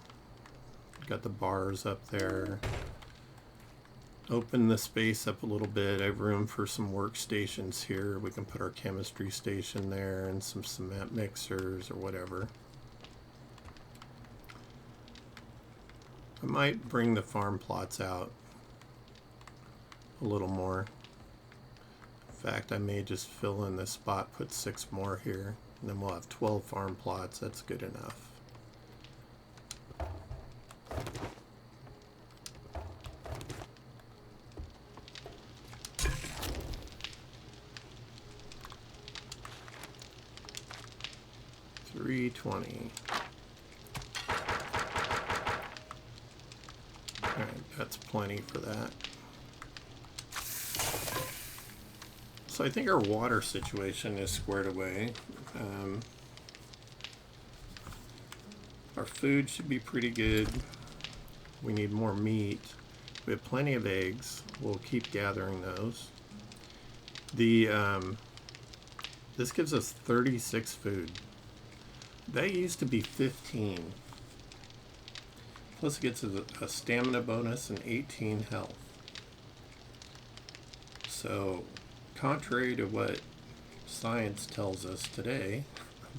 Got the bars up there. Open the space up a little bit. I have room for some workstations here. We can put our chemistry station there and some cement mixers or whatever. I might bring the farm plots out a little more. In fact, I may just fill in this spot, put 6 more here, and then we'll have 12 farm plots. That's good enough. $320. Alright, that's plenty for that. So I think our water situation is squared away. Our food should be pretty good. We need more meat. We have plenty of eggs. We'll keep gathering those. This gives us 36 food. That used to be 15. Plus it gets a stamina bonus and 18 health. So, contrary to what science tells us today,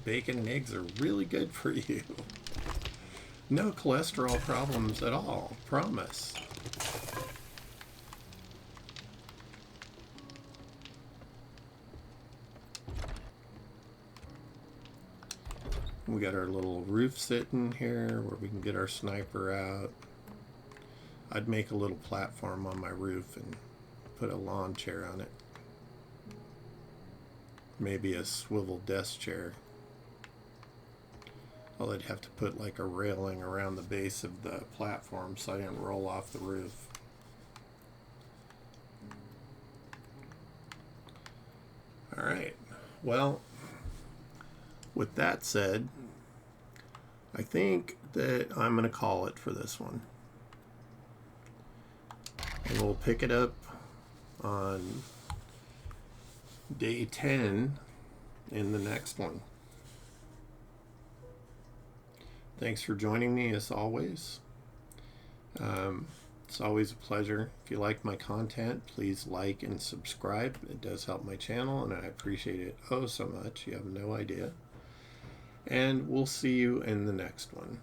bacon and eggs are really good for you. No cholesterol problems at all, promise. We got our little roof sitting here where we can get our sniper out. I'd make a little platform on my roof and put a lawn chair on it. Maybe a swivel desk chair. Well, I'd have to put like a railing around the base of the platform so I didn't roll off the roof. Alright, well, with that said, I think that I'm going to call it for this one. And we'll pick it up on day 10 in the next one. Thanks for joining me as always. It's always a pleasure. If you like my content, please like and subscribe. It does help my channel and I appreciate it oh so much. You have no idea. And we'll see you in the next one.